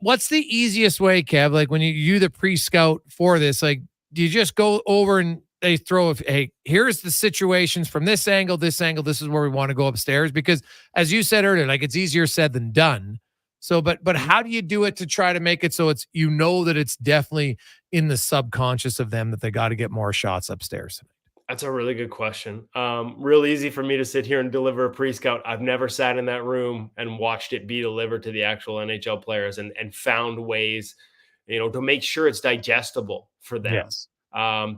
what's the easiest way, Kev? Like when you do the pre-scout for this, like, do you just go over and they throw, hey, here's the situations from this angle, this is where we want to go upstairs? Because as you said earlier, like, it's easier said than done. So, but how do you do it to try to make it so it's, that it's definitely in the subconscious of them that they got to get more shots upstairs? That's a really good question. Real easy for me to sit here and deliver a pre-scout. I've never sat in that room and watched it be delivered to the actual NHL players and found ways, to make sure it's digestible for them. Yes.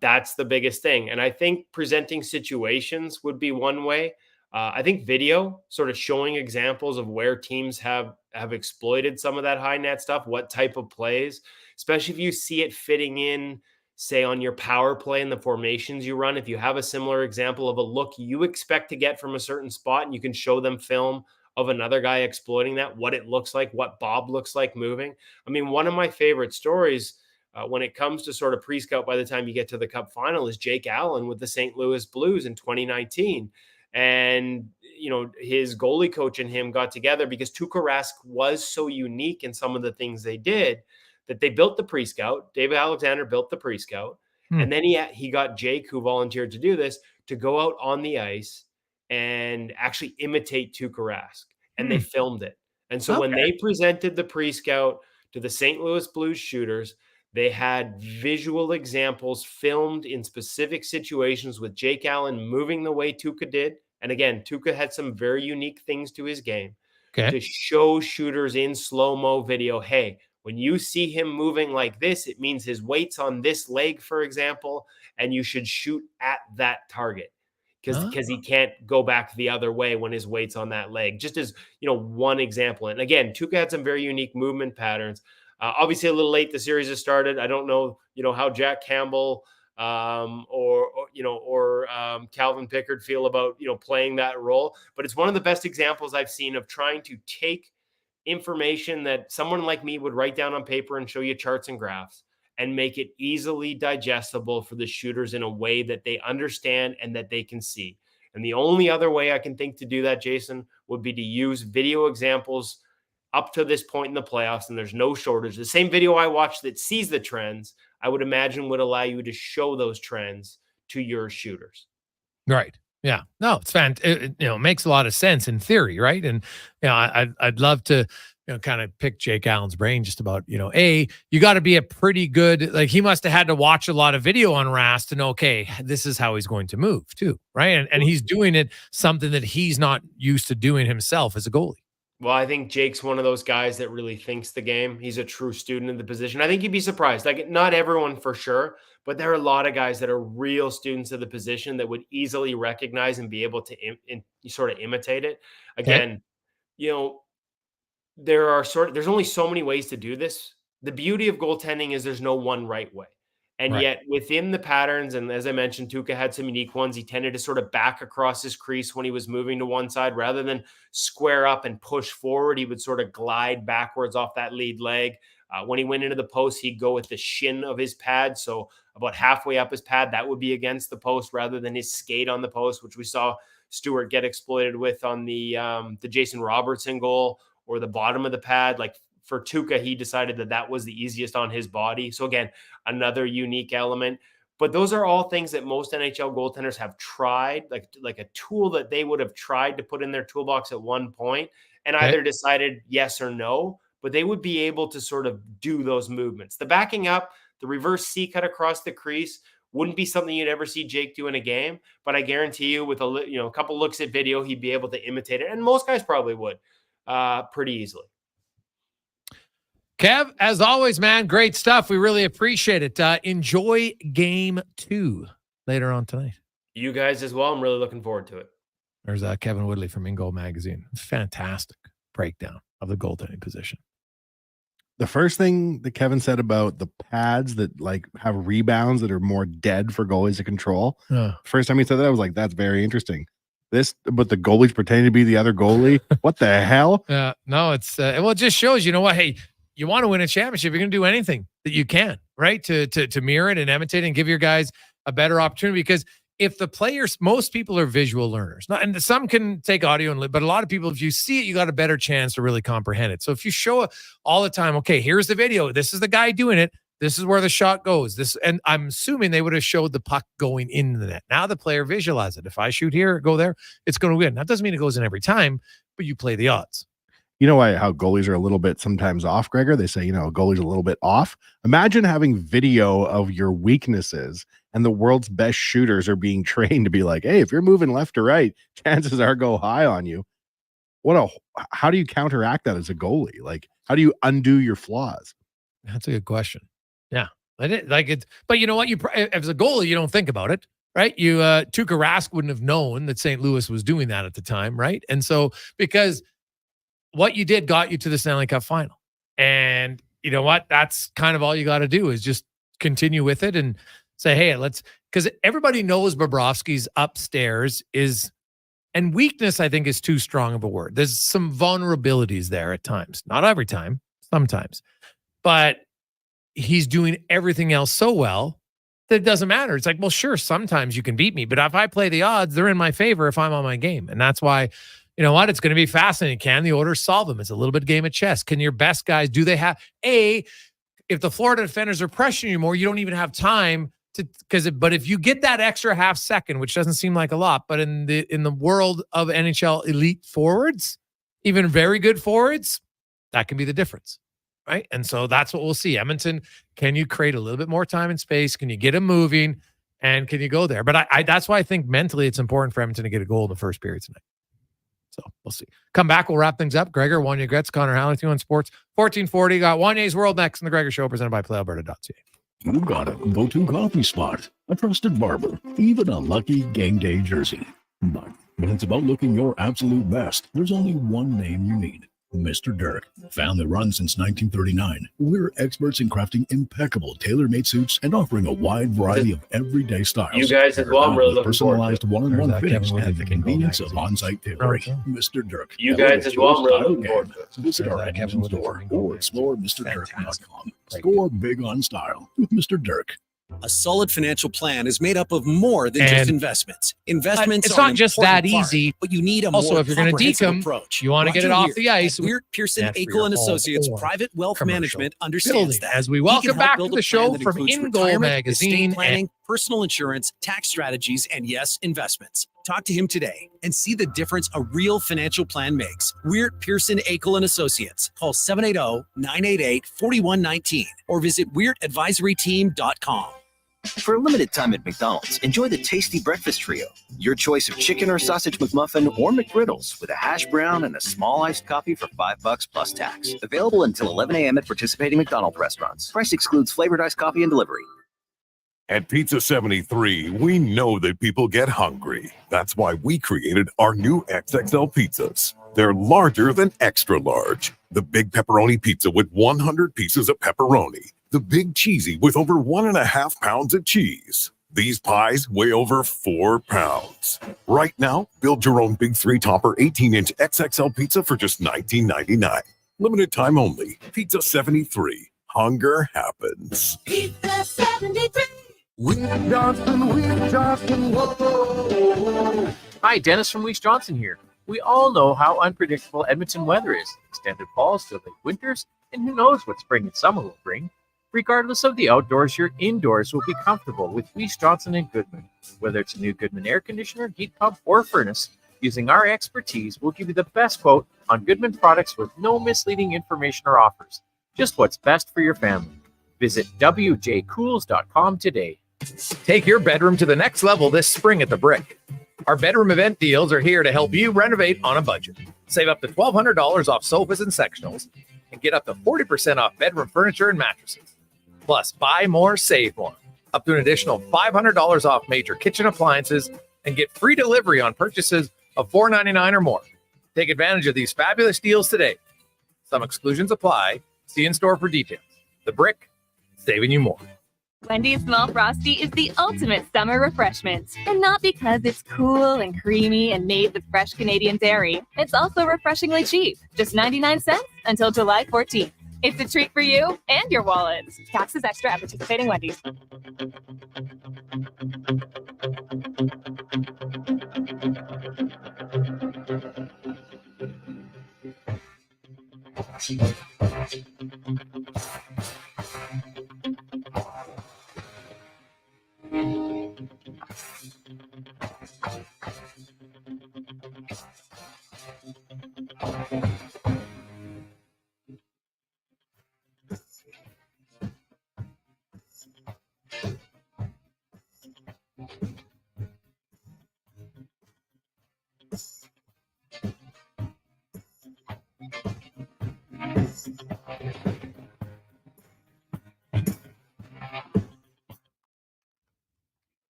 That's the biggest thing. And I think presenting situations would be one way. I think video, sort of showing examples of where teams have exploited some of that high net stuff, what type of plays, especially if you see it fitting in, say, on your power play and the formations you run. If you have a similar example of a look you expect to get from a certain spot, and you can show them film of another guy exploiting that, what it looks like, what Bob looks like moving. I mean, one of my favorite stories when it comes to sort of pre-scout by the time you get to the Cup final is Jake Allen with the St. Louis Blues in 2019. And, his goalie coach and him got together because Tuukka Rask was so unique in some of the things they did that they built the pre-scout. David Alexander built the pre-scout. And then he got Jake, who volunteered to do this, to go out on the ice and actually imitate Tuukka Rask. And they filmed it. And so when they presented the pre-scout to the St. Louis Blues shooters, they had visual examples filmed in specific situations with Jake Allen moving the way Tuukka did. And again, Tuukka had some very unique things to his game to show shooters in slow-mo video, hey, when you see him moving like this, it means his weight's on this leg, for example, and you should shoot at that target because he can't go back the other way when his weight's on that leg. Just as, one example. And again, Tuukka had some very unique movement patterns. Obviously, a little late the series has started. I don't know, how Jack Campbell or Calvin Pickard feel about, playing that role. But it's one of the best examples I've seen of trying to take information that someone like me would write down on paper and show you charts and graphs and make it easily digestible for the shooters in a way that they understand and that they can see. And the only other way I can think to do that, Jason, would be to use video examples up to this point in the playoffs, and there's no shortage. The same video I watched that sees the trends, I would imagine would allow you to show those trends to your shooters. Right. Yeah. No, it's fantastic. It makes a lot of sense in theory, right? And I'd love to kind of pick Jake Allen's brain just about you got to be a pretty good, like, he must have had to watch a lot of video on Rask to know, okay, this is how he's going to move too, right? And he's doing it something that he's not used to doing himself as a goalie. Well, I think Jake's one of those guys that really thinks the game. He's a true student of the position. I think you'd be surprised. Like, not everyone for sure, but there are a lot of guys that are real students of the position that would easily recognize and be able to sort of imitate it. Again, there's only so many ways to do this. The beauty of goaltending is there's no one right way. And yet within the patterns, and as I mentioned, Tuukka had some unique ones. He tended to sort of back across his crease when he was moving to one side rather than square up and push forward. He would sort of glide backwards off that lead leg. When he went into the post, he'd go with the shin of his pad. So about halfway up his pad, that would be against the post rather than his skate on the post, which we saw Stewart get exploited with on the Jason Robertson goal, or the bottom of the pad. Like, for Tuukka, he decided that was the easiest on his body. So again, another unique element. But those are all things that most NHL goaltenders have tried, like a tool that they would have tried to put in their toolbox at one point and either decided yes or no, but they would be able to sort of do those movements. The backing up, the reverse C cut across the crease Wouldn't be something you'd ever see Jake do in a game, but I guarantee you with a couple looks at video, he'd be able to imitate it. And most guys probably would pretty easily. Kev, as always, man, great stuff. We really appreciate it. Enjoy game 2 later on tonight. You guys as well. I'm really looking forward to it. There's Kevin Woodley from In Goal Magazine. Fantastic breakdown of the goaltending position. The first thing that Kevin said about the pads that like have rebounds that are more dead for goalies to control. First time he said that, I was like, that's very interesting. But the goalie's pretending to be the other goalie. What the hell? No, it's it just shows, you know what? Hey, you want to win a championship, you're going to do anything that you can, right? To mirror it and imitate it and give your guys a better opportunity. Because if the players, most people are visual learners, and some can take audio, but a lot of people, if you see it, you got a better chance to really comprehend it. So if you show it all the time, okay, here's the video. This is the guy doing it. This is where the shot goes. And I'm assuming they would have showed the puck going in the net. Now the player visualize it. If I shoot here, go there, it's going to win. That doesn't mean it goes in every time, but you play the odds. You know how goalies are a little bit sometimes off, Gregor? They say, a goalie's a little bit off. Imagine having video of your weaknesses and the world's best shooters are being trained to be like, hey, if you're moving left to right, chances are go high on you. How do you counteract that as a goalie? Like, how do you undo your flaws? That's a good question. Yeah. But you know what? As a goalie, you don't think about it, right? Tuukka Rask wouldn't have known that St. Louis was doing that at the time, right? And so, because what you did got you to the Stanley Cup final. And you know what? That's kind of all you got to do is just continue with it and say, hey, because everybody knows Bobrovsky's upstairs and weakness, I think, is too strong of a word. There's some vulnerabilities there at times. Not every time, sometimes. But he's doing everything else so well that it doesn't matter. It's like, well, sure, sometimes you can beat me, but if I play the odds, they're in my favor if I'm on my game. And that's why, you know what? It's going to be fascinating. Can the Oilers solve them? It's a little bit game of chess. Can your best guys, do they have if the Florida defenders are pressuring you more, you don't even have time but if you get that extra half second, which doesn't seem like a lot, but in the world of NHL elite forwards, even very good forwards, that can be the difference. Right. And so that's what we'll see. Edmonton, can you create a little bit more time and space? Can you get him moving? And can you go there? But that's why I think mentally it's important for Edmonton to get a goal in the first period tonight. So we'll see. Come back. We'll wrap things up. Gregor, Wanye Gretz, Connor Halley, 2 on Sports, 1440. Got Wanye's World next in the Gregor Show, presented by PlayAlberta.ca. You got a go-to coffee spot, a trusted barber, even a lucky game day jersey. But when it's about looking your absolute best, there's only one name you need. Mr. Dirk. Family run since 1939. We're experts in crafting impeccable tailor-made suits and offering a wide variety of everyday styles. You guys as well. I'm really looking forward to it. Personalized one-on-one fittings and the convenience of on-site tailoring. Mr. Dirk. You guys as well. I'm really looking forward to it. Visit our Edmonton store or explore MrDirk.com. Score big on style with Mr. Dirk. A solid financial plan is made up of more than just investments. Investments it's not just that easy. But you need a also, more if you're going to deke them, approach. you want to get it off the ice. Weird Pearson, Akel and Associates Private Wealth Management understands that. As we welcome back to the show from In Goal Magazine, estate planning, personal insurance, tax strategies, and yes, investments. Talk to him today and see the difference a real financial plan makes. We're Pearson, Akel and Associates. Call 780-988-4119 or visit weirdadvisoryteam.com. For a limited time at McDonald's, enjoy the tasty breakfast trio. Your choice of chicken or sausage McMuffin or McGriddles with a hash brown and a small iced coffee for $5 plus tax. Available until 11 a.m. at participating McDonald's restaurants. Price excludes flavored iced coffee and delivery. At Pizza 73, we know that people get hungry. That's why we created our new XXL pizzas. They're larger than extra large. The big pepperoni pizza with 100 pieces of pepperoni. The big cheesy with over 1.5 pounds of cheese. These pies weigh over 4 pounds. Right now, build your own big 3-topper 18-inch XXL pizza for just $19.99. Limited time only. Pizza 73. Hunger happens. Pizza 73. We're Johnson, whoa. Hi, Dennis from Weiss Johnson here. We all know how unpredictable Edmonton weather is. Extended falls to late winters, and who knows what spring and summer will bring. Regardless of the outdoors, your indoors will be comfortable with Weiss Johnson and Goodman. Whether it's a new Goodman air conditioner, heat pump, or furnace, using our expertise, we'll give you the best quote on Goodman products with no misleading information or offers. Just what's best for your family. Visit wjcools.com today. Take your bedroom to the next level this spring at the Brick. Our bedroom event deals are here to help you renovate on a budget. Save up to $1,200 off sofas and sectionals and get up to 40% off bedroom furniture and mattresses. Plus, buy more, save more. Up to an additional $500 off major kitchen appliances and get free delivery on purchases of $4.99 or more. Take advantage of these fabulous deals today. Some exclusions apply. See in store for details. The Brick, saving you more. Wendy's Small Frosty is the ultimate summer refreshment. And not because it's cool and creamy and made with fresh Canadian dairy. It's also refreshingly cheap. Just 99 cents until July 14th. It's a treat for you and your wallet. Taxes extra at participating Wendy's.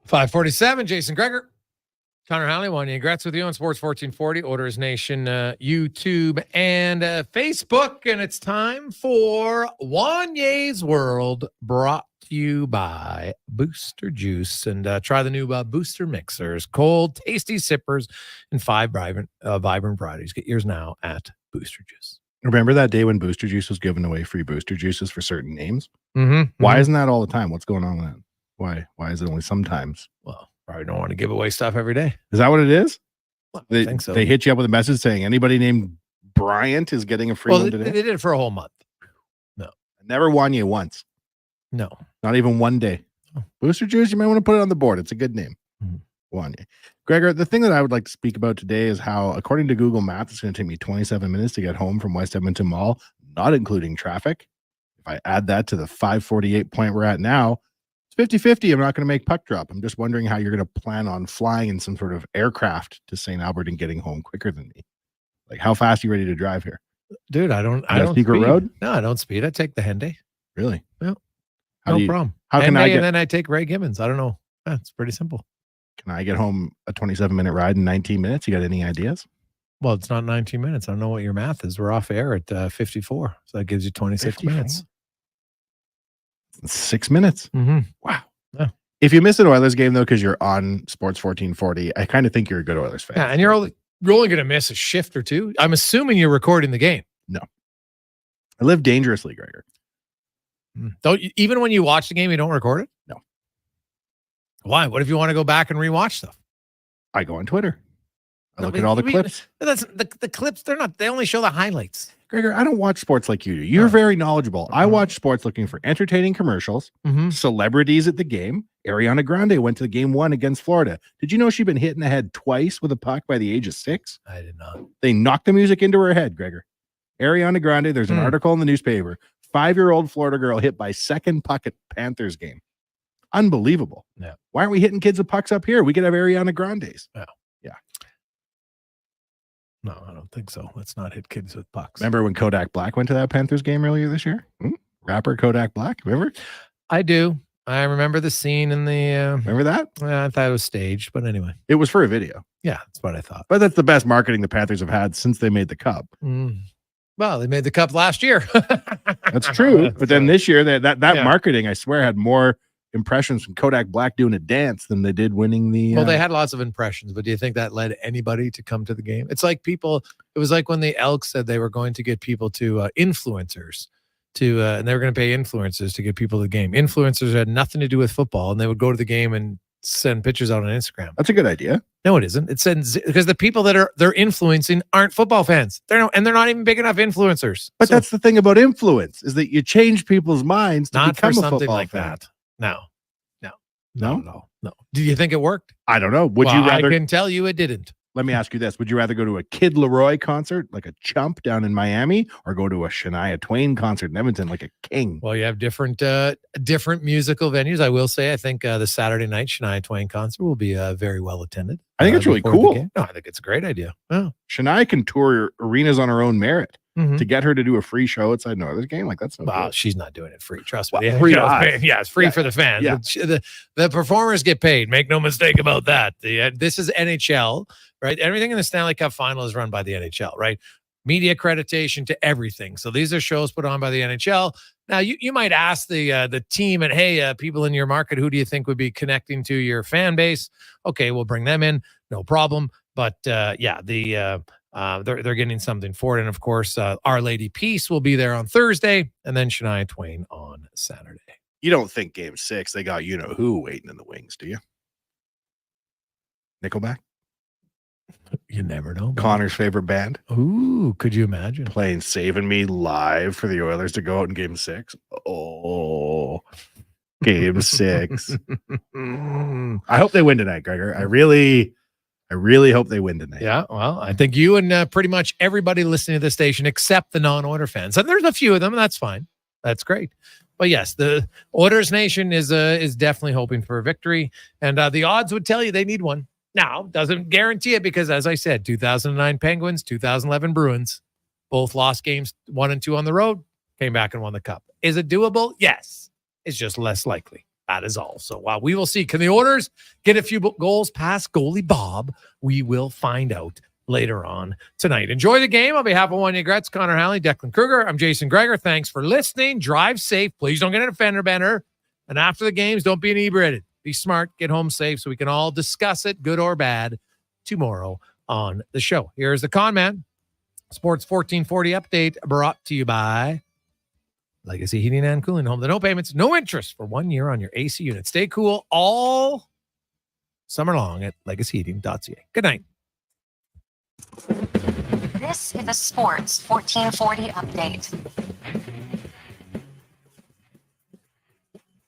$547, Jason Gregor. Connor Halley, Wanye Gretz with you on Sports 1440, Orders Nation, YouTube, and Facebook. And it's time for Wanye's World, brought to you by Booster Juice. And try the new Booster Mixers, cold, tasty sippers, and 5 vibrant varieties. Get yours now at Booster Juice. Remember that day when Booster Juice was giving away free Booster Juices for certain names? Mm-hmm. Why isn't that all the time? What's going on with that? Why is it only sometimes? Well, probably don't want to give away stuff every day. Is that what it is? Well, I think so. They hit you up with a message saying anybody named Bryant is getting a free one today? They did it for a whole month. No. Never won you once. No. Not even one day. Oh. Booster Juice, you might want to put it on the board. It's a good name. Wanye. Gregor, the thing that I would like to speak about today is how, according to Google Maps, it's going to take me 27 minutes to get home from West Edmonton Mall, not including traffic. If I add that to the 5:48 point we're at now, 50-50. I'm not going to make puck drop. I'm just wondering how you're going to plan on flying in some sort of aircraft to St. Albert and getting home quicker than me. Like, how fast are you ready to drive here? Dude, I don't secret speed. Road? No, I don't speed. I take the Henday. Really? Yeah. How No problem. How can Henday, I get, and then I take Ray Gibbons. I don't know. Yeah, it's pretty simple. Can I get home a 27-minute ride in 19 minutes? You got any ideas? Well, it's not 19 minutes. I don't know what your math is. We're off air at 54. So that gives you 26 54? minutes. 6 minutes. Mm-hmm. Wow. Yeah. If you miss an Oilers game, though, because you're on Sports 1440, I kind of think you're a good Oilers fan. Yeah, and you're only going to miss a shift or two. I'm assuming you're recording the game. No. I live dangerously, Gregor. Don't even when you watch the game, you don't record it? No. Why? What if you want to go back and rewatch stuff? I go on Twitter. I look mean, at all the clips. That's the clips. They only show the highlights. Gregor, I don't watch sports like you do. You're very knowledgeable. I watch sports looking for entertaining commercials, celebrities at the game. Ariana Grande went to the game 1 against Florida. Did you know she'd been hit in the head twice with a puck by the age of 6? I did not. They knocked the music into her head, Gregor. Ariana Grande, there's an article in the newspaper. 5-year-old Florida girl hit by second puck at Panthers game. Unbelievable. Yeah. Why aren't we hitting kids with pucks up here? We could have Ariana Grandes. Yeah. Yeah. No, I don't think so. Let's not hit kids with pucks. Remember when Kodak Black went to that Panthers game earlier this year? Rapper Kodak Black, remember? I do. I remember the scene in the... remember that? I thought it was staged, but anyway. It was for a video. Yeah, that's what I thought. But that's the best marketing the Panthers have had since they made the Cup. Well, they made the Cup last year. That's true. But then this year, that marketing, I swear, had more impressions from Kodak Black doing a dance than they did winning the... Well, they had lots of impressions, but do you think that led anybody to come to the game? It's like it was like when the Elks said they were going to get people to influencers and they were going to pay influencers to get people to the game. Influencers had nothing to do with football, and they would go to the game and send pictures out on Instagram. That's a good idea. No, it isn't. It sends because the people that they're influencing aren't football fans. They're not even big enough influencers. But that's the thing about influence is that you change people's minds to not become for a something football like fan. that. No. No. Do you think it worked? I don't know. Would Well, you rather? I can tell you it didn't. Let me ask you this: would you rather go to a Kid Leroy concert like a chump down in Miami, or go to a Shania Twain concert in Edmonton like a king? Well, you have different musical venues. I will say, I think the Saturday night Shania Twain concert will be very well attended. I think it's really before the cool. game. No, I think it's a great idea. Oh. Shania can tour arenas on her own merit. Mhm. To get her to do a free show outside Northern game, like that's no Well, good. she's not doing it free. Trust Well, me. free You to know, us. yeah, it's free Yeah. for the fans. Yeah. The performers get paid. Make no mistake about that. This is NHL, right? Everything in the Stanley Cup final is run by the NHL, right? Media accreditation to everything. So these are shows put on by the NHL. Now you might ask the team and hey, people in your market, who do you think would be connecting to your fan base? Okay, we'll bring them in, no problem. But they're getting something for it. And of course, Our Lady Peace will be there on Thursday, and then Shania Twain on Saturday. You don't think Game 6 they got you know who waiting in the wings, do you? Nickelback, You never know. man. Connor's favorite band, Ooh, could you imagine? playing "Saving Me" live for the Oilers to go out in Game 6. Oh, Game 6. I hope they win tonight, Gregor. I really hope they win tonight. Yeah, well, I think you and pretty much everybody listening to this station, except the non-Oiler fans, and there's a few of them, and that's fine. That's great. But yes, the Oilers Nation is definitely hoping for a victory, and the odds would tell you they need one. Now, doesn't guarantee it because, as I said, 2009 Penguins, 2011 Bruins, both lost games 1 and 2 on the road, came back and won the cup. Is it doable? Yes. It's just less likely. That is all. So we will see. Can the Oilers get a few goals past goalie Bob? We will find out later on tonight. Enjoy the game. On behalf of Wanye Gretz, Connor Halley, Declan Kruger, I'm Jason Gregor. Thanks for listening. Drive safe. Please don't get an fender bender. And after the games, don't be inebriated. Be smart. Get home safe so we can all discuss it, good or bad, tomorrow on the show. Here's the Con Man. Sports 1440 update brought to you by Legacy Heating and Cooling. Home to no payments, no interest for 1 year on your AC unit. Stay cool all summer long at legacyheating.ca. Good night. This is a Sports 1440 update.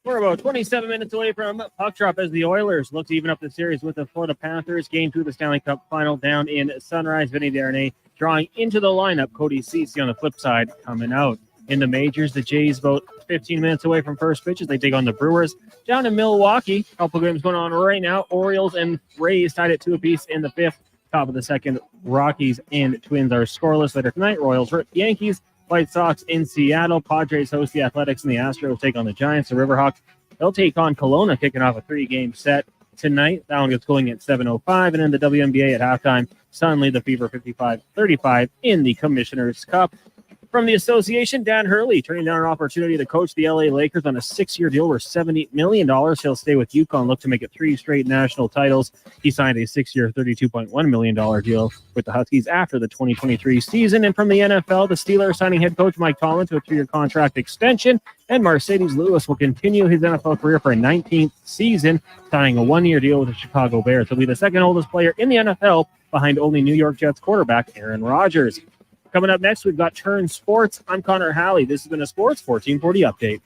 We're about 27 minutes away from puck drop as the Oilers look to even up the series with the Florida Panthers. Game 2 of the Stanley Cup final down in Sunrise. Vinny Darnay drawing into the lineup. Cody Ceci on the flip side coming out. In the majors, the Jays about 15 minutes away from first pitch as they take on the Brewers. Down in Milwaukee, a couple games going on right now. Orioles and Rays tied at 2 apiece in the 5th. Top of the 2nd, Rockies and Twins are scoreless. Later tonight, Royals, Yankees, White Sox in Seattle. Padres host the Athletics, and the Astros take on the Giants. The Riverhawks, they'll take on Kelowna, kicking off a 3-game set tonight. That one gets going at 7:05. And then the WNBA at halftime, Sun lead the Fever 55-35 in the Commissioner's Cup. From the association, Dan Hurley turning down an opportunity to coach the LA Lakers on a 6-year deal worth $70 million. He'll stay with UConn, look to make it 3 straight national titles. He signed a 6-year, $32.1 million deal with the Huskies after the 2023 season. And from the NFL, the Steelers signing head coach Mike Tomlin to a 3-year contract extension. And Mercedes Lewis will continue his NFL career for a 19th season, signing a 1-year deal with the Chicago Bears. He'll be the second oldest player in the NFL behind only New York Jets quarterback Aaron Rodgers. Coming up next, we've got Turn Sports. I'm Connor Halley. This has been a Sports 1440 update.